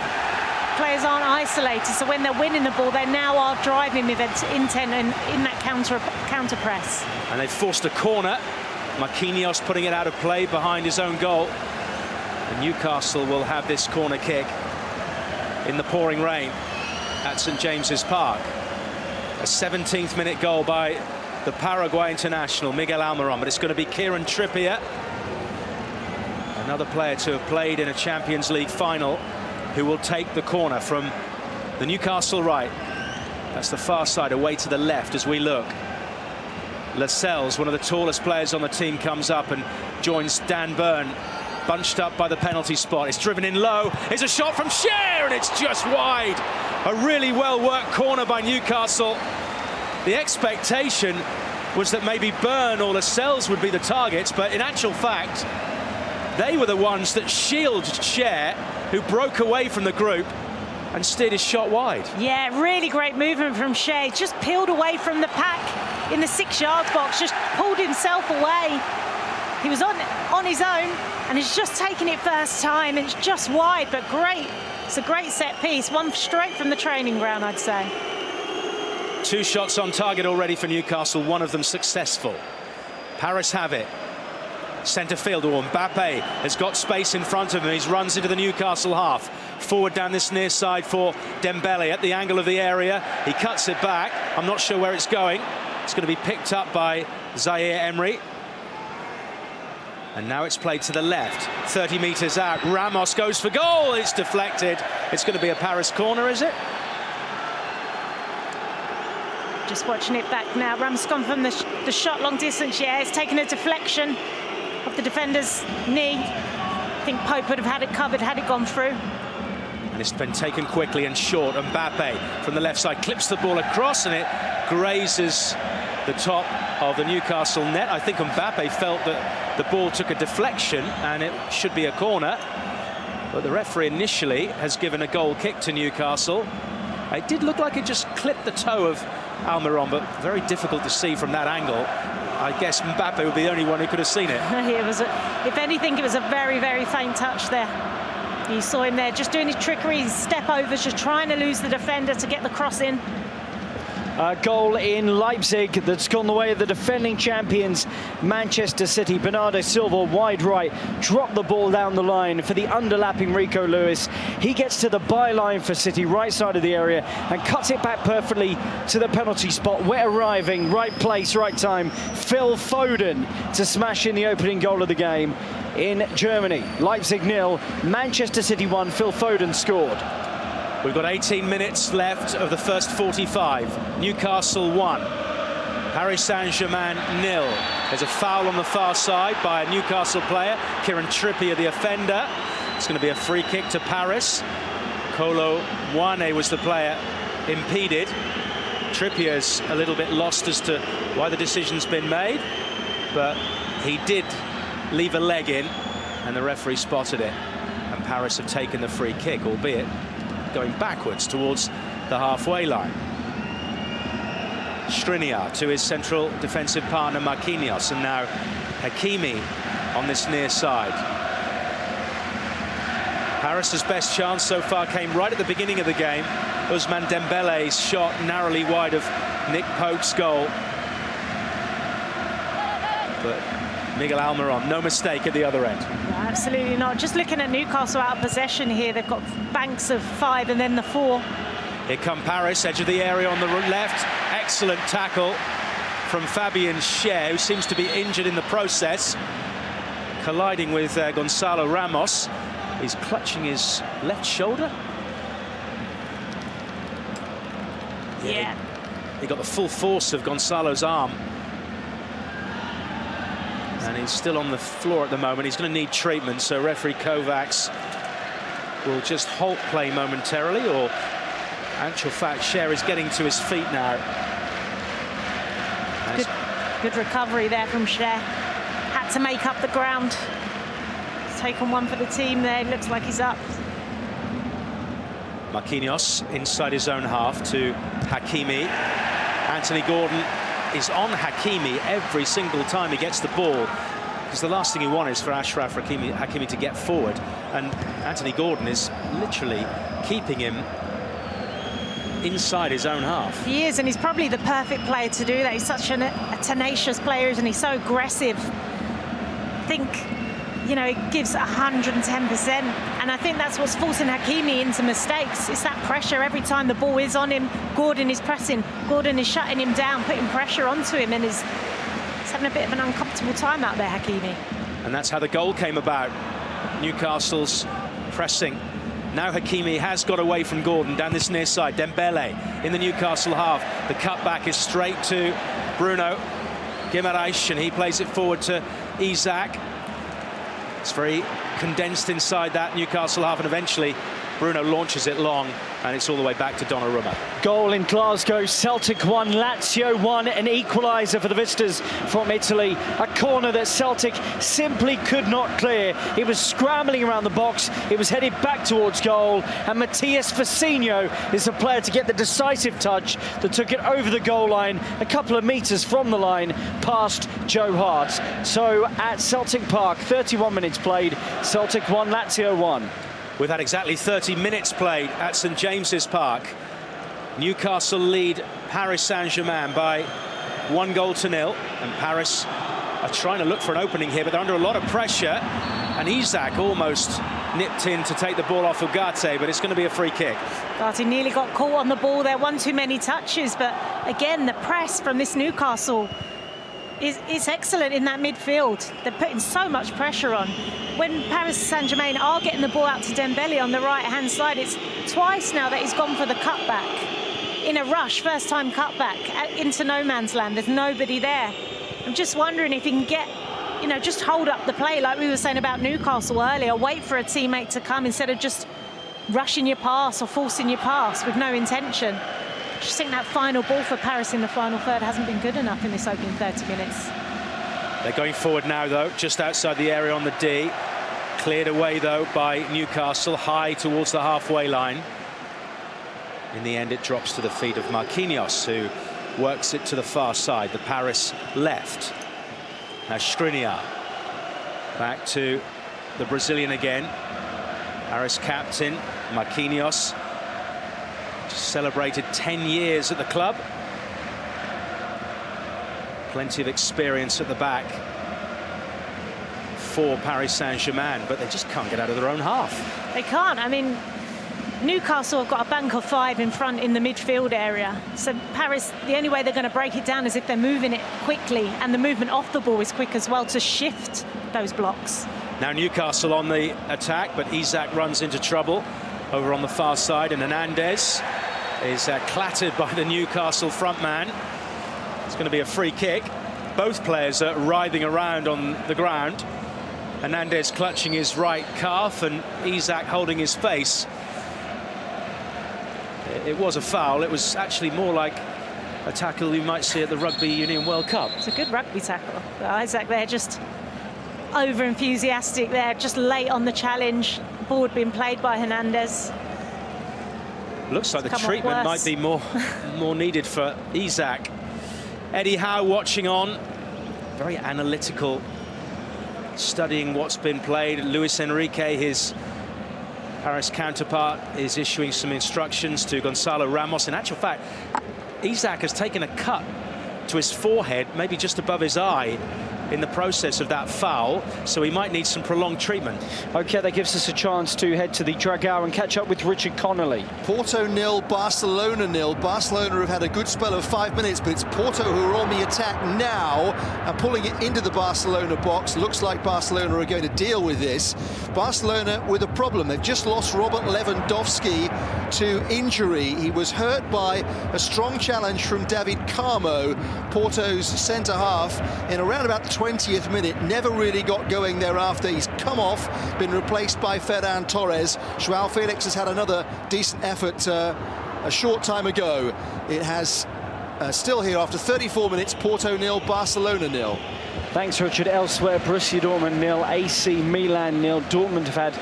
Players aren't isolated, so when they're winning the ball, they now are driving with intent and in that counter press. And they've forced a corner. Marquinhos putting it out of play behind his own goal. And Newcastle will have this corner kick in the pouring rain at St James's Park. A 17th minute goal by the Paraguay international, Miguel Almiron, but it's going to be Kieran Trippier, another player to have played in a Champions League final, who will take the corner from the Newcastle right. That's the far side, away to the left as we look. Lascelles, one of the tallest players on the team, comes up and joins Dan Burn, bunched up by the penalty spot. It's driven in low. It's a shot from Cher, and it's just wide. A really well-worked corner by Newcastle. The expectation was that maybe Burn or Lascelles would be the targets, but in actual fact, they were the ones that shielded Cher, who broke away from the group and steered his shot wide. Yeah, really great movement from Cher. Just peeled away from the pack in the 6-yard box, just pulled himself away. He was on his own, and he's just taken it first time. It's just wide, but great. It's a great set piece, one straight from the training ground, I'd say. 2 shots on target already for Newcastle, one of them successful. Paris have it. Centre field, or Mbappe has got space in front of him. He runs into the Newcastle half. Forward down this near side for Dembele at the angle of the area. He cuts it back. I'm not sure where it's going. It's going to be picked up by Zaire Emery. And now it's played to the left. 30 metres out. Ramos goes for goal. It's deflected. It's going to be a Paris corner, is it? Just watching it back now. Ramos gone from the shot long distance. Yeah, it's taken a deflection of the defender's knee. I think Pope would have had it covered had it gone through. And it's been taken quickly and short. Mbappe from the left side clips the ball across, and it grazes the top of the Newcastle net. I think Mbappe felt that the ball took a deflection and it should be a corner. But the referee initially has given a goal kick to Newcastle. It did look like it just clipped the toe of Almiron, but very difficult to see from that angle. I guess Mbappe would be the only one who could have seen it. It was if anything, it was a very, very faint touch there. You saw him there just doing his trickery, his step overs, just trying to lose the defender to get the cross in. A goal in Leipzig that's gone the way of the defending champions Manchester City. Bernardo Silva, wide right, dropped the ball down the line for the underlapping Rico Lewis. He gets to the byline for City, right side of the area, and cuts it back perfectly to the penalty spot. Where arriving, right place, right time, Phil Foden to smash in the opening goal of the game in Germany. Leipzig 0, Manchester City 1, Phil Foden scored. We've got 18 minutes left of the first 45. Newcastle 1, Paris Saint-Germain 0. There's a foul on the far side by a Newcastle player. Kieran Trippier, the offender. It's going to be a free kick to Paris. Kolo Muane was the player impeded. Trippier's a little bit lost as to why the decision's been made, but he did leave a leg in, and the referee spotted it. And Paris have taken the free kick, albeit going backwards towards the halfway line. Skriniar to his central defensive partner Marquinhos, and now Hakimi on this near side. Paris's best chance so far came right at the beginning of the game. Ousmane Dembele's shot narrowly wide of Nick Pope's goal. But Miguel Almiron, no mistake at the other end. No, absolutely not. Just looking at Newcastle out of possession here, they've got banks of 5 and then the 4. Here come Paris, edge of the area on the left. Excellent tackle from Fabien Cher, who seems to be injured in the process. Colliding with Gonzalo Ramos. He's clutching his left shoulder. Yeah. He got the full force of Gonzalo's arm. And he's still on the floor at the moment. He's going to need treatment, so referee Kovacs will just halt play momentarily, or actual fact, Cher is getting to his feet now. Good recovery there from Cher. Had to make up the ground. He's taken one for the team there. Looks like he's up. Marquinhos inside his own half to Hakimi. Anthony Gordon is on Hakimi every single time he gets the ball, because the last thing you want is for Achraf Hakimi to get forward, and Anthony Gordon is literally keeping him inside his own half. He is, and he's probably the perfect player to do that. He's such a tenacious player, and he's so aggressive. I think, you know, it gives 110%. And I think that's what's forcing Hakimi into mistakes. It's that pressure every time the ball is on him. Gordon is pressing. Gordon is shutting him down, putting pressure onto him, and he's having a bit of an uncomfortable time out there, Hakimi. And that's how the goal came about. Newcastle's pressing. Now Hakimi has got away from Gordon down this near side. Dembele in the Newcastle half. The cutback is straight to Bruno Guimaraes, and he plays it forward to Isak. It's very condensed inside that Newcastle half, and eventually Bruno launches it long, and it's all the way back to Donnarumma. Goal in Glasgow. Celtic 1, Lazio 1, an equaliser for the visitors from Italy. A corner that Celtic simply could not clear. It was scrambling around the box. It was headed back towards goal, and Matías Vecino is the player to get the decisive touch that took it over the goal line, a couple of metres from the line, past Joe Hart. So at Celtic Park, 31 minutes played. Celtic 1, Lazio 1. We've had exactly 30 minutes played at St James's Park. Newcastle lead Paris Saint-Germain by 1-0. And Paris are trying to look for an opening here, but they're under a lot of pressure. And Isak almost nipped in to take the ball off Ugarte, but it's going to be a free kick. Ugarte nearly got caught on the ball there, one too many touches. But again, the press from this Newcastle is excellent in that midfield. They're putting so much pressure on. When Paris Saint-Germain are getting the ball out to Dembele on the right-hand side, it's twice now that he's gone for the cutback. In a rush, first-time cutback into no man's land. There's nobody there. I'm just wondering if he can get, you know, just hold up the play like we were saying about Newcastle earlier. Wait for a teammate to come instead of just rushing your pass or forcing your pass with no intention. I just think that final ball for Paris in the final third hasn't been good enough in this opening 30 minutes. They're going forward now, though, just outside the area on the D. Cleared away, though, by Newcastle, high towards the halfway line. In the end, it drops to the feet of Marquinhos, who works it to the far side, the Paris left. Now Skriniar back to the Brazilian again. Paris captain, Marquinhos. Celebrated 10 years at the club. Plenty of experience at the back for Paris Saint-Germain, but they just can't get out of their own half. They can't. I mean, Newcastle have got a bank of 5 in front in the midfield area. So Paris, the only way they're going to break it down is if they're moving it quickly, and the movement off the ball is quick as well to shift those blocks. Now Newcastle on the attack, but Isak runs into trouble over on the far side, and Hernandez is clattered by the Newcastle front man. It's going to be a free kick. Both players are writhing around on the ground. Hernandez clutching his right calf and Isak holding his face. It was a foul. It was actually more like a tackle you might see at the Rugby Union World Cup. It's a good rugby tackle. Isak there just over enthusiastic there, just late on the challenge. Ball had been played by Hernandez. Looks like the treatment might be more needed for Isak. Eddie Howe watching on, very analytical, studying what's been played. Luis Enrique, his Paris counterpart, is issuing some instructions to Gonzalo Ramos. In actual fact, Isak has taken a cut to his forehead, maybe just above his eye, in the process of that foul, so he might need some prolonged treatment. OK, that gives us a chance to head to the Dragao and catch up with Richard Connolly. Porto 0, Barcelona 0. Barcelona have had a good spell of 5 minutes, but it's Porto who are on the attack now and pulling it into the Barcelona box. Looks like Barcelona are going to deal with this. Barcelona with a problem. They've just lost Robert Lewandowski to injury. He was hurt by a strong challenge from David Carmo, Porto's centre-half, in around about the 20th minute. Never really got going thereafter. He's come off, been replaced by Ferran Torres. Joao Felix has had another decent effort a short time ago. It has still here after 34 minutes, Porto 0, Barcelona 0. Thanks, Richard. Elsewhere, Borussia Dortmund 0, AC Milan 0. Dortmund have had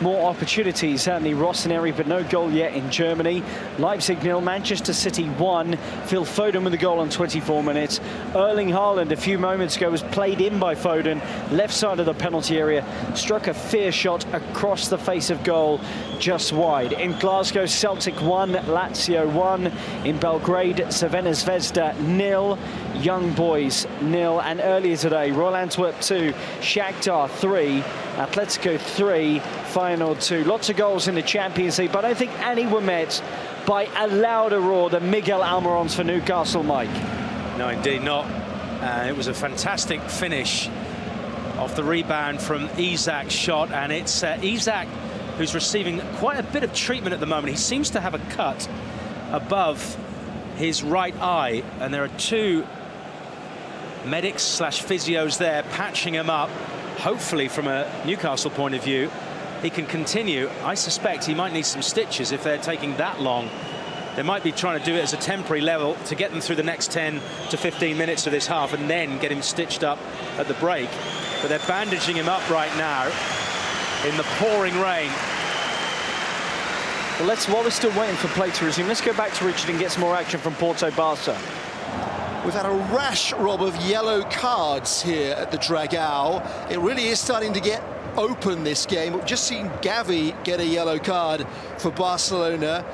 more opportunities, certainly Rossoneri, but no goal yet in Germany. Leipzig 0, Manchester City 1. Phil Foden with a goal on 24 minutes. Erling Haaland a few moments ago was played in by Foden, left side of the penalty area, struck a fierce shot across the face of goal, just wide. In Glasgow, Celtic 1, Lazio 1. In Belgrade, Crvena Zvezda 0, Young Boys 0. And earlier today, Royal Antwerp 2, Shakhtar 3, Atletico 3, Feyenoord Feyenoord 2. Lots of goals in the Champions League, but I don't think any were met by a louder roar than Miguel Almiron's for Newcastle, Mike. No, indeed not. It was a fantastic finish off the rebound from Isak's shot, and it's Isak who's receiving quite a bit of treatment at the moment. He seems to have a cut above his right eye, and there are two medics slash physios there patching him up. Hopefully, from a Newcastle point of view, he can continue. I suspect he might need some stitches if they're taking that long. They might be trying to do it as a temporary level to get them through the next 10 to 15 minutes of this half and then get him stitched up at the break. But they're bandaging him up right now in the pouring rain. Well, while we're still waiting for play to resume, let's go back to Richard and get some more action from Porto Barca. We've had a rash, Rob, of yellow cards here at the Dragao. It really is starting to get open, this game. We've just seen Gavi get a yellow card for Barcelona.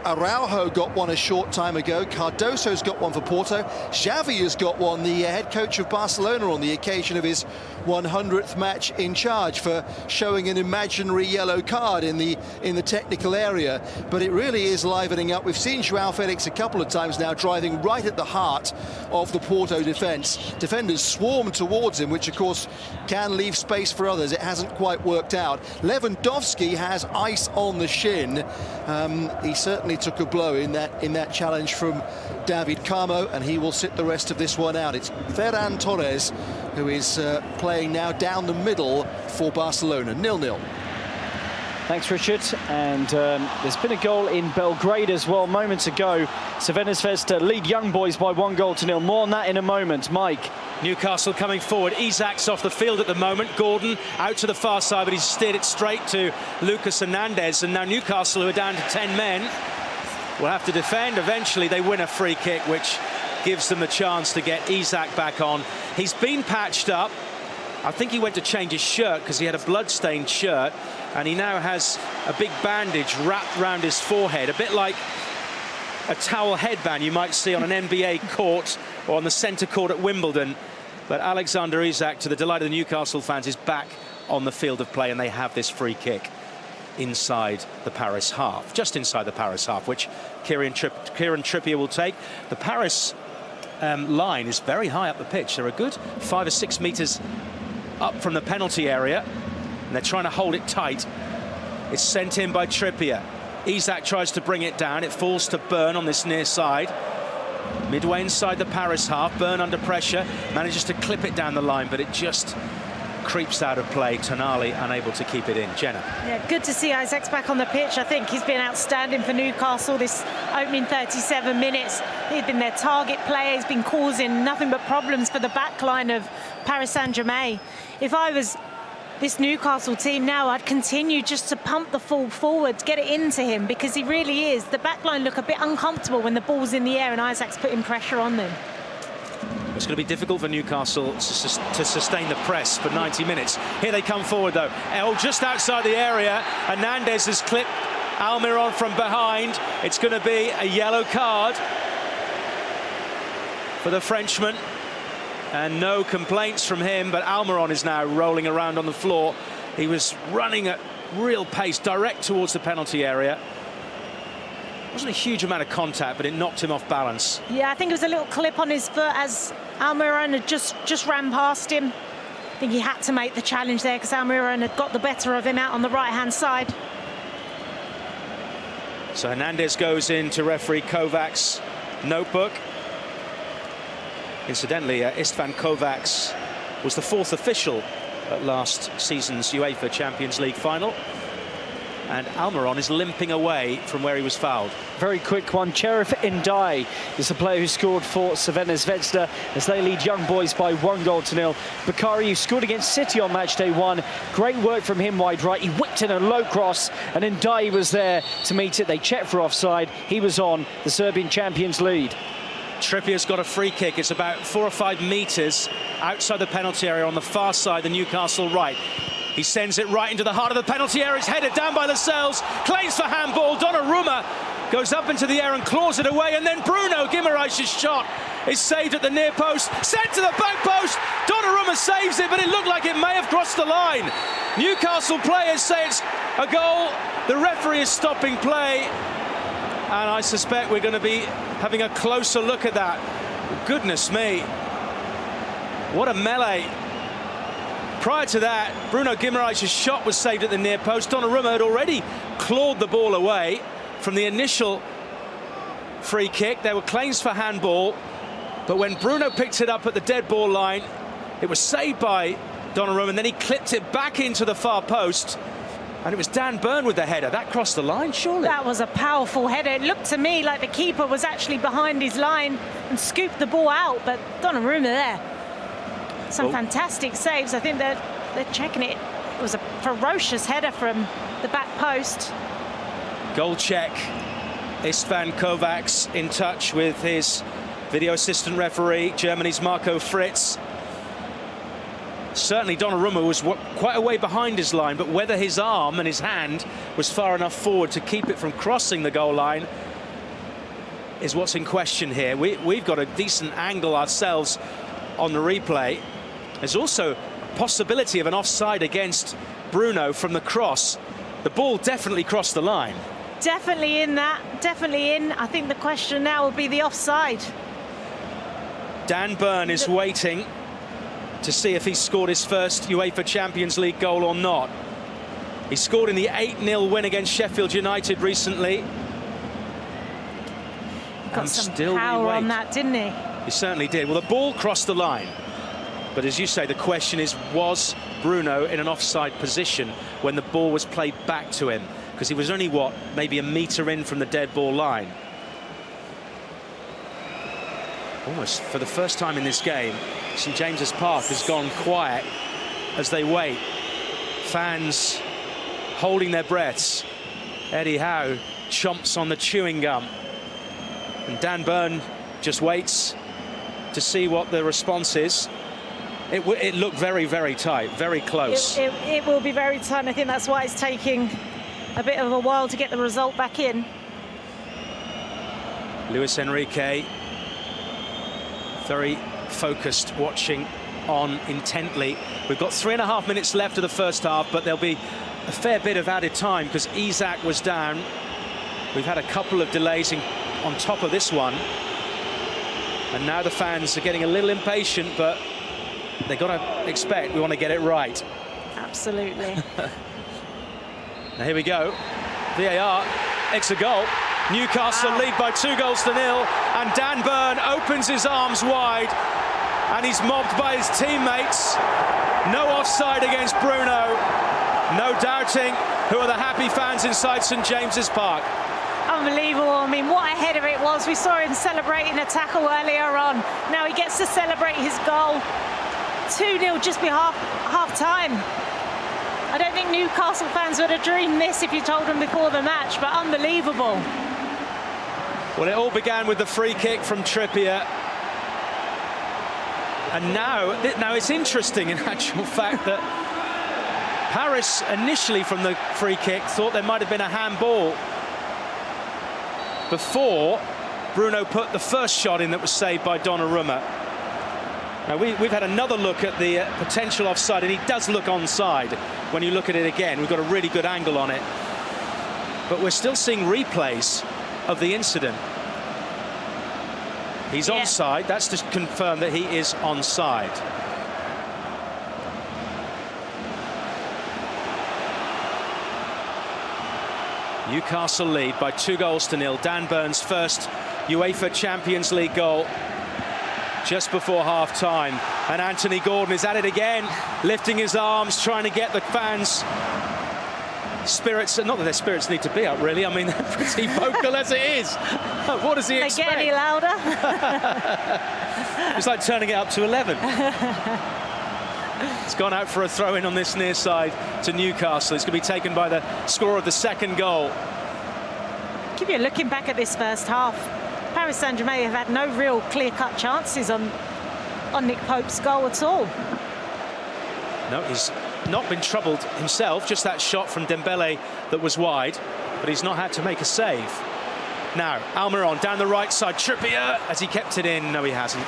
Araujo got one a short time ago. Cardoso's got one for Porto. Xavi has got one, the head coach of Barcelona, on the occasion of his 100th match in charge, for showing an imaginary yellow card in the technical area. But it really is livening up. We've seen João Felix a couple of times now driving right at the heart of the Porto defence. Defenders swarm towards him, which of course can leave space for others. It hasn't quite worked out. Lewandowski has ice on the shin. He certainly took a blow in that challenge from David Carmo, and he will sit the rest of this one out. It's Ferran Torres who is playing now down the middle for Barcelona. 0-0. Thanks, Richard. And there's been a goal in Belgrade as well moments ago. Craigo28 Football lead Young Boys by 1-0. More on that in a moment. Mike. Newcastle coming forward. Isak's off the field at the moment. Gordon out to the far side, but he's steered it straight to Lucas Hernandez. And now Newcastle, who are down to 10 men, will have to defend. Eventually they win a free kick, which gives them a chance to get Isak back on. He's been patched up. I think he went to change his shirt because he had a blood-stained shirt, and he now has a big bandage wrapped around his forehead, a bit like a towel headband you might see on an NBA court or on the centre court at Wimbledon. But Alexander Isak, to the delight of the Newcastle fans, is back on the field of play, and they have this free kick inside the Paris half, just inside the Paris half, which Kieran Trippier will take. The Paris line is very high up the pitch. They're a good 5 or 6 metres up from the penalty area, and they're trying to hold it tight. It's sent in by Trippier. Isak tries to bring it down. It falls to Byrne on this near side. Midway inside the Paris half, Byrne under pressure, manages to clip it down the line, but it just creeps out of play. Tonali unable to keep it in. Jenna. Yeah, good to see Isak's back on the pitch. I think he's been outstanding for Newcastle this opening 37 minutes. He's been their target player. He's been causing nothing but problems for the back line of Paris Saint-Germain. If I was this Newcastle team now, I'd continue just to pump the ball forward, get it into him, because he really is. The back line look a bit uncomfortable when the ball's in the air and Isak's putting pressure on them. It's going to be difficult for Newcastle to sustain the press for 90 minutes. Here they come forward, though. Oh, just outside the area. Hernandez has clipped Almiron from behind. It's going to be a yellow card for the Frenchman. And no complaints from him, but Almiron is now rolling around on the floor. He was running at real pace, direct towards the penalty area. Wasn't a huge amount of contact, but it knocked him off balance. Yeah, I think it was a little clip on his foot as Almiron had just ran past him. I think he had to make the challenge there because Almiron had got the better of him out on the right-hand side. So Hernandez goes into referee Kovac's notebook. Incidentally, Istvan Kovacs was the 4th official at last season's UEFA Champions League final. And Almiron is limping away from where he was fouled. Very quick one. Cherif Ndiaye is the player who scored for Craigo28 Football as they lead Young Boys by 1-0. Bakary, who scored against City on Matchday 1. Great work from him wide right. He whipped in a low cross, and Ndiaye was there to meet it. They checked for offside. He was on. The Serbian champions lead. Trippier's got a free kick. It's about 4 or 5 metres outside the penalty area on the far side, the Newcastle right. He sends it right into the heart of the penalty area. It's headed down by Lascelles. Claims for handball. Donnarumma goes up into the air and claws it away, and then Bruno Guimaraes' shot is saved at the near post, sent to the back post. Donnarumma saves it, but it looked like it may have crossed the line. Newcastle players say it's a goal. The referee is stopping play, and I suspect we're going to be having a closer look at that. Goodness me, what a melee. Prior to that, Bruno Guimaraes' shot was saved at the near post. Donnarumma had already clawed the ball away from the initial free kick. There were claims for handball, but when Bruno picked it up at the dead ball line, it was saved by Donnarumma, and then he clipped it back into the far post, and it was Dan Burn with the header. That crossed the line, surely? That was a powerful header. It looked to me like the keeper was actually behind his line and scooped the ball out, but Donnarumma there. Some fantastic saves. I think they're checking it. It was a ferocious header from the back post. Goal check. Istvan Kovacs in touch with his video assistant referee, Germany's Marco Fritz. Certainly Donnarumma was quite a way behind his line, but whether his arm and his hand was far enough forward to keep it from crossing the goal line is what's in question here. We've got a decent angle ourselves on the replay. There's also a possibility of an offside against Bruno from the cross. The ball definitely crossed the line. Definitely in that, definitely in. I think the question now will be the offside. Dan Burn is waiting to see if he scored his first UEFA Champions League goal or not. He scored in the 8-0 win against Sheffield United recently. Got some power on that, didn't he? He certainly did. Well, the ball crossed the line. But as you say, the question is, was Bruno in an offside position when the ball was played back to him? Because he was only, what, maybe a metre in from the dead ball line. Almost for the first time in this game, St James's Park has gone quiet as they wait. Fans holding their breaths. Eddie Howe chomps on the chewing gum. And Dan Burn just waits to see what the response is. It looked very, very tight, very close. It will be very tight. I think that's why it's taking a bit of a while to get the result back in. Luis Enrique, very focused, watching on intently. We've got 3.5 minutes left of the first half, but there'll be a fair bit of added time because Isak was down. We've had a couple of delays on top of this one. And now the fans are getting a little impatient, but they've got to expect we want to get it right. Absolutely. Now here we go. VAR, it's a goal. Newcastle lead by 2-0, and Dan Burn opens his arms wide, and he's mobbed by his teammates. No offside against Bruno. No doubting who are the happy fans inside St James's Park. Unbelievable. I mean, what a header it was. We saw him celebrating a tackle earlier on. Now he gets to celebrate his goal. 2-0 just before half-time. I don't think Newcastle fans would have dreamed this if you told them before the match, but unbelievable. Well, it all began with the free kick from Trippier. And now it's interesting in actual fact that Paris initially from the free kick thought there might have been a handball before Bruno put the first shot in that was saved by Donnarumma. Now we've had another look at the potential offside, and he does look onside when you look at it again. We've got a really good angle on it. But we're still seeing replays of the incident. He's onside. That's to confirm that he is onside. Newcastle lead by 2-0. Dan Burn's first UEFA Champions League goal just before half-time. And Anthony Gordon is at it again, lifting his arms, trying to get the fans' spirits, not that their spirits need to be up, really. I mean, they're pretty vocal as it is. What does he expect? They get any louder? It's like turning it up to 11. It's gone out for a throw-in on this near side to Newcastle. It's going to be taken by the scorer of the second goal. Give you a looking back at this first half. Paris Saint-Germain have had no real clear-cut chances on Nick Pope's goal at all. No, he's not been troubled himself, just that shot from Dembele that was wide, but he's not had to make a save. Now, Almiron down the right side. Trippier, has he kept it in? No, he hasn't.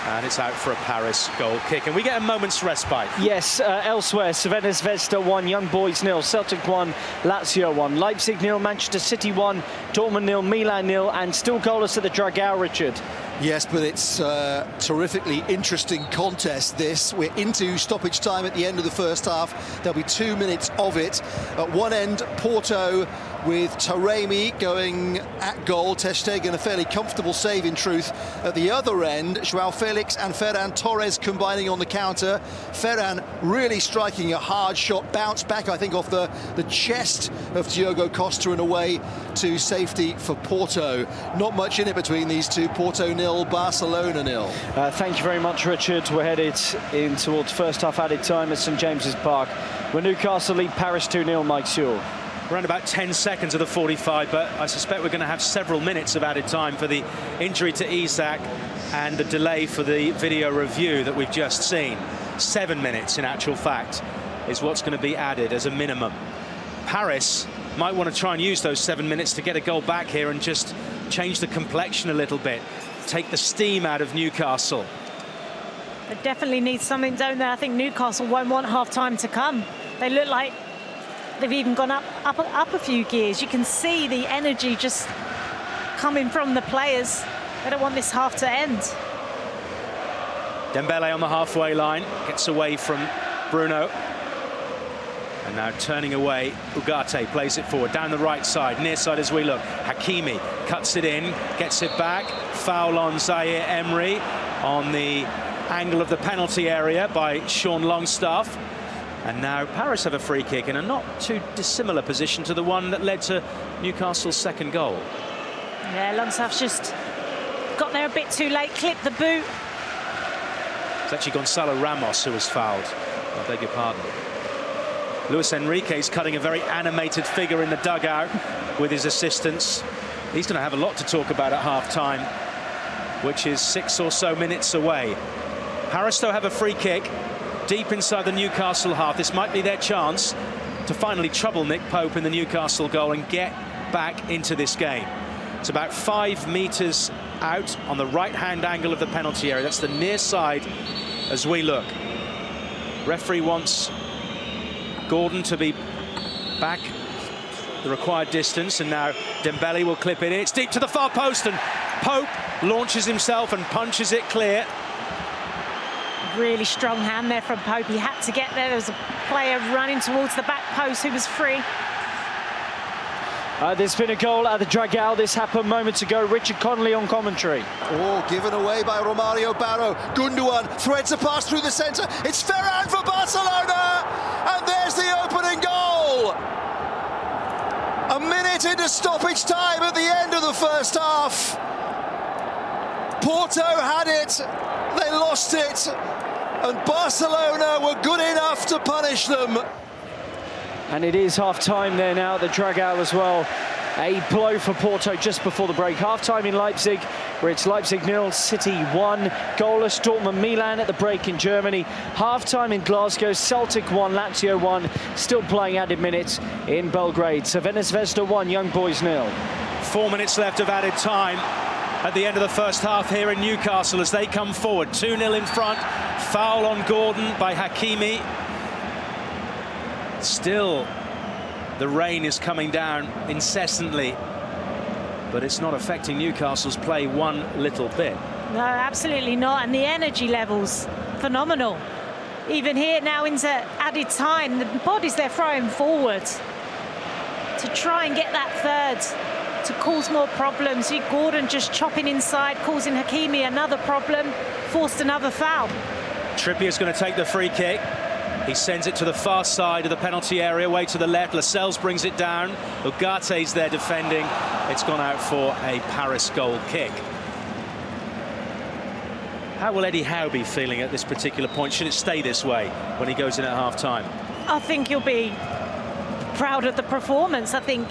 And it's out for a Paris goal kick. And we get a moment's respite. Yes, elsewhere, Younes Talks 1, Young Boys 0, Celtic 1, Lazio 1, Leipzig 0, Manchester City 1, Dortmund 0, Milan 0, and still goalless at the Dragao, Richard. Yes, but it's a terrifically interesting contest, this. We're into stoppage time at the end of the first half. There'll be 2 minutes of it. At one end, Porto with Taremi going at goal. Ter Stegen, a fairly comfortable save, in truth. At the other end, João Felix and Ferran Torres combining on the counter. Ferran really striking a hard shot, bounced back, I think, off the chest of Diogo Costa and away to safety for Porto. Not much in it between these two. Porto 0, Barcelona 0. Thank you very much, Richard. We're headed in towards first half added time at St James's Park, where Newcastle lead Paris 2-0. Mike Sewell. Around about 10 seconds of the 45, but I suspect we're going to have several minutes of added time for the injury to Isak and the delay for the video review that we've just seen. 7 minutes, in actual fact, is what's going to be added as a minimum. Paris might want to try and use those 7 minutes to get a goal back here and just change the complexion a little bit, take the steam out of Newcastle. They definitely need something, don't they? I think Newcastle won't want half-time to come. They look like they've even gone up a few gears. You can see the energy just coming from the players. They don't want this half to end. Dembele on the halfway line, gets away from Bruno. And now turning away, Ugarte plays it forward, down the right side, near side as we look. Hakimi cuts it in, gets it back. Foul on Zaire Emery on the angle of the penalty area by Sean Longstaff. And now Paris have a free kick in a not too dissimilar position to the one that led to Newcastle's second goal. Yeah, Longstaff's just got there a bit too late, clipped the boot. It's actually Gonzalo Ramos who was fouled. I beg your pardon. Luis Enrique's cutting a very animated figure in the dugout with his assistants. He's going to have a lot to talk about at half-time, which is 6 or so minutes away. Paris, though, have a free kick deep inside the Newcastle half. This might be their chance to finally trouble Nick Pope in the Newcastle goal and get back into this game. It's about 5 metres out on the right-hand angle of the penalty area. That's the near side as we look. Referee wants Gordon to be back the required distance, and now Dembele will clip it in. It's deep to the far post, and Pope launches himself and punches it clear. Really strong hand there from Pope. He had to get there. There was a player running towards the back post who was free. There's been a goal at the Dragao. This happened moments ago. Richard Connolly on commentary. Oh, given away by Romario Barro. Gundogan threads a pass through the centre. It's Ferran for Barcelona! And there's the opening goal! A minute into stoppage time at the end of the first half. Porto had it. They lost it. And Barcelona were good enough to punish them. And it is half-time there now at the Dragao as well. A blow for Porto just before the break. Half-time in Leipzig, where it's Leipzig 0, City 1. Goalless Dortmund Milan at the break in Germany. Half-time in Glasgow, Celtic 1, Lazio 1. Still playing added minutes in Belgrade. Younes Talks 1, Young Boys 0. 4 minutes left of added time at the end of the first half here in Newcastle as they come forward. 2-0 in front. Foul on Gordon by Hakimi. Still, the rain is coming down incessantly, but it's not affecting Newcastle's play one little bit. No, absolutely not. And the energy levels, phenomenal. Even here now into added time, the bodies they're throwing forward to try and get that third, to cause more problems. Gordon just chopping inside, causing Hakimi another problem, forced another foul. Trippier's going to take the free kick. He sends it to the far side of the penalty area, way to the left. Lascelles brings it down. Ugarte's there defending. It's gone out for a Paris goal kick. How will Eddie Howe be feeling at this particular point? Should it stay this way when he goes in at half-time? I think he'll be proud of the performance. I think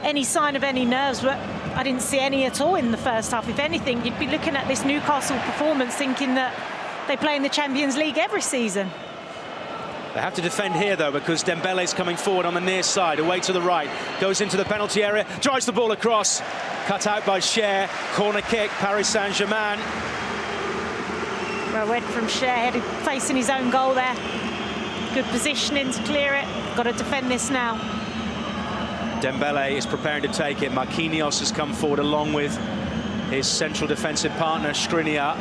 any sign of any nerves, but I didn't see any at all in the first half. If anything, you'd be looking at this Newcastle performance thinking that they play in the Champions League every season. They have to defend here, though, because Dembele's coming forward on the near side, away to the right, goes into the penalty area, drives the ball across, cut out by Cher, corner kick, Paris Saint-Germain. Well, went from Cher, facing his own goal there. Good positioning to clear it. Got to defend this now. Dembele is preparing to take it. Marquinhos has come forward along with his central defensive partner, Skriniar.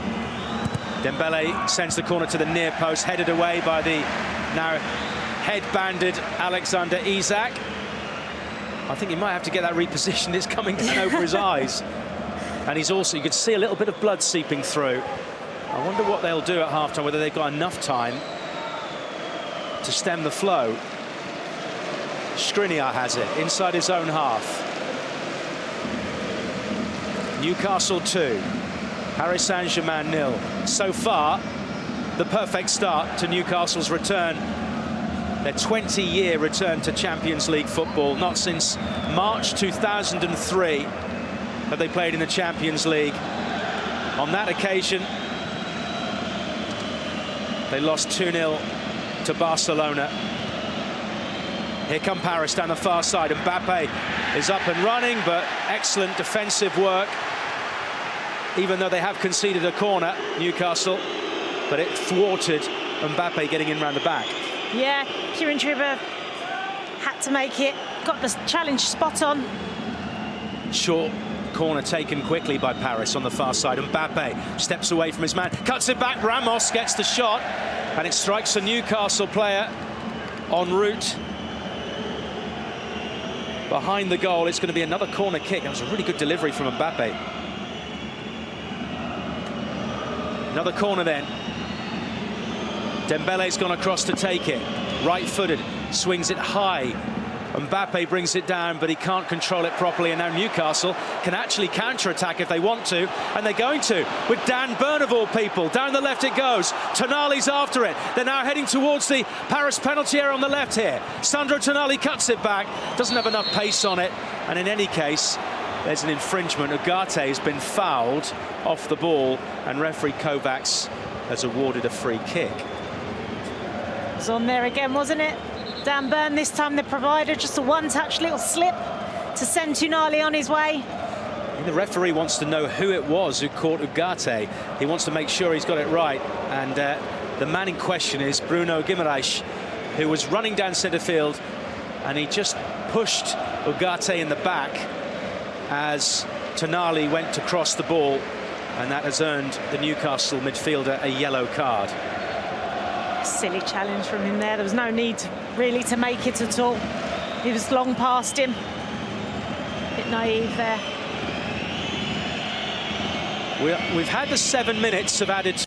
Dembele sends the corner to the near post, headed away by the now head-banded Alexander Isak. I think he might have to get that repositioned. It's coming down over his eyes. And he's also, you can see a little bit of blood seeping through. I wonder what they'll do at half-time, whether they've got enough time to stem the flow. Skriniar has it, inside his own half. Newcastle 2, Paris Saint-Germain 0. So far, the perfect start to Newcastle's return. Their 20-year return to Champions League football. Not since March 2003 have they played in the Champions League. On that occasion, they lost 2-0 to Barcelona. Here come Paris down the far side. Mbappe is up and running, but excellent defensive work. Even though they have conceded a corner, Newcastle, but it thwarted Mbappe getting in round the back. Yeah, Kieran Trippier had to make it. Got the challenge spot on. Short corner taken quickly by Paris on the far side. Mbappe steps away from his man, cuts it back. Ramos gets the shot, and it strikes a Newcastle player en route behind the goal. It's going to be another corner kick. That was a really good delivery from Mbappe. Another corner then. Dembele's gone across to take it. Right-footed, swings it high. Mbappe brings it down, but he can't control it properly, and now Newcastle can actually counter-attack if they want to, and they're going to, with Dan Burn of all people. Down the left it goes. Tonali's after it. They're now heading towards the Paris penalty area on the left here. Sandro Tonali cuts it back, doesn't have enough pace on it, and in any case, there's an infringement. Ugarte has been fouled off the ball, and referee Kovacs has awarded a free kick. It was on there again, wasn't it? Dan Burn, this time the provider, just a one-touch little slip to send Tonali on his way. The referee wants to know who it was who caught Ugarte. He wants to make sure he's got it right. And the man in question is Bruno Guimaraes, who was running down centre field, and he just pushed Ugarte in the back as Tonali went to cross the ball, and that has earned the Newcastle midfielder a yellow card. Silly challenge from him there. There was no need really to make it at all. He was long past him. A bit naive there. We've had the 7 minutes of added.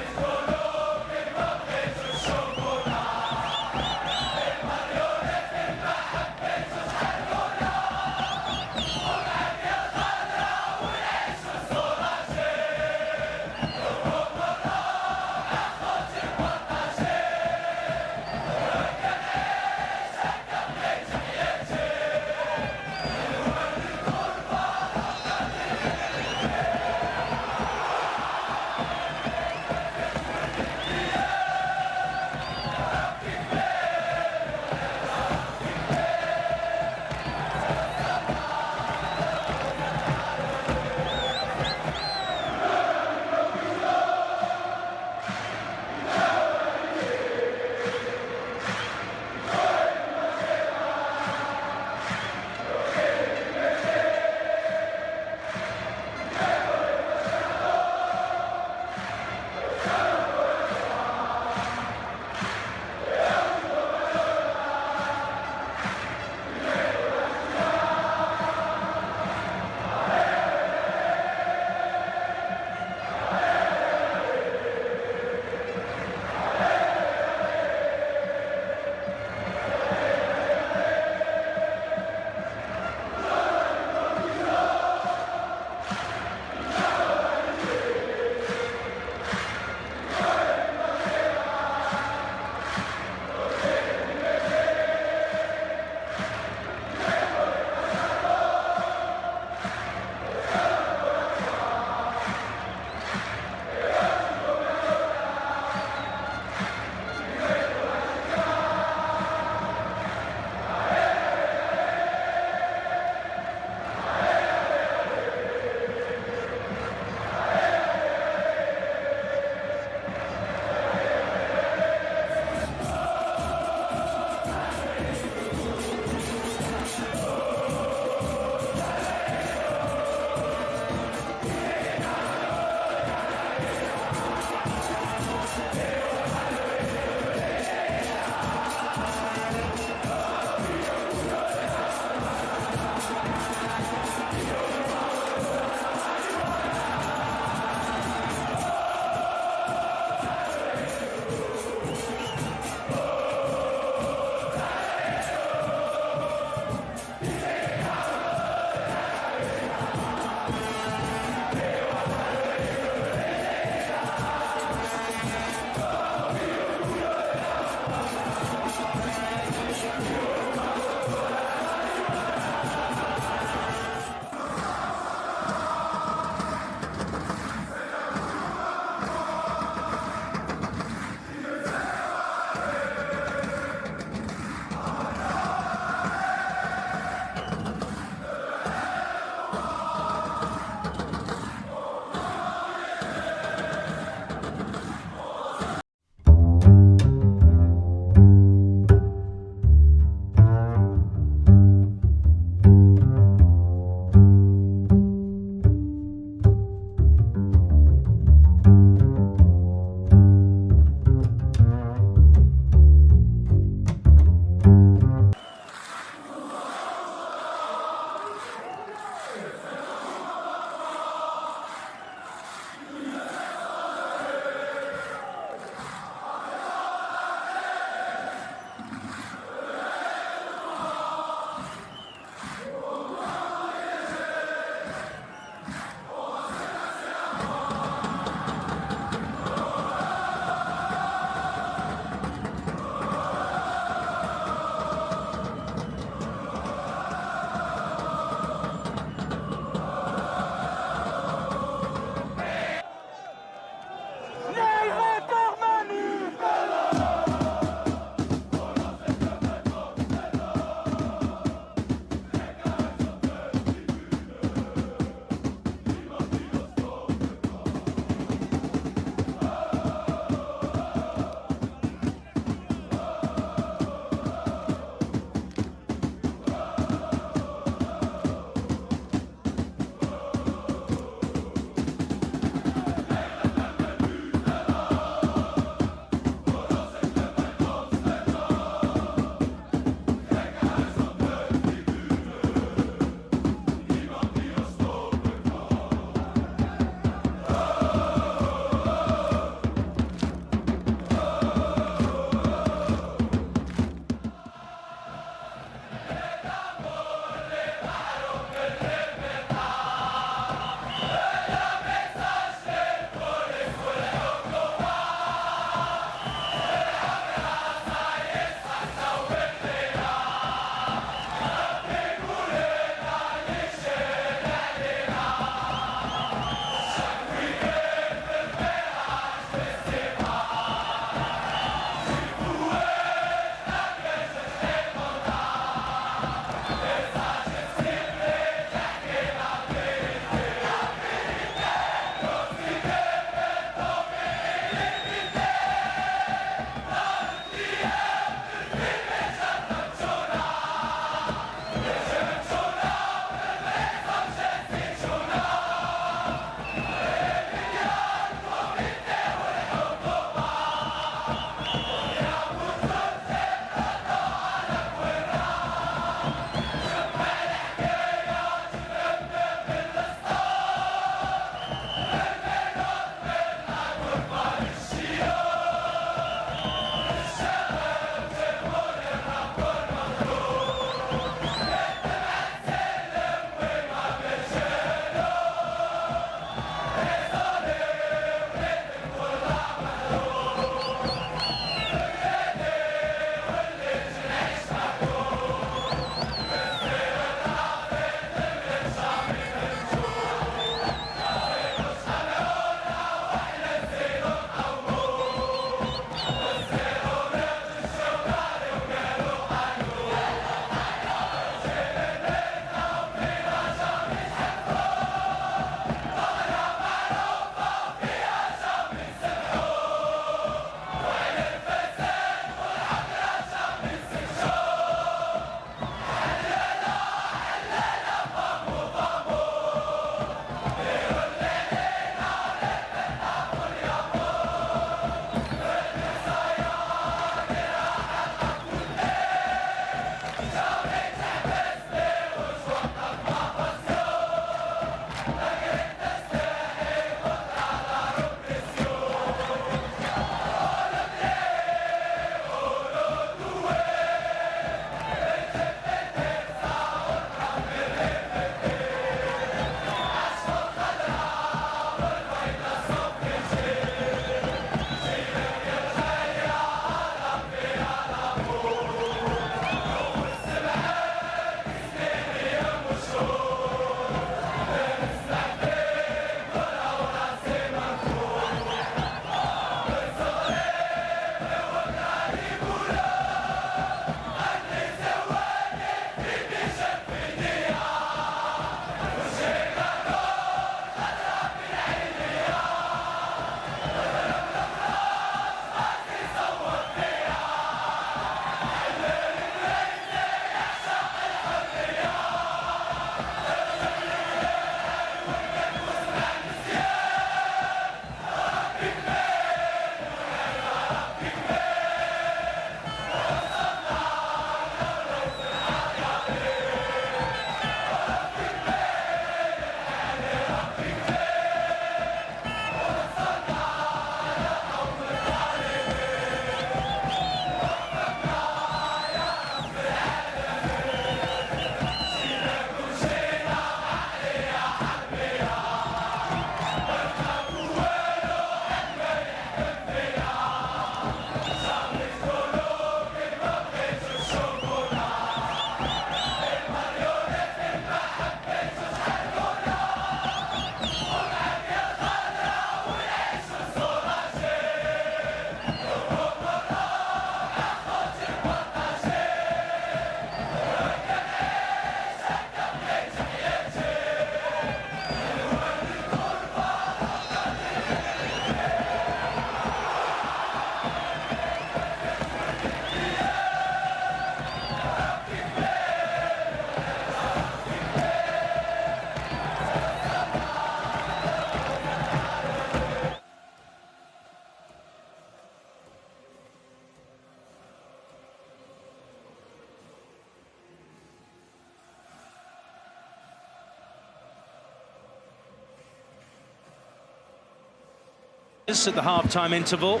At the half-time interval,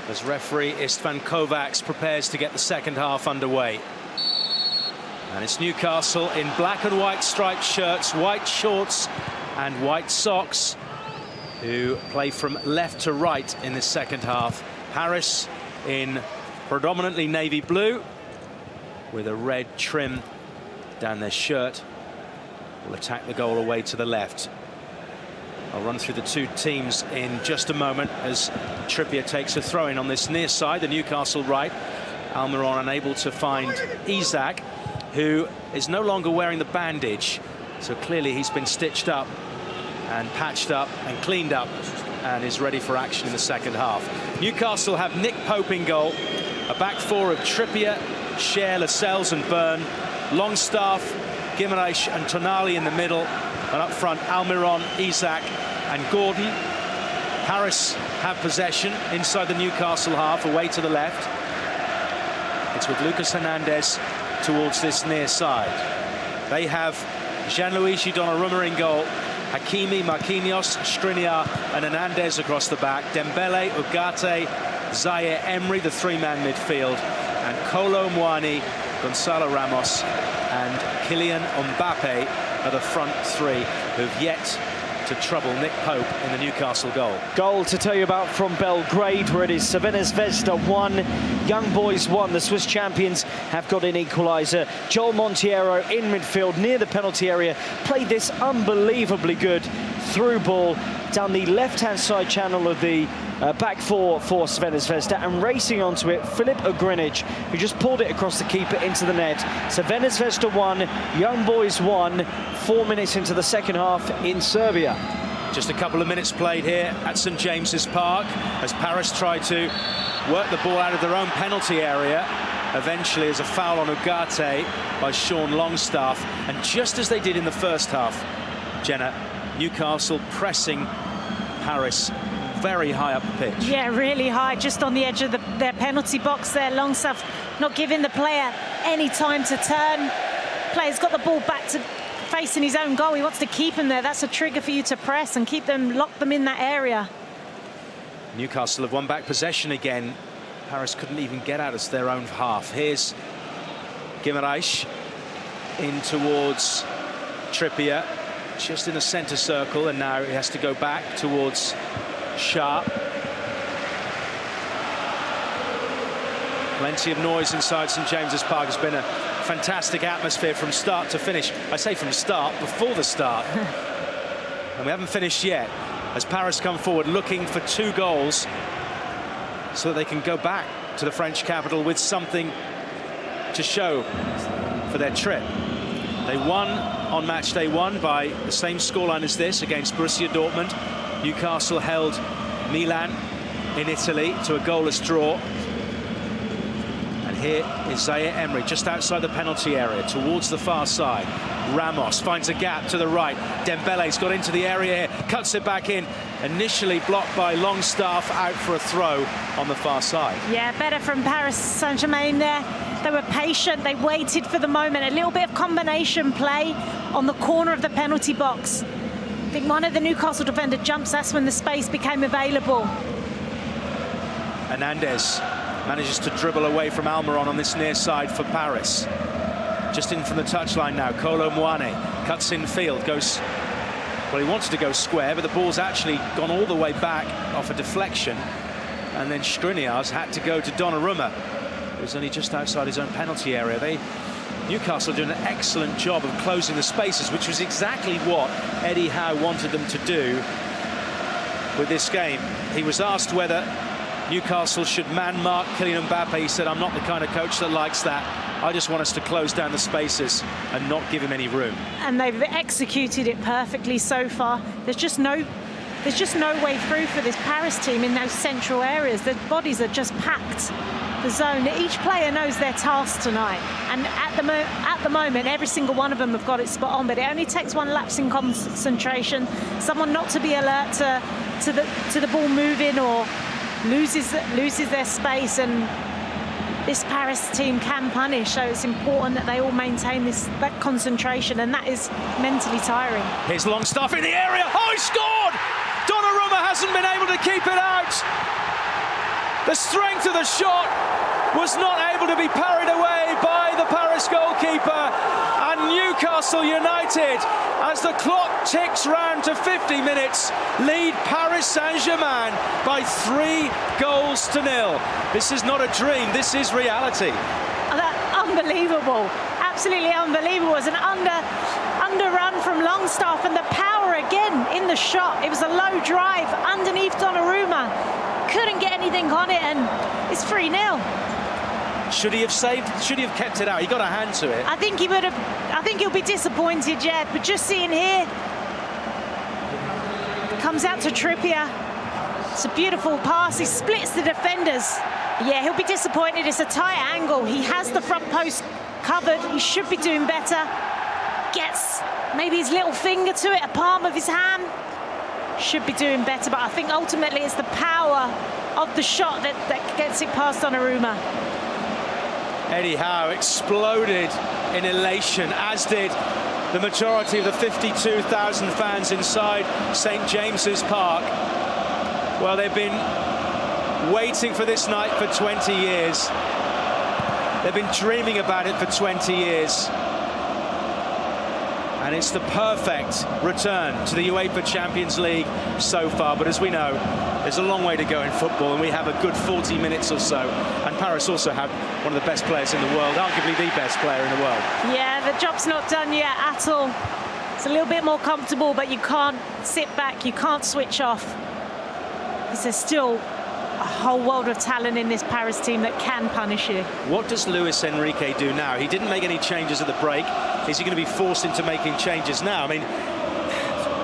as referee Istvan Kovacs prepares to get the second half underway. And it's Newcastle in black and white striped shirts, white shorts and white socks, who play from left to right in this second half. Paris in predominantly navy blue with a red trim down their shirt will attack the goal away to the left. I'll run through the two teams in just a moment as Trippier takes a throw-in on this near side, the Newcastle right. Almiron unable to find Isak, who is no longer wearing the bandage, so clearly he's been stitched up and patched up and cleaned up and is ready for action in the second half. Newcastle have Nick Pope in goal, a back four of Trippier, Schär, Lascelles and Byrne, Longstaff, Guimaraes and Tonali in the middle, and up front Almiron, Isak and Gordon. Paris have possession inside the Newcastle half, away to the left. It's with Lucas Hernandez towards this near side. They have Gianluigi Donnarumma in goal, Hakimi, Marquinhos, Skriniar and Hernandez across the back. Dembele, Ugarte, Zaire Emery, the three-man midfield, and Kolo Muani, Gonzalo Ramos and Kylian Mbappe are the front three who've yet to trouble Nick Pope in the Newcastle goal. Goal to tell you about from Belgrade, where it is Crvena Zvezda 1, Young Boys 1. The Swiss champions have got an equaliser. Joel Monteiro in midfield near the penalty area played this unbelievably good through ball down the left-hand side channel of the back four for Crvena Zvezda, and racing onto it, Filip Ugrinic, who just pulled it across the keeper into the net. Crvena Zvezda 1, Young Boys 1, 4 minutes into the second half in Serbia. Just a couple of minutes played here at St James's Park as Paris try to work the ball out of their own penalty area. Eventually, as a foul on Ugarte by Sean Longstaff, and just as they did in the first half, Jenna, Newcastle pressing Paris very high up the pitch. Yeah, really high, just on the edge of their penalty box there. Longstaff not giving the player any time to turn. Player's got the ball back to facing his own goal. He wants to keep him there. That's a trigger for you to press and keep them, lock them in that area. Newcastle have won back possession again. Paris couldn't even get out of their own half. Here's Guimaraes in towards Trippier, just in the centre circle, and now he has to go back towards Sharp. Plenty of noise inside St James's Park. It's been a fantastic atmosphere from start to finish. I say from start, before the start. And we haven't finished yet, as Paris come forward looking for 2 goals so that they can go back to the French capital with something to show for their trip. They won on match day 1 by the same scoreline as this against Borussia Dortmund. Newcastle held Milan in Italy to a goalless draw. And here is Zaire Emery just outside the penalty area towards the far side. Ramos finds a gap to the right. Dembele's got into the area here, cuts it back in. Initially blocked by Longstaff, out for a throw on the far side. Yeah, better from Paris Saint-Germain there. They were patient, they waited for the moment. A little bit of combination play on the corner of the penalty box. I think one of the Newcastle defender jumps, that's when the space became available. Hernandez manages to dribble away from Almiron on this near side for Paris. Just in from the touchline now, Kolo Muani cuts in field, goes, well, he wanted to go square, but the ball's actually gone all the way back off a deflection. And then Skriniar's had to go to Donnarumma, who's only just outside his own penalty area. Newcastle doing an excellent job of closing the spaces, which was exactly what Eddie Howe wanted them to do with this game. He was asked whether Newcastle should man-mark Kylian Mbappe. He said, I'm not the kind of coach that likes that. I just want us to close down the spaces and not give him any room. And they've executed it perfectly so far. There's just no way through for this Paris team in those central areas. Their bodies are just packed. The zone. Each player knows their task tonight, and at the moment, every single one of them have got it spot on. But it only takes one lapse in concentration, someone not to be alert to the ball moving or loses their space, and this Paris team can punish, so it's important that they all maintain that concentration, and that is mentally tiring. Here's Longstaff in the area. Oh, he scored! Donnarumma hasn't been able to keep it out. The strength of the shot was not able to be parried away by the Paris goalkeeper. And Newcastle United, as the clock ticks round to 50 minutes, lead Paris Saint-Germain by 3 goals to 0. This is not a dream, this is reality. Unbelievable, absolutely unbelievable. It was an underrun from Longstaff, and the power again in the shot. It was a low drive underneath Donnarumma. Couldn't get anything on it, and it's 3-0. Should he have saved? Should he have kept it out? He got a hand to it. I think he would have. I think he'll be disappointed, yeah. But just seeing here, comes out to Trippier. It's a beautiful pass. He splits the defenders. Yeah, he'll be disappointed. It's a tight angle. He has the front post covered. He should be doing better. Gets maybe his little finger to it, a palm of his hand. Should be doing better, but I think ultimately it's the power of the shot that gets it past Donnarumma. Eddie Howe exploded in elation, as did the majority of the 52,000 fans inside St James's Park. Well, they've been waiting for this night for 20 years. They've been dreaming about it for 20 years. And it's the perfect return to the UEFA Champions League so far. But as we know, there's a long way to go in football, and we have a good 40 minutes or so. And Paris also have one of the best players in the world, arguably the best player in the world. Yeah, the job's not done yet at all. It's a little bit more comfortable, but you can't sit back, you can't switch off. Because there's still a whole world of talent in this Paris team that can punish you. What does Luis Enrique do now? He didn't make any changes at the break. Is he going to be forced into making changes now? I mean,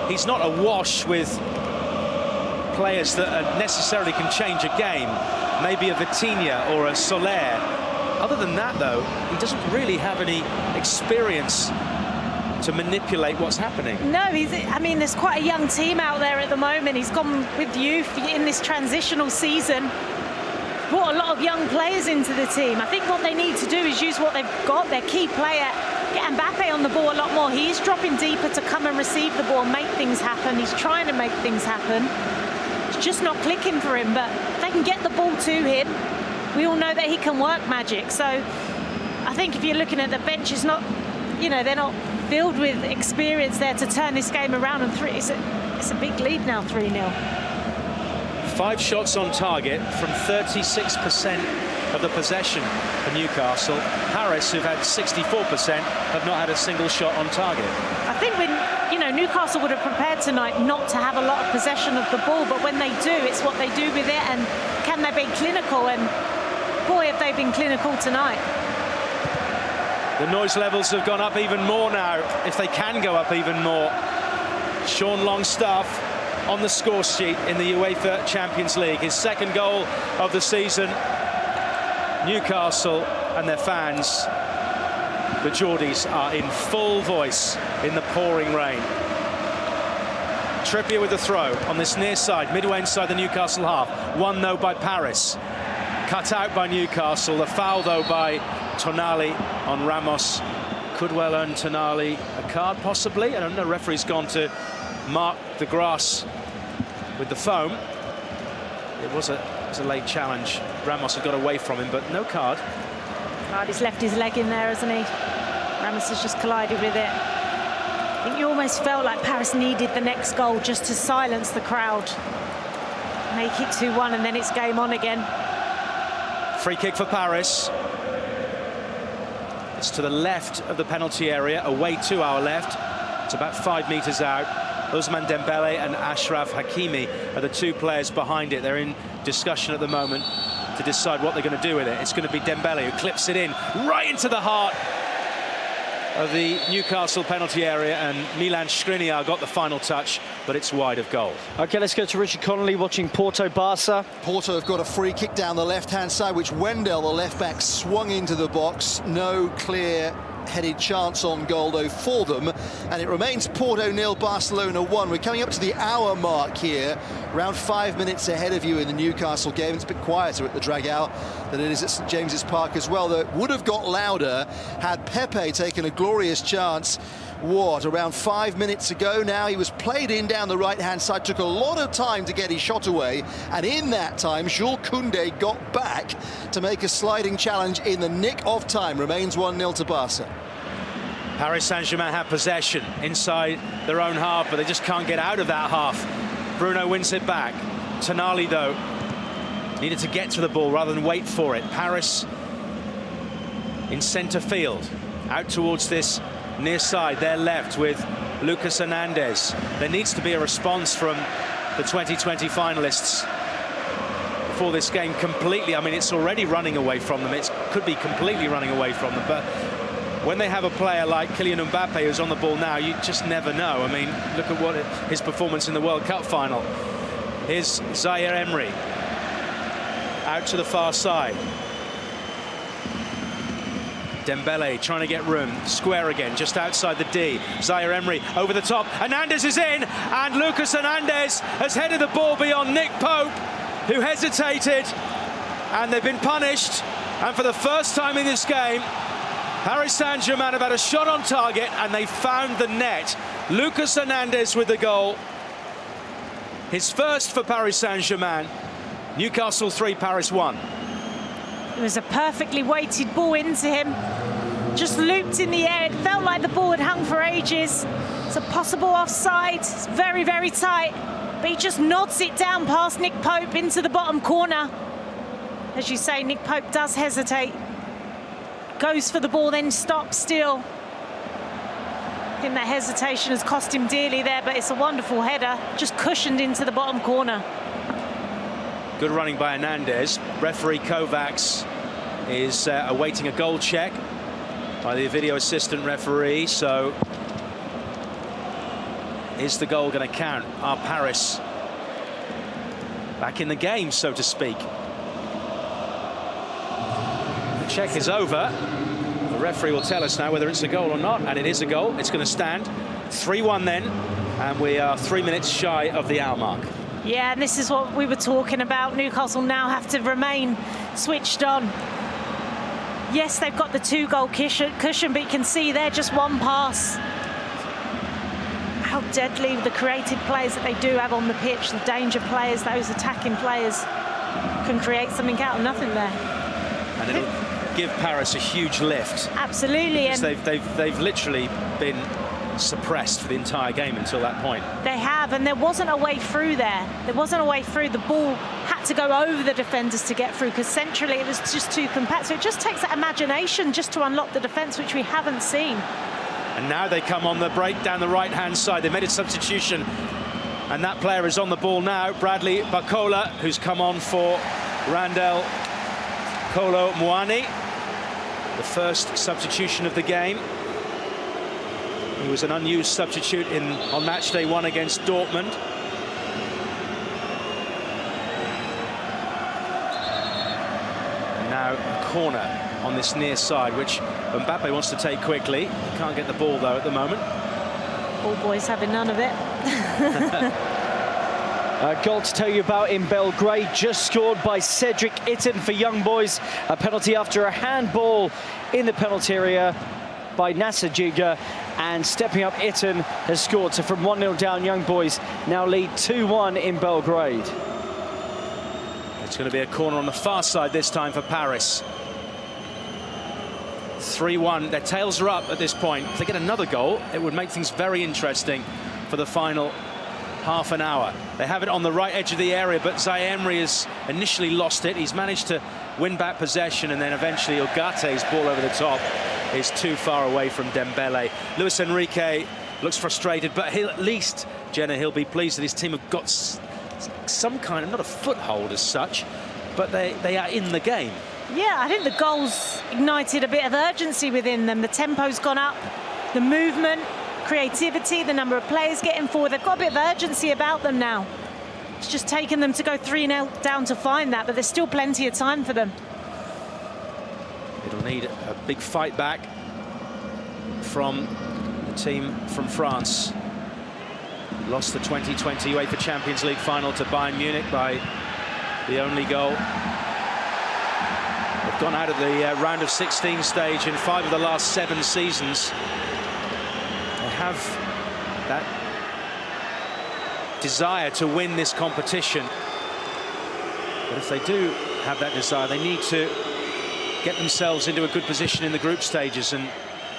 he's not awash with players that necessarily can change a game. Maybe a Vitinha or a Soler. Other than that, though, he doesn't really have any experience to manipulate what's happening. No, I mean, there's quite a young team out there at the moment. He's gone with youth in this transitional season. Brought a lot of young players into the team. I think what they need to do is use what they've got, their key player, get Mbappe on the ball a lot more. He is dropping deeper to come and receive the ball and make things happen. He's trying to make things happen. It's just not clicking for him, but if they can get the ball to him, we all know that he can work magic. So I think if you're looking at the bench, it's not, you know, they're not filled with experience there to turn this game around, and it's a big lead now, 3-0. 5 shots on target from 36% of the possession for Newcastle. Paris, who've had 64%, have not had a single shot on target. I think Newcastle would have prepared tonight not to have a lot of possession of the ball, but when they do, it's what they do with it, and can they be clinical? And boy, have they been clinical tonight. The noise levels have gone up even more now, if they can go up even more. Sean Longstaff on the score sheet in the UEFA Champions League. His second goal of the season. Newcastle and their fans, the Geordies, are in full voice in the pouring rain. Trippier with the throw on this near side, midway inside the Newcastle half. 1-0 by Paris. Cut out by Newcastle. The foul, though, by Tonali on Ramos. Could well earn Tonali a card, possibly. I don't know, referee's gone to mark the grass with the foam. It was a late challenge. Ramos had got away from him, but no card. He's left his leg in there, hasn't he? Ramos has just collided with it. I think you almost felt like Paris needed the next goal just to silence the crowd. Make it 2-1, and then it's game on again. Free kick for Paris. It's to the left of the penalty area, away to our left. It's about 5 metres out. Ousmane Dembele and Achraf Hakimi are the 2 players behind it. They're in discussion at the moment to decide what they're going to do with it. It's going to be Dembele who clips it in right into the heart of the Newcastle penalty area, and Milan Skriniar got the final touch, but it's wide of goal. OK, let's go to Richard Connolly watching Porto Barca. Porto have got a free kick down the left-hand side, which Wendell, the left-back, swung into the box. No clear headed chance on goal, though, for them. And it remains Porto 0, Barcelona 1. We're coming up to the hour mark here, around 5 minutes ahead of you in the Newcastle game. It's a bit quieter at the Dragao than it is at St James's Park as well, though it would have got louder had Pepe taken a glorious chance. What, around 5 minutes ago now? He was played in down the right-hand side, took a lot of time to get his shot away, and in that time, Jules Koundé got back to make a sliding challenge in the nick of time. Remains 1-0 to Barca. Paris Saint-Germain have possession inside their own half, but they just can't get out of that half. Bruno wins it back. Tonali, though, needed to get to the ball rather than wait for it. Paris in centre field, out towards this near side, they're left with Lucas Hernandez. There needs to be a response from the 2020 finalists before this game completely. I mean, it's already running away from them. It could be completely running away from them. But when they have a player like Kylian Mbappe who's on the ball now, you just never know. I mean, look at what his performance in the World Cup final. Here's Zaire Emery out to the far side. Dembele trying to get room, square again, just outside the D. Zaire Emery over the top. Hernandez is in, and Lucas Hernandez has headed the ball beyond Nick Pope, who hesitated, and they've been punished. And for the first time in this game, Paris Saint-Germain have had a shot on target, and they found the net. Lucas Hernandez with the goal. His first for Paris Saint-Germain. Newcastle 3, Paris 1. It was a perfectly weighted ball into him, just looped in the air. It felt like the ball had hung for ages. It's a possible offside. It's very, very tight, but he just nods it down past Nick Pope into the bottom corner. As you say, Nick Pope does hesitate, goes for the ball, then stops still. I think that hesitation has cost him dearly there, but it's a wonderful header, just cushioned into the bottom corner. Good running by Hernandez. Referee Kovacs is awaiting a goal check by the video assistant referee. So is the goal going to count? Are Paris back in the game, so to speak? The check is over. The referee will tell us now whether it's a goal or not, and it is a goal. It's going to stand. 3-1 then, and we are 3 minutes shy of the hour mark. Yeah, and this is what we were talking about. Newcastle now have to remain switched on. Yes, they've got the 2-goal cushion, but you can see there just one pass. How deadly the creative players that they do have on the pitch, the danger players, those attacking players, can create something out of nothing there. And it'll give Paris a huge lift. Absolutely. And they've literally been suppressed for the entire game until that point. They have, and there wasn't a way through there. There wasn't a way through. The ball had to go over the defenders to get through, because centrally it was just too compact. So it just takes that imagination just to unlock the defence, which we haven't seen. And now they come on the break down the right-hand side. They made a substitution, and that player is on the ball now. Bradley Barcola, who's come on for Randell Kolo Muani. The first substitution of the game. He was an unused substitute on Matchday 1 against Dortmund. And now a corner on this near side, which Mbappe wants to take quickly. He can't get the ball, though, at the moment. All boys having none of it. Goal to tell you about in Belgrade, just scored by Cedric Itten for Young Boys. A penalty after a handball in the penalty area by Nasser Giga, and stepping up, Itten has scored. So from 1-0 down, Young Boys now lead 2-1 in Belgrade. It's going to be a corner on the far side this time for Paris. 3-1. Their tails are up at this point. If they get another goal, it would make things very interesting for the final half an hour. They have it on the right edge of the area, but Zaire Emery has initially lost it. He's managed to win back possession, and then eventually Ugate's ball over the top is too far away from Dembele. Luis Enrique looks frustrated, but at least, Jenna, he'll be pleased that his team have got some kind of, not a foothold as such, but they are in the game. Yeah, I think the goals ignited a bit of urgency within them. The tempo's gone up, the movement, creativity, the number of players getting forward. They've got a bit of urgency about them now. It's just taken them to go 3-0 down to find that, but there's still plenty of time for them. It'll need a big fight back. from the team from France. Lost the 2020 UEFA Champions League final to Bayern Munich by the only goal. They've gone out of the round of 16 stage in 5 of the last 7 seasons. They have that desire to win this competition. But if they do have that desire, they need to get themselves into a good position in the group stages. And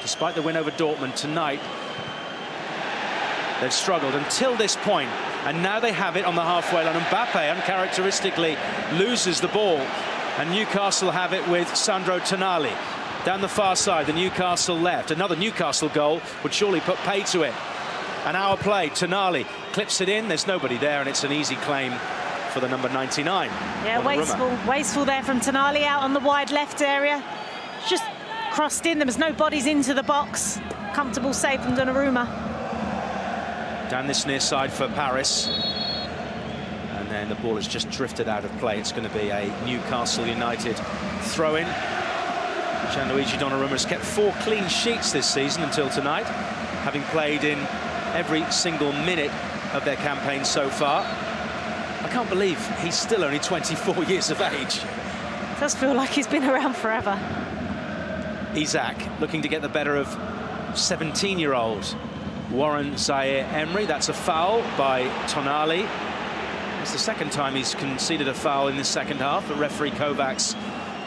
despite the win over Dortmund tonight, they've struggled until this point. And now they have it on the halfway line. Mbappe uncharacteristically loses the ball. And Newcastle have it with Sandro Tonali. Down the far side, the Newcastle left. Another Newcastle goal would surely put pay to it. An hour play, Tonali clips it in. There's nobody there, and it's an easy claim for the number 99. Yeah, wasteful there from Tonali out on the wide left area. Just crossed in. There was no bodies into the box. Comfortable save from Donnarumma. Down this near side for Paris. And then the ball has just drifted out of play. It's going to be a Newcastle United throw-in. Gianluigi Donnarumma has kept 4 clean sheets this season until tonight, having played in every single minute of their campaign so far. I can't believe he's still only 24 years of age. It does feel like he's been around forever. Isaac looking to get the better of 17-year-old Warren Zaire-Emery. That's a foul by Tonali. It's the second time he's conceded a foul in the second half, but referee Kovacs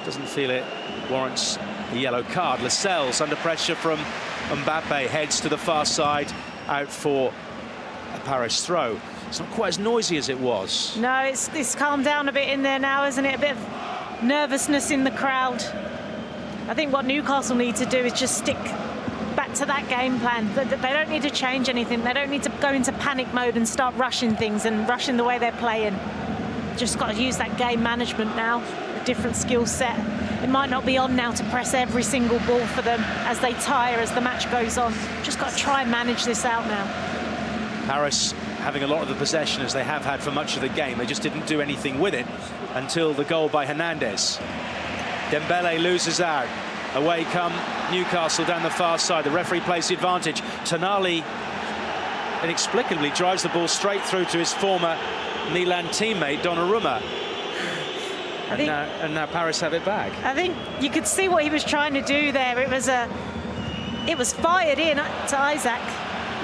doesn't feel it warrants the yellow card. Lascelles under pressure from Mbappe, heads to the far side, out for a Paris throw. It's not quite as noisy as it was. No, it's calmed down a bit in there now, isn't it? A bit of nervousness in the crowd. I think what Newcastle need to do is just stick back to that game plan. They don't need to change anything. They don't need to go into panic mode and start rushing things and rushing the way they're playing. Just got to use that game management now, a different skill set. It might not be on now to press every single ball for them as they tire, as the match goes on. Just got to try and manage this out now. Paris having a lot of the possession as they have had for much of the game. They just didn't do anything with it until the goal by Hernandez. Dembele loses out. Away come Newcastle down the far side. The referee plays the advantage. Tonali inexplicably drives the ball straight through to his former Milan teammate Donnarumma. And now Paris have it back. I think you could see what he was trying to do there. It was fired in to Isaac.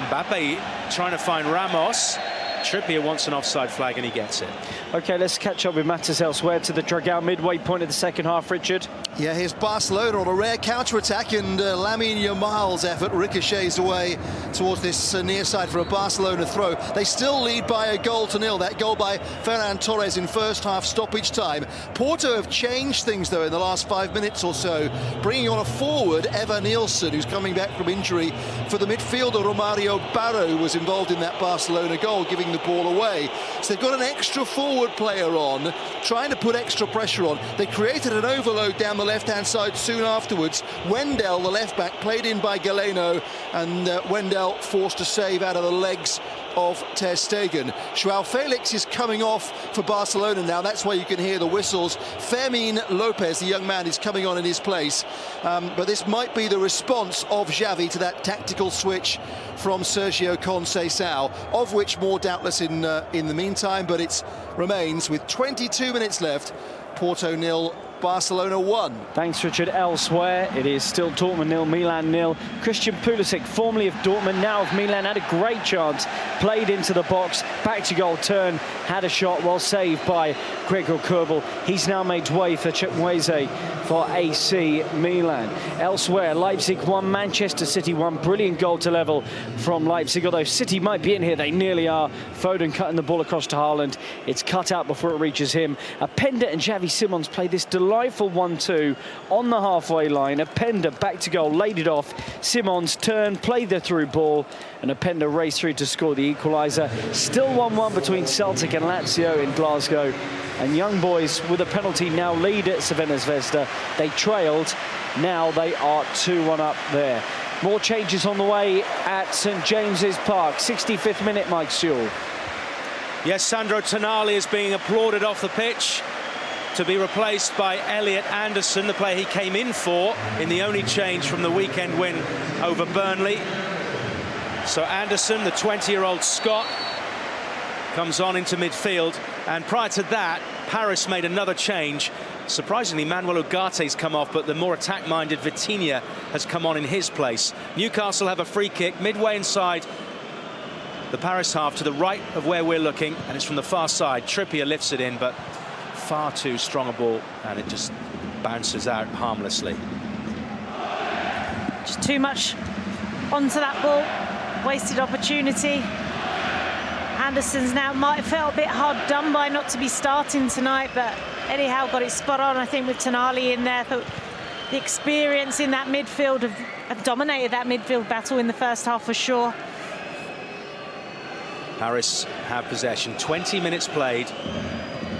Mbappe trying to find Ramos. Trippier wants an offside flag and he gets it. OK, let's catch up with matters elsewhere to the Dragao midway point of the second half, Richard. Yeah, here's Barcelona on a rare counter-attack, and Lamine Yamal's effort ricochets away towards this near side for a Barcelona throw. They still lead by 1-0. That goal by Ferran Torres in first half stoppage time. Porto have changed things, though, in the last 5 minutes or so, bringing on a forward, Eva Nielsen, who's coming back from injury, for the midfielder Romario Barro, who was involved in that Barcelona goal, giving the ball away. So they've got an extra forward player on, trying to put extra pressure on. They created an overload down the left-hand side soon afterwards. Wendell, the left-back, played in by Galeno, and Wendell forced a save out of the legs of Ter Stegen. Joao Felix is coming off for Barcelona now. That's why you can hear the whistles. Fermin Lopez, the young man, is coming on in his place. But this might be the response of Xavi to that tactical switch from Sergio Conceição, of which more doubtless in the meantime. But it remains with 22 minutes left. Porto 0, Barcelona 1. Thanks, Richard. Elsewhere, it is still Dortmund 0, Milan 0. Christian Pulisic, formerly of Dortmund, now of Milan, had a great chance, played into the box, back to goal, turn, had a shot, well saved by Gregor Kobel. He's now made way for Chukwueze for AC Milan. Elsewhere, Leipzig 1, Manchester City 1. Brilliant goal to level from Leipzig, although City might be in here. They nearly are. Foden cutting the ball across to Haaland. It's cut out before it reaches him. Openda and Xavi Simons played this delightful 1-2 on the halfway line. Openda back to goal, laid it off. Simons turned, played the through ball, and Openda raced through to score the equaliser. Still 1-1 between Celtic and Lazio in Glasgow. And young boys with a penalty now lead at Crvena Zvezda. They trailed, now they are 2-1 up there. More changes on the way at St James's Park. 65th minute, Mike Sewell. Yes, Sandro Tonali is being applauded off the pitch. to be replaced by Elliot Anderson, the player he came in for in the only change from the weekend win over Burnley. So Anderson, the 20-year-old Scot, comes on into midfield, and prior to that, Paris made another change. Surprisingly, Manuel Ugarte's come off, but the more attack-minded Vitinha has come on in his place. Newcastle have a free kick midway inside the Paris half to the right of where we're looking, and it's from the far side. Trippier lifts it in, but far too strong a ball, and it just bounces out harmlessly. Just too much onto that ball. Wasted opportunity. Anderson's now might have felt a bit hard done by not to be starting tonight, but Eddie Howe got it spot on, I think, with Tonali in there. The experience in that midfield have dominated that midfield battle in the first half for sure. Paris have possession. 20 minutes played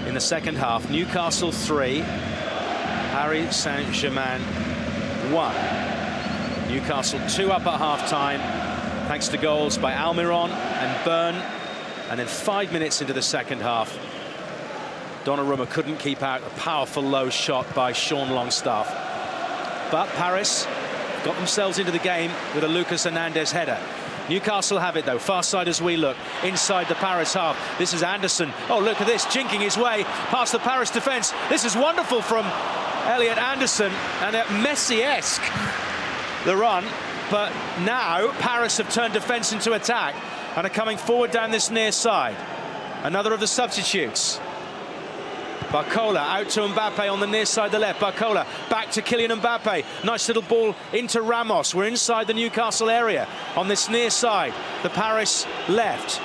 in the second half. Newcastle 3, Paris Saint-Germain 1. Newcastle 2 up at half-time, thanks to goals by Almiron and Byrne. And then 5 minutes into the second half, Donnarumma couldn't keep out a powerful low shot by Sean Longstaff. But Paris got themselves into the game with a Lucas Hernandez header. Newcastle have it, though, far side as we look, inside the Paris half. This is Anderson. Oh, look at this, jinking his way past the Paris defence. This is wonderful from Elliot Anderson, and Messi-esque, the run. But now Paris have turned defence into attack and are coming forward down this near side. Another of the substitutes. Barcola out to Mbappe on the near side, the left. Barcola back to Kylian Mbappe. Nice little ball into Ramos. We're inside the Newcastle area on this near side. The Paris left.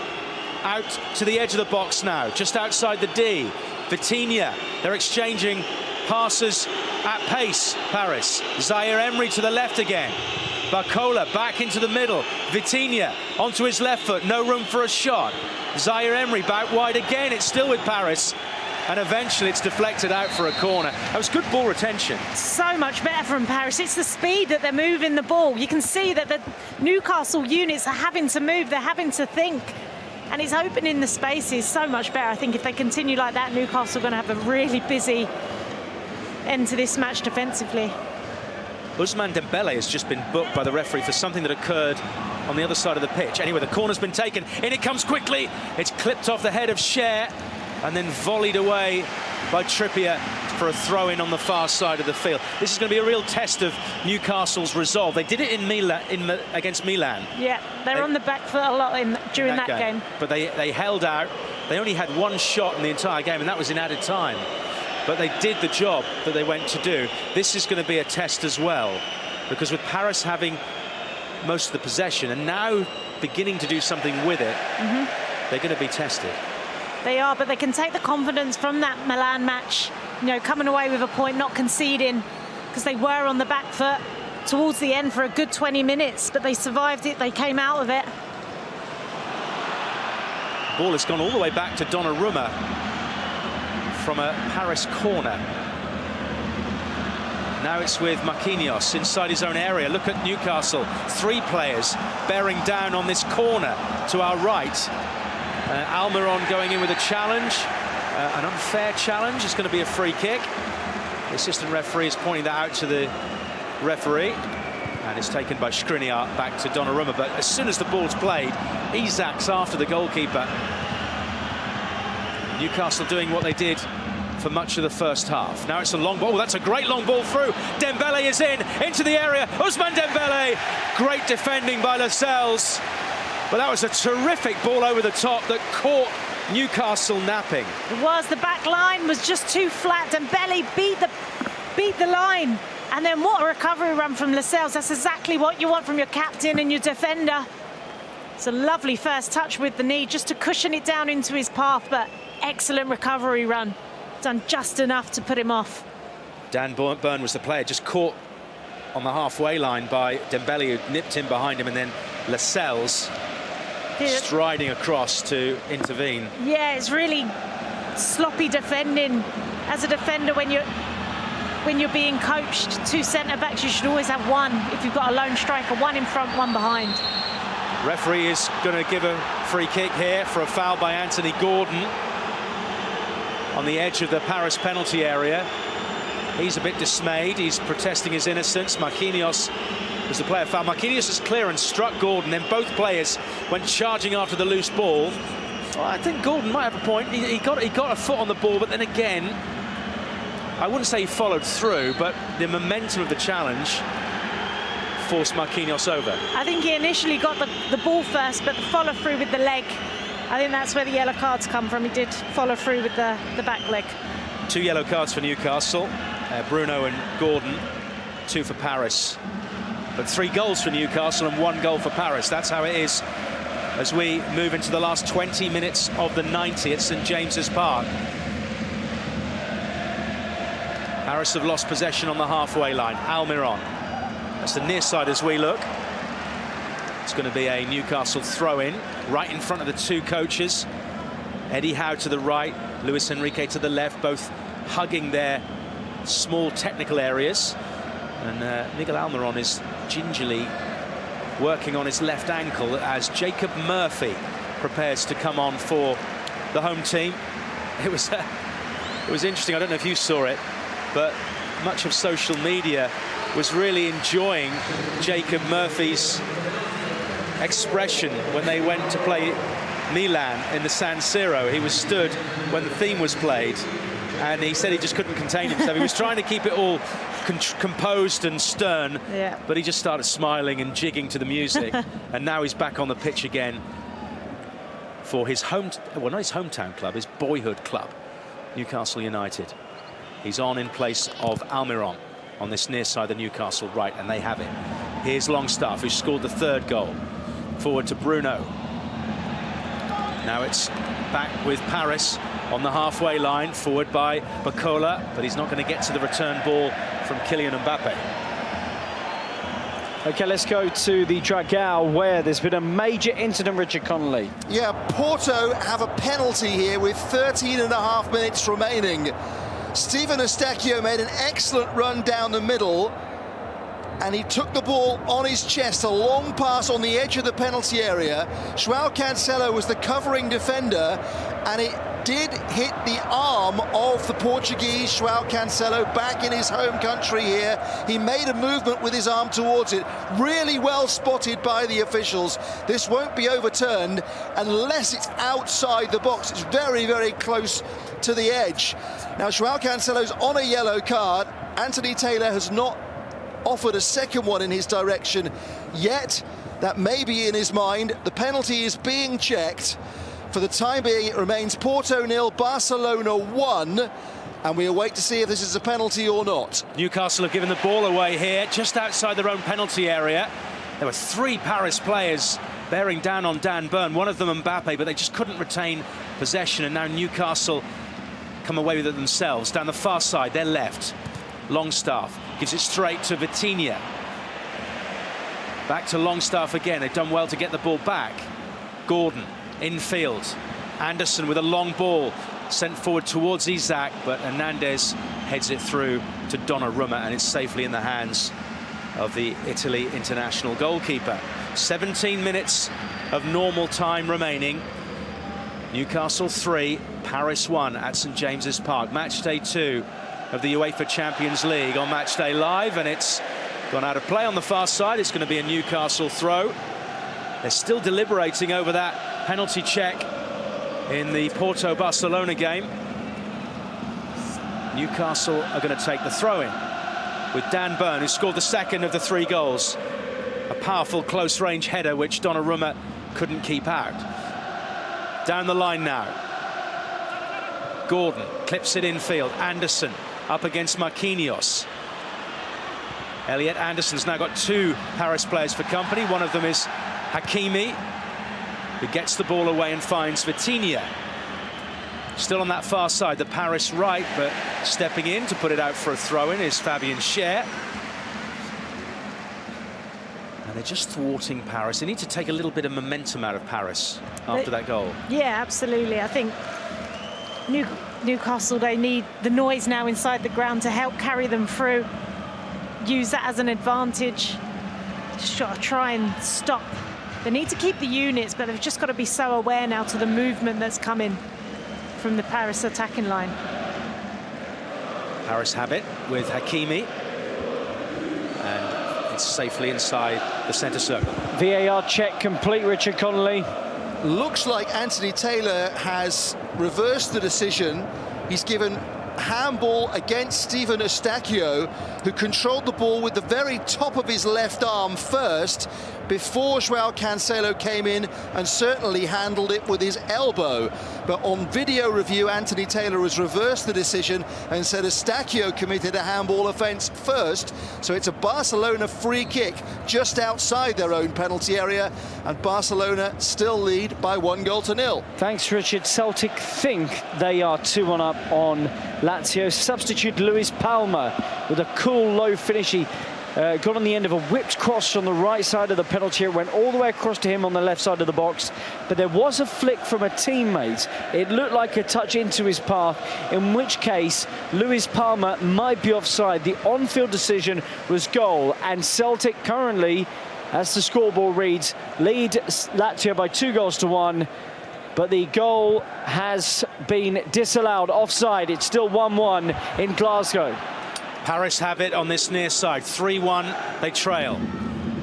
Out to the edge of the box now, just outside the D. Vitinha, they're exchanging passes at pace, Paris. Zaire Emery to the left again. Barcola back into the middle. Vitinha onto his left foot, no room for a shot. Zaire Emery back wide again. It's still with Paris. And eventually it's deflected out for a corner. That was good ball retention. So much better from Paris. It's the speed that they're moving the ball. You can see that the Newcastle units are having to move. They're having to think. And it's opening the spaces so much better. I think if they continue like that, Newcastle are going to have a really busy end to this match defensively. Ousmane Dembele has just been booked by the referee for something that occurred on the other side of the pitch. Anyway, the corner's been taken. In it comes quickly. It's clipped off the head of Cher and then volleyed away by Trippier for a throw-in on the far side of the field. This is going to be a real test of Newcastle's resolve. They did it in Milan, against Milan. Yeah, they're on the back foot a lot during that game. But they held out. They only had one shot in the entire game, and that was in added time. But they did the job that they went to do. This is going to be a test as well, because with Paris having most of the possession and now beginning to do something with it, they're going to be tested. They are, but they can take the confidence from that Milan match, you know, coming away with a point, not conceding, because they were on the back foot towards the end for a good 20 minutes, but they survived it, they came out of it. The ball has gone all the way back to Donnarumma from a Paris corner. Now it's with Marquinhos inside his own area. Look at Newcastle, 3 players bearing down on this corner to our right. Almiron going in with a challenge, an unfair challenge. It's going to be a free kick. The assistant referee is pointing that out to the referee, and it's taken by Skriniar back to Donnarumma. But as soon as the ball's played, Isak's after the goalkeeper. Newcastle doing what they did for much of the first half. Now it's a long ball. That's a great long ball through. Dembele is into the area. Ousmane Dembele. Great defending by Lascelles. But that was a terrific ball over the top that caught Newcastle napping. It was. The back line was just too flat. Dembele beat the line. And then what a recovery run from Lascelles. That's exactly what you want from your captain and your defender. It's a lovely first touch with the knee just to cushion it down into his path, but excellent recovery run. Done just enough to put him off. Dan Burn was the player, just caught on the halfway line by Dembele, who nipped in behind him, and then Lascelles striding across to intervene. Yeah, it's really sloppy defending. As a defender, when you're being coached, 2 centre-backs, you should always have one. If you've got a lone striker, one in front, one behind. Referee is going to give a free kick here for a foul by Anthony Gordon. on the edge of the Paris penalty area. He's a bit dismayed. He's protesting his innocence. Marquinhos was the player foul. Marquinhos is clear and struck Gordon. Then both players went charging after the loose ball. Well, I think Gordon might have a point. He got a foot on the ball, but then again, I wouldn't say he followed through, but the momentum of the challenge forced Marquinhos over. I think he initially got the ball first, but the follow through with the leg, I think that's where the yellow cards come from. He did follow through with the back leg. 2 yellow cards for Newcastle. Bruno and Gordon, 2 for Paris. But 3 goals for Newcastle and 1 goal for Paris. That's how it is as we move into the last 20 minutes of the 90 at St James's Park. Paris have lost possession on the halfway line. Almiron. That's the near side as we look. It's going to be a Newcastle throw-in right in front of the 2 coaches. Eddie Howe to the right, Luis Enrique to the left, both hugging their small technical areas. And Miguel Almiron is gingerly working on his left ankle as Jacob Murphy prepares to come on for the home team. It was interesting. I don't know if you saw it, but much of social media was really enjoying Jacob Murphy's expression when they went to play Milan in the San Siro. He was stood when the theme was played, and he said he just couldn't contain himself. He was trying to keep it all composed and stern, but he just started smiling and jigging to the music. And now he's back on the pitch again for his not his hometown club, his boyhood club, Newcastle United. He's on in place of Almiron on this near side of the Newcastle right, and they have it. Here's Longstaff, who scored the 3rd goal. Forward to Bruno. Now it's back with Paris on the halfway line, forward by Bacola, but he's not going to get to the return ball from Kylian Mbappe. OK, let's go to the Dragao, where there's been a major incident, Richard Connolly. Yeah, Porto have a penalty here with 13.5 minutes remaining. Steven Eustáquio made an excellent run down the middle, and he took the ball on his chest, a long pass on the edge of the penalty area. João Cancelo was the covering defender, and it did hit the arm of the Portuguese João Cancelo back in his home country here. He made a movement with his arm towards it. Really well spotted by the officials. This won't be overturned unless it's outside the box. It's very, very close to the edge. Now, João Cancelo's on a yellow card. Anthony Taylor has not offered a second one in his direction yet. That may be in his mind. The penalty is being checked. For the time being, it remains Porto 0, Barcelona 1, and we await to see if this is a penalty or not. Newcastle have given the ball away here, just outside their own penalty area. There were 3 Paris players bearing down on Dan Burn, one of them Mbappe, but they just couldn't retain possession, and now Newcastle come away with it themselves. Down the far side, their left. Longstaff gives it straight to Vitinha. Back to Longstaff again. They've done well to get the ball back. Gordon infield. Anderson with a long ball sent forward towards Isaac, but Hernandez heads it through to Donnarumma, and it's safely in the hands of the Italy international goalkeeper. 17 minutes of normal time remaining. Newcastle 3, Paris 1 at St James's Park. Matchday 2 of the UEFA Champions League on Matchday Live, and it's gone out of play on the far side. It's going to be a Newcastle throw. They're still deliberating over that penalty check in the Porto-Barcelona game. Newcastle are going to take the throw-in with Dan Burn, who scored the 2nd of the 3 goals. A powerful close-range header which Donnarumma couldn't keep out. Down the line now. Gordon clips it infield. Anderson up against Marquinhos. Elliot Anderson's now got 2 Paris players for company. One of them is Hakimi, who gets the ball away and finds Vitinha. Still on that far side, the Paris right, but stepping in to put it out for a throw-in is Fabien Schär. And they're just thwarting Paris. They need to take a little bit of momentum out of Paris after that goal. Yeah, absolutely. I think Newcastle, they need the noise now inside the ground to help carry them through. Use that as an advantage. Just got to try and stop. They need to keep the units, but they've just got to be so aware now to the movement that's coming. from the Paris attacking line. Paris have it with Hakimi. And it's safely inside the centre circle. VAR check complete, Richard Connolly. Looks like Anthony Taylor has reversed the decision. He's given handball against Steven Eustáquio, who controlled the ball with the very top of his left arm first, before João Cancelo came in and certainly handled it with his elbow. But on video review, Anthony Taylor has reversed the decision and said Eustáquio committed a handball offence first. So it's a Barcelona free kick just outside their own penalty area, and Barcelona still lead by 1-0. Thanks, Richard. Celtic think they are 2-1 up on Lazio. Substitute Luis Palma with a cool low finish. He got on the end of a whipped cross on the right side of the penalty area, went all the way across to him on the left side of the box, but there was a flick from a teammate. It looked like a touch into his path, in which case Luis Palma might be offside. The on-field decision was goal, and Celtic currently, as the scoreboard reads, lead Lazio by 2-1, but the goal has been disallowed. Offside. It's still 1-1 in Glasgow. Paris have it on this near side. 3-1, they trail.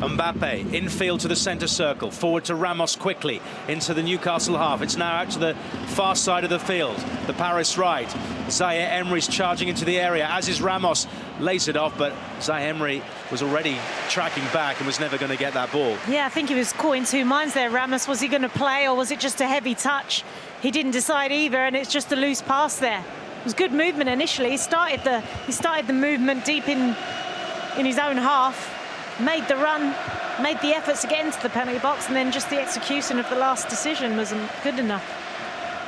Mbappe, infield to the centre circle. Forward to Ramos quickly into the Newcastle half. It's now out to the far side of the field. The Paris right. Zaire Emery's charging into the area, as is Ramos. Lays it off, but Zaire Emery was already tracking back and was never going to get that ball. Yeah, I think he was caught in two minds there, Ramos. Was he going to play, or was it just a heavy touch? He didn't decide either, and it's just a loose pass there. It was good movement initially. He started the movement deep in his own half, made the run, made the efforts to get into the penalty box, and then just the execution of the last decision wasn't good enough.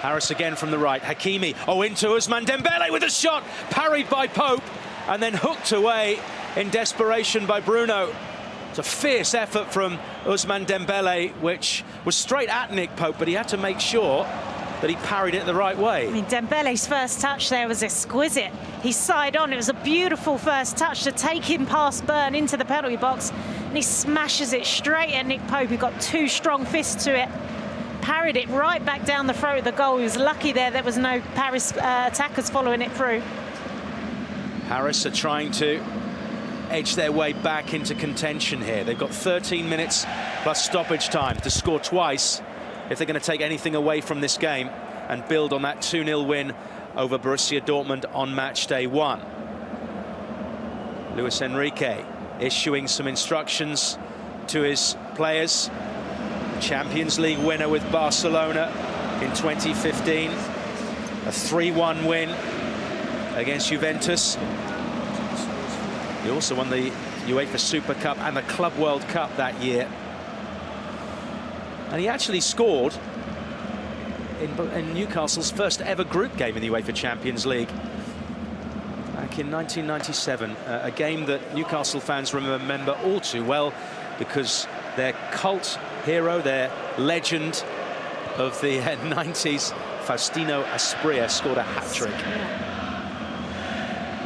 Harris again from the right. Hakimi, into Ousmane Dembele with a shot, parried by Pope, and then hooked away in desperation by Bruno. It's a fierce effort from Ousmane Dembele, which was straight at Nick Pope, but he had to make sure that he parried it the right way. I mean, Dembele's first touch there was exquisite. He side on. It was a beautiful first touch to take him past Burn into the penalty box, and he smashes it straight at Nick Pope, who got two strong fists to it. Parried it right back down the throat of the goal. He was lucky there was no Paris attackers following it through. Paris are trying to edge their way back into contention here. They've got 13 minutes plus stoppage time to score twice if they're going to take anything away from this game and build on that 2-0 win over Borussia Dortmund on match day 1. Luis Enrique issuing some instructions to his players. Champions League winner with Barcelona in 2015. A 3-1 win against Juventus. He also won the UEFA Super Cup and the Club World Cup that year. And he actually scored in Newcastle's first ever group game in the UEFA Champions League back in 1997. A game that Newcastle fans remember all too well because their cult hero, their legend of the 90s, Faustino Asprilla, scored a hat-trick.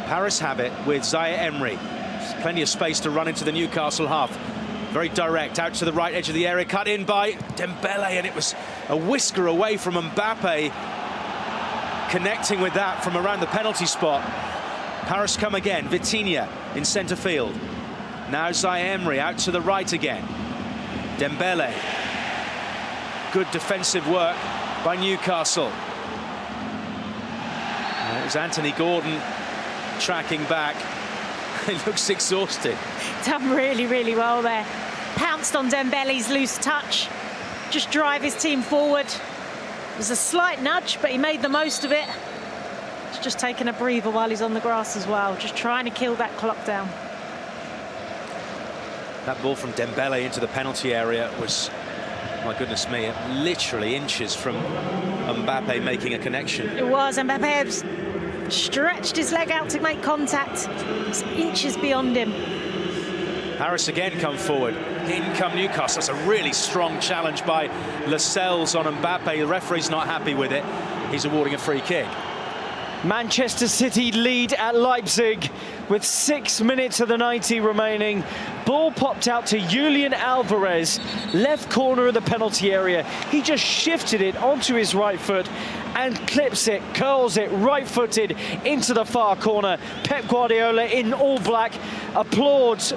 Paris have it with Zaire Emery. There's plenty of space to run into the Newcastle half. Very direct, out to the right edge of the area, cut in by Dembele, and it was a whisker away from Mbappe, connecting with that from around the penalty spot. Paris come again, Vitinha in centre field. Now Zaire Emery out to the right again. Dembele. Good defensive work by Newcastle. And it was Anthony Gordon tracking back. He looks exhausted. Done really, really well there. Pounced on Dembele's loose touch. Just drive his team forward. It was a slight nudge, but he made the most of it. He's just taking a breather while he's on the grass as well, just trying to kill that clock down. That ball from Dembele into the penalty area was, my goodness me, literally inches from Mbappe making a connection. It was. Mbappe stretched his leg out to make contact. It's inches beyond him. Paris again come forward. In come Newcastle. It's a really strong challenge by Lascelles on Mbappe. The referee's not happy with it. He's awarding a free kick. Manchester City lead at Leipzig with 6 minutes of the 90 remaining. Ball popped out to Julian Alvarez, left corner of the penalty area. He just shifted it onto his right foot and clips it, curls it, right-footed into the far corner. Pep Guardiola in all black applauds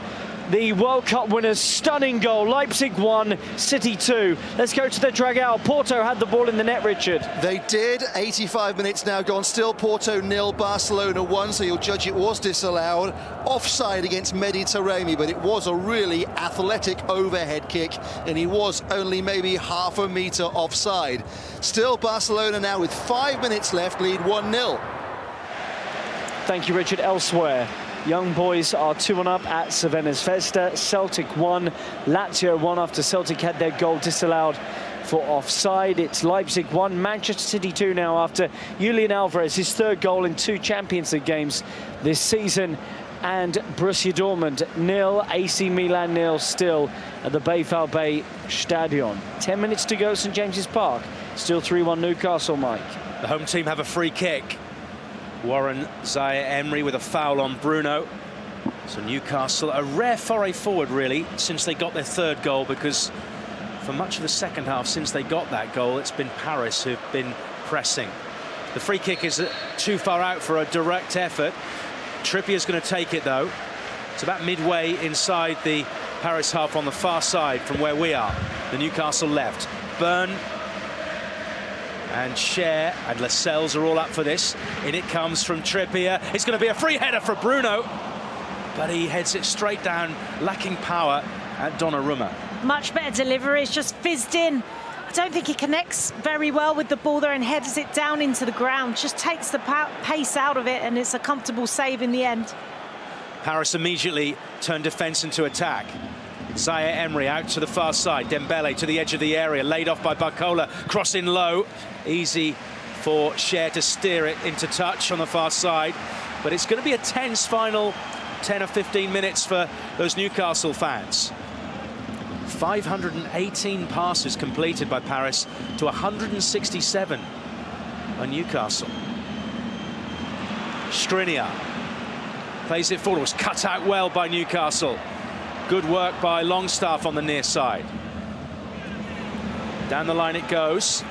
the World Cup winners' stunning goal. Leipzig 1, City 2. Let's go to the Dragao. Porto had the ball in the net, Richard. They did. 85 minutes now gone. Still Porto 0, Barcelona 1, so you'll judge it was disallowed. Offside against Mehdi Taremi, but it was a really athletic overhead kick, and he was only maybe half a metre offside. Still Barcelona now with 5 minutes left, lead 1-0. Thank you, Richard. Elsewhere, young boys are 2-1 up at Cervenas Festa. Celtic 1, Lazio 1 after Celtic had their goal disallowed for offside. It's Leipzig 1, Manchester City 2 now after Julian Alvarez, his third goal in 2 Champions League games this season. And Borussia Dortmund 0, AC Milan 0 still at the Bay Stadion. 10 minutes to go, St James's Park. Still 3-1 Newcastle, Mike. The home team have a free kick. Warren Zaire-Emery with a foul on Bruno. So Newcastle, a rare foray forward really since they got their third goal, because for much of the second half since they got that goal, it's been Paris who've been pressing. The free kick is too far out for a direct effort. Trippier's going to take it though. It's about midway inside the Paris half on the far side from where we are. The Newcastle left. Byrne and Cher and Lascelles are all up for this. In it comes from Trippier. It's going to be a free header for Bruno, but he heads it straight down, lacking power, at Donnarumma. Much better delivery. It's just fizzed in. I don't think he connects very well with the ball there and heads it down into the ground. Just takes the pace out of it, and it's a comfortable save in the end. Paris immediately turned defence into attack. Zaire-Emery out to the far side. Dembele to the edge of the area, laid off by Barcola, crossing low. Easy for Cher to steer it into touch on the far side. But it's going to be a tense final 10 or 15 minutes for those Newcastle fans. 518 passes completed by Paris to 167 by Newcastle. Skriniar plays it forward. It was cut out well by Newcastle. Good work by Longstaff on the near side. Down the line it goes.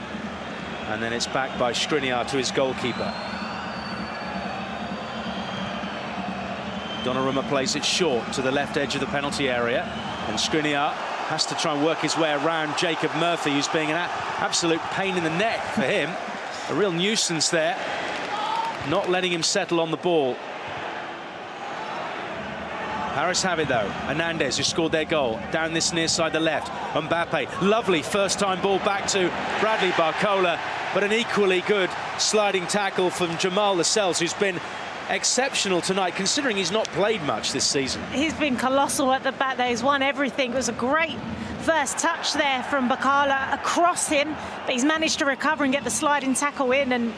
And then it's back by Skriniar to his goalkeeper. Donnarumma plays it short to the left edge of the penalty area. And Skriniar has to try and work his way around Jacob Murphy, who's being an absolute pain in the neck for him. A real nuisance there. Not letting him settle on the ball. Paris have it though. Hernandez, who scored their goal, down this near side the left. Mbappe, lovely first time ball back to Bradley Barcola, but an equally good sliding tackle from Jamal Lascelles, who's been exceptional tonight, considering he's not played much this season. He's been colossal at the back there. He's won everything. It was a great first touch there from Barcola across him, but he's managed to recover and get the sliding tackle in, and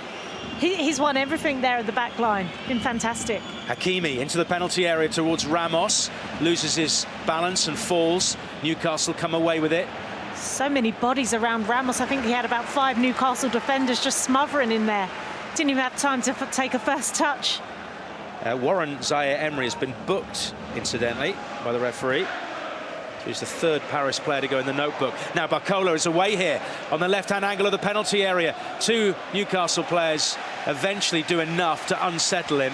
he's won everything there at the back line. Been fantastic. Hakimi into the penalty area towards Ramos, loses his balance and falls. Newcastle come away with it. So many bodies around Ramos. I think he had about 5 Newcastle defenders just smothering in there. Didn't even have time to take a first touch. Warren Zaire-Emery has been booked, incidentally, by the referee. He's the third Paris player to go in the notebook. Now Barcola is away here on the left-hand angle of the penalty area. 2 Newcastle players eventually do enough to unsettle him,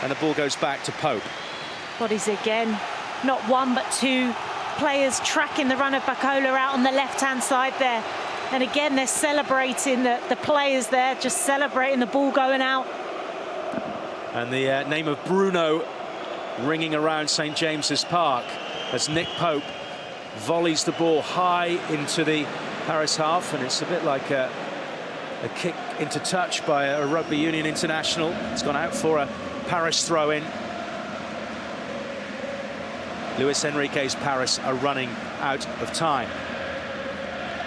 and the ball goes back to Pope. Bodies again, not 1 but 2 players tracking the run of Barcola out on the left-hand side there. And again, they're celebrating, the players there, just celebrating the ball going out. And the name of Bruno ringing around St James's Park as Nick Pope volleys the ball high into the Paris half, and it's a bit like a kick into touch by a rugby union international. It's gone out for a Paris throw-in. Luis Enrique's Paris are running out of time.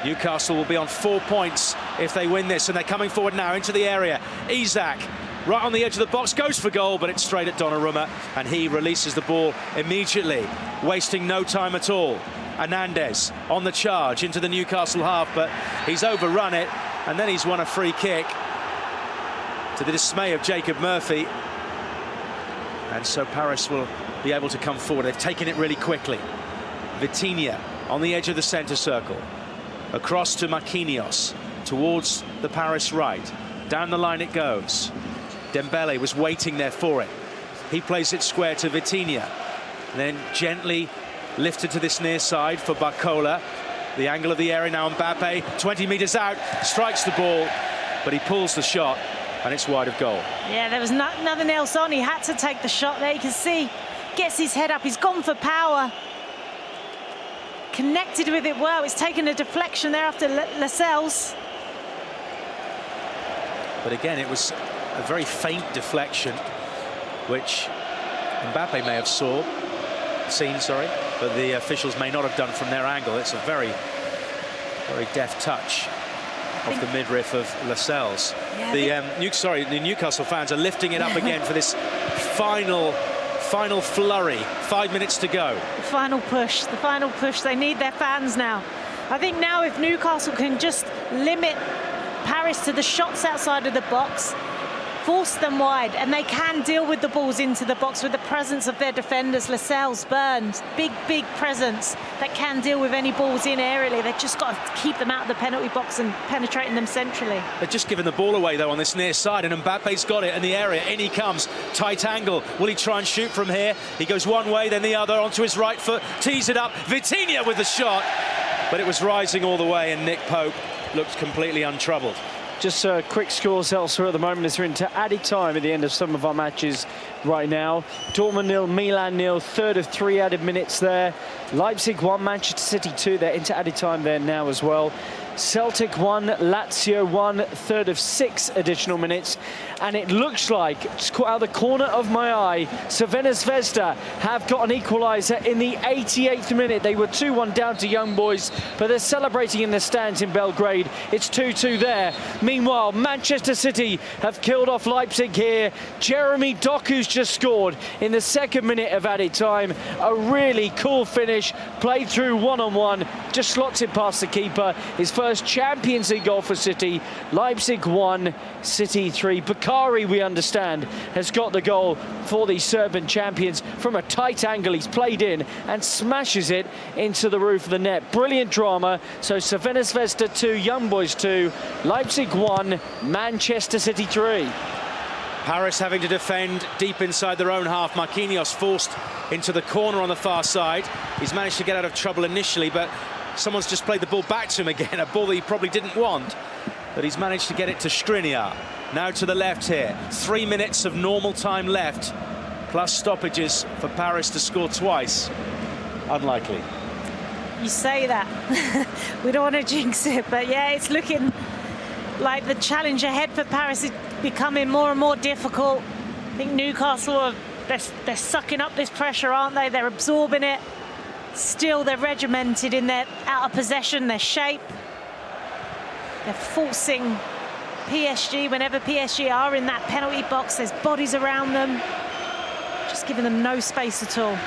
Newcastle will be on 4 points if they win this, and they're coming forward now into the area. Isak, right on the edge of the box, goes for goal, but it's straight at Donnarumma, and he releases the ball immediately, wasting no time at all. Hernandez on the charge into the Newcastle half, but he's overrun it, and then he's won a free kick. to the dismay of Jacob Murphy. And so Paris will be able to come forward. They've taken it really quickly. Vitinha on the edge of the centre circle. Across to Marquinhos, towards the Paris right. Down the line it goes. Dembele was waiting there for it. He plays it square to Vitinha. Then gently lifted to this near side for Barcola. The angle of the area now, Mbappe, 20 metres out, strikes the ball, but he pulls the shot, and it's wide of goal. Yeah, there was nothing else on. He had to take the shot there. You can see, gets his head up. He's gone for power. Connected with it well. It's taken a deflection there after Lascelles. But again, it was a very faint deflection, which Mbappe may have seen, but the officials may not have done from their angle. It's a very, very deft touch off the midriff of Lascelles. Yeah, the Newcastle fans are lifting it up again for this final flurry. 5 minutes to go. The final push. They need their fans now. I think now if Newcastle can just limit Paris to the shots outside of the box, force them wide, and they can deal with the balls into the box with the presence of their defenders, Lascelles, Burns, big presence that can deal with any balls in aerially. They've just got to keep them out of the penalty box and penetrating them centrally. They're just giving the ball away though on this near side, and Mbappe's got it in the area. In he comes, tight angle. Will he try and shoot from here? He goes one way, then the other, onto his right foot, tees it up. Vitinha with the shot, but it was rising all the way, and Nick Pope looked completely untroubled. Just quick scores elsewhere at the moment as we're into added time at the end of some of our matches right now. Dortmund 0, Milan 0, third of 3 added minutes there. Leipzig 1, Manchester City 2. They're into added time there now as well. Celtic 1, Lazio 1, third of 6 additional minutes. And it looks like, just caught out the corner of my eye, Crvena Zvezda have got an equaliser in the 88th minute. They were 2-1 down to Young Boys, but they're celebrating in the stands in Belgrade. It's 2-2 there. Meanwhile, Manchester City have killed off Leipzig here. Jeremy Doku's just scored in the 2nd minute of added time. A really cool finish, played through one-on-one, just slots it past the keeper. His first Champions League goal for City. Leipzig 1, City 3. Bakari, we understand, has got the goal for the Serbian champions from a tight angle. He's played in and smashes it into the roof of the net. Brilliant drama. So Crvena Zvezda 2, Young Boys 2, Leipzig 1, Manchester City 3. Paris having to defend deep inside their own half. Marquinhos forced into the corner on the far side. He's managed to get out of trouble initially, but someone's just played the ball back to him again, a ball that he probably didn't want. But he's managed to get it to Skriniar. Now to the left here. 3 minutes of normal time left, plus stoppages for Paris to score twice. Unlikely. You say that. We don't want to jinx it, but yeah, it's looking like the challenge ahead for Paris is becoming more and more difficult. I think Newcastle, they're sucking up this pressure, aren't they? They're absorbing it. Still, they're regimented in their out of possession, their shape. They're forcing PSG whenever PSG are in that penalty box. There's bodies around them, just giving them no space at all.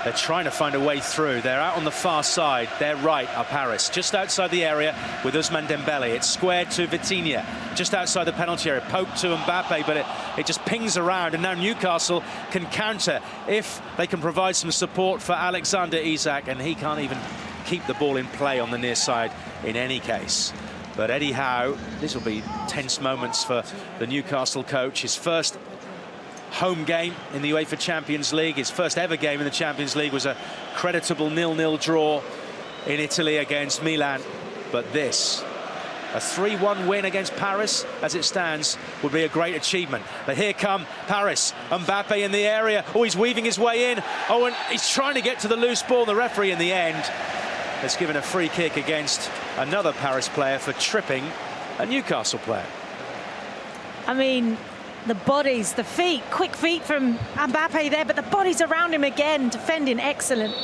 They're trying to find a way through. They're out on the far side. Their right are Paris, just outside the area with Ousmane Dembele. It's squared to Vitinha, just outside the penalty area. Poked to Mbappe, but it just pings around. And now Newcastle can counter if they can provide some support for Alexander Isak, and he can't even keep the ball in play on the near side in any case. But Eddie Howe, this will be tense moments for the Newcastle coach. His first home game in the UEFA Champions League, his first ever game in the Champions League was a creditable 0-0 draw in Italy against Milan. But this, a 3-1 win against Paris as it stands, would be a great achievement. But here come Paris, Mbappe in the area. Oh, he's weaving his way in. Oh, and he's trying to get to the loose ball. The referee in the end has given a free kick against another Paris player for tripping a Newcastle player. I mean, the bodies, the feet, quick feet from Mbappe there, but the bodies around him again, defending excellent.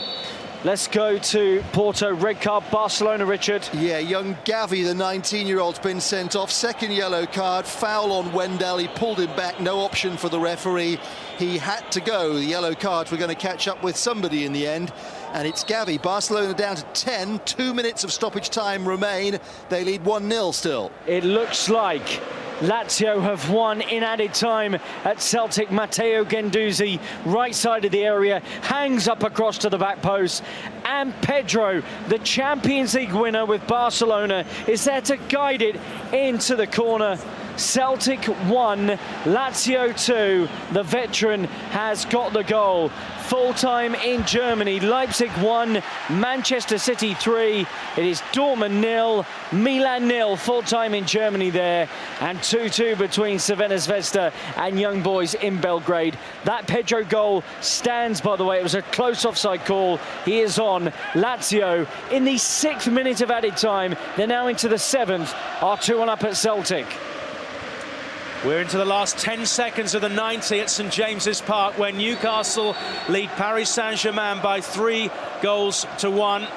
Let's go to Porto, red card, Barcelona, Richard. Yeah, young Gavi, the 19-year-old's been sent off. Second yellow card, foul on Wendell. He pulled him back, no option for the referee. He had to go. The yellow cards were going to catch up with somebody in the end. And it's Gavi. Barcelona down to 10. 2 minutes of stoppage time remain. They lead 1-0 still. It looks like Lazio have won in added time at Celtic. Matteo Guendouzi, right side of the area, hangs up across to the back post. And Pedro, the Champions League winner with Barcelona, is there to guide it into the corner. Celtic 1, Lazio 2. The veteran has got the goal. Full-time in Germany. Leipzig 1, Manchester City 3. It is Dortmund 0, Milan 0. Full-time in Germany there. And 2-2 between Craigo Football and Young Boys in Belgrade. That Pedro goal stands, by the way. It was a close offside call. He is on. Lazio in the 6th minute of added time. They're now into the 7th. Are 2-1 up at Celtic. We're into the last 10 seconds of the 90 at St James's Park, where Newcastle lead Paris Saint-Germain by 3-1.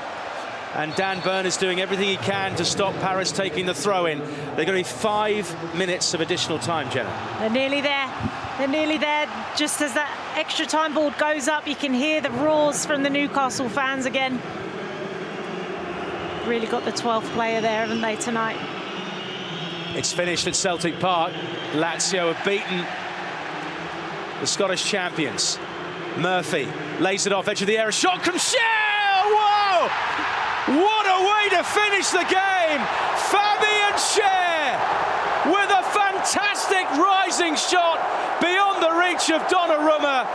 And Dan Burn is doing everything he can to stop Paris taking the throw-in. They're going to be 5 minutes of additional time, Jenna. They're nearly there. They're nearly there. Just as that extra time board goes up, you can hear the roars from the Newcastle fans again. Really got the 12th player there, haven't they, tonight? It's finished at Celtic Park. Lazio have beaten the Scottish champions. Murphy lays it off, edge of the area. Shot from Schär! Whoa! What a way to finish the game! Fabian Schär with a fantastic rising shot beyond the reach of Donnarumma.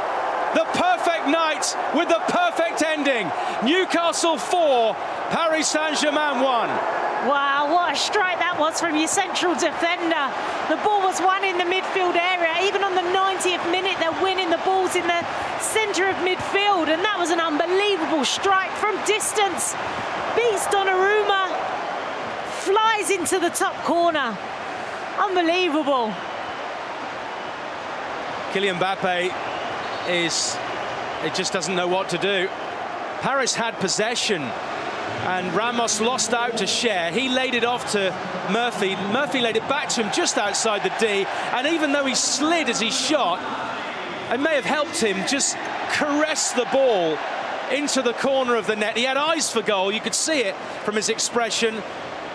The perfect night with the perfect ending. Newcastle 4, Paris Saint-Germain 1. Wow, what a strike that was from your central defender. The ball was won in the midfield area. Even on the 90th minute, they're winning the balls in the centre of midfield. And that was an unbelievable strike from distance. Beats Donnarumma, flies into the top corner. Unbelievable. Kylian Mbappe just doesn't know what to do. Paris had possession, and Ramos lost out to Schär. He laid it off to Murphy. Murphy laid it back to him just outside the D. And even though he slid as he shot, it may have helped him just caress the ball into the corner of the net. He had eyes for goal. You could see it from his expression.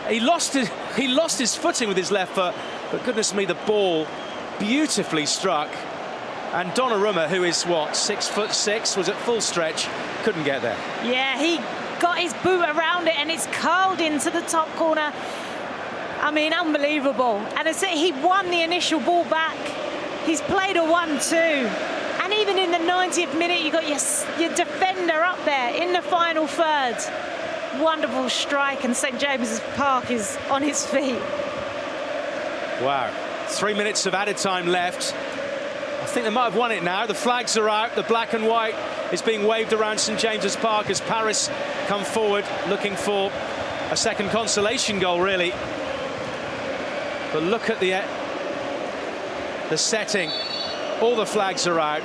He lost his footing with his left foot. But goodness me, the ball beautifully struck. And Donnarumma, who is, what, 6'6", was at full stretch, couldn't get there. Yeah, he got his boot around it and it's curled into the top corner. I mean, unbelievable. And I say he won the initial ball back. He's played a 1-2. And even in the 90th minute, you got your defender up there in the final third. Wonderful strike, and St James's Park is on his feet. Wow. 3 minutes of added time left. I think they might have won it now. The flags are out. The black and white is being waved around St James's Park as Paris come forward looking for a second consolation goal, really. But look at the setting. All the flags are out.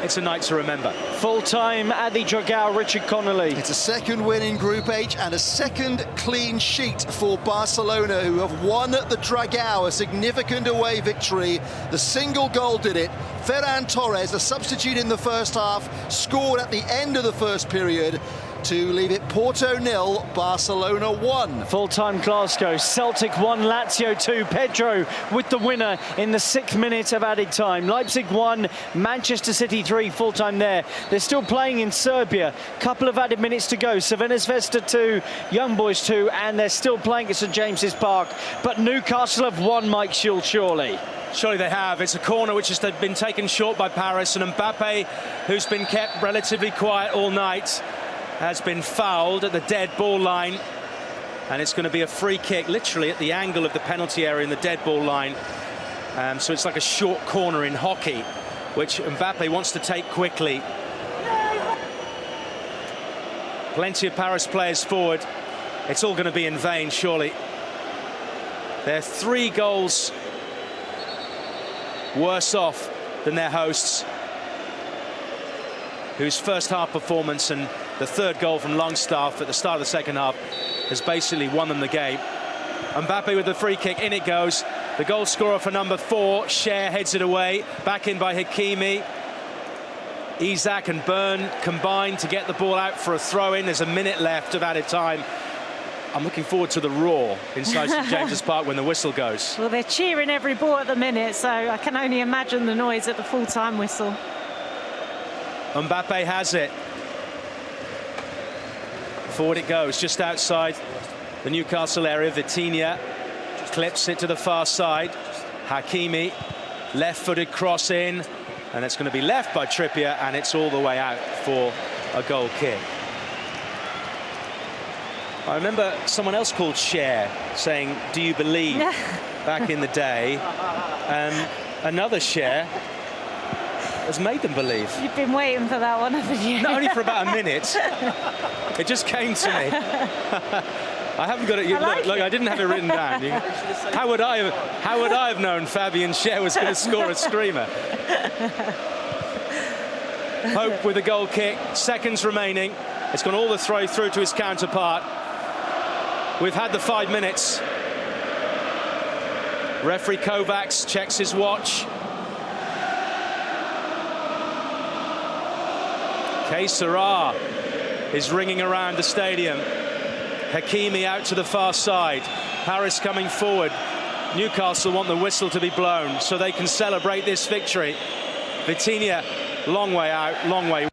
It's a night to remember. Full time at the Dragao, Richard Connolly. It's a second win in Group H and a second clean sheet for Barcelona, who have won at the Dragao, a significant away victory. The single goal did it. Ferran Torres, a substitute in the first half, scored at the end of the first period to leave it Porto 0, Barcelona 1. Full-time Glasgow, Celtic 1, Lazio 2. Pedro with the winner in the 6th minute of added time. Leipzig 1, Manchester City 3, full-time there. They're still playing in Serbia. Couple of added minutes to go. Craigo Football 2, Young Boys 2, and they're still playing at St James's Park. But Newcastle have won, Mike Shield, surely. Surely they have. It's a corner which has been taken short by Paris, and Mbappe, who's been kept relatively quiet all night, has been fouled at the dead ball line, and it's going to be a free kick literally at the angle of the penalty area in the dead ball line. So it's like a short corner in hockey, which Mbappe wants to take quickly. Plenty of Paris players forward. It's all going to be in vain, surely. They're 3 goals worse off than their hosts, whose first half performance and the 3rd goal from Longstaff at the start of the second half has basically won them the game. Mbappe with the free kick, in it goes. The goal scorer for number 4, Schär, heads it away. Back in by Hakimi. Isak and Byrne combine to get the ball out for a throw-in. There's a minute left of added time. I'm looking forward to the roar inside St James's Park when the whistle goes. Well, they're cheering every ball at the minute, so I can only imagine the noise at the full-time whistle. Mbappe has it. Forward it goes, just outside the Newcastle area. Vitinha clips it to the far side. Hakimi, left-footed cross in, and it's going to be left by Trippier, and it's all the way out for a goal kick. I remember someone else called Cher saying, "Do you believe?" back in the day. Another Cher has made them believe. You've been waiting for that one, haven't you? Not only for about a minute. It just came to me. I haven't got it. Look, I didn't have it written down. How would I have known Fabian Cher was going to score a screamer? Hope with a goal kick. Seconds remaining. It's gone all the throw through to his counterpart. We've had the 5 minutes. Referee Kovacs checks his watch. Que Sera is ringing around the stadium. Hakimi out to the far side. Paris coming forward. Newcastle want the whistle to be blown so they can celebrate this victory. Vitinha, long way out, long way.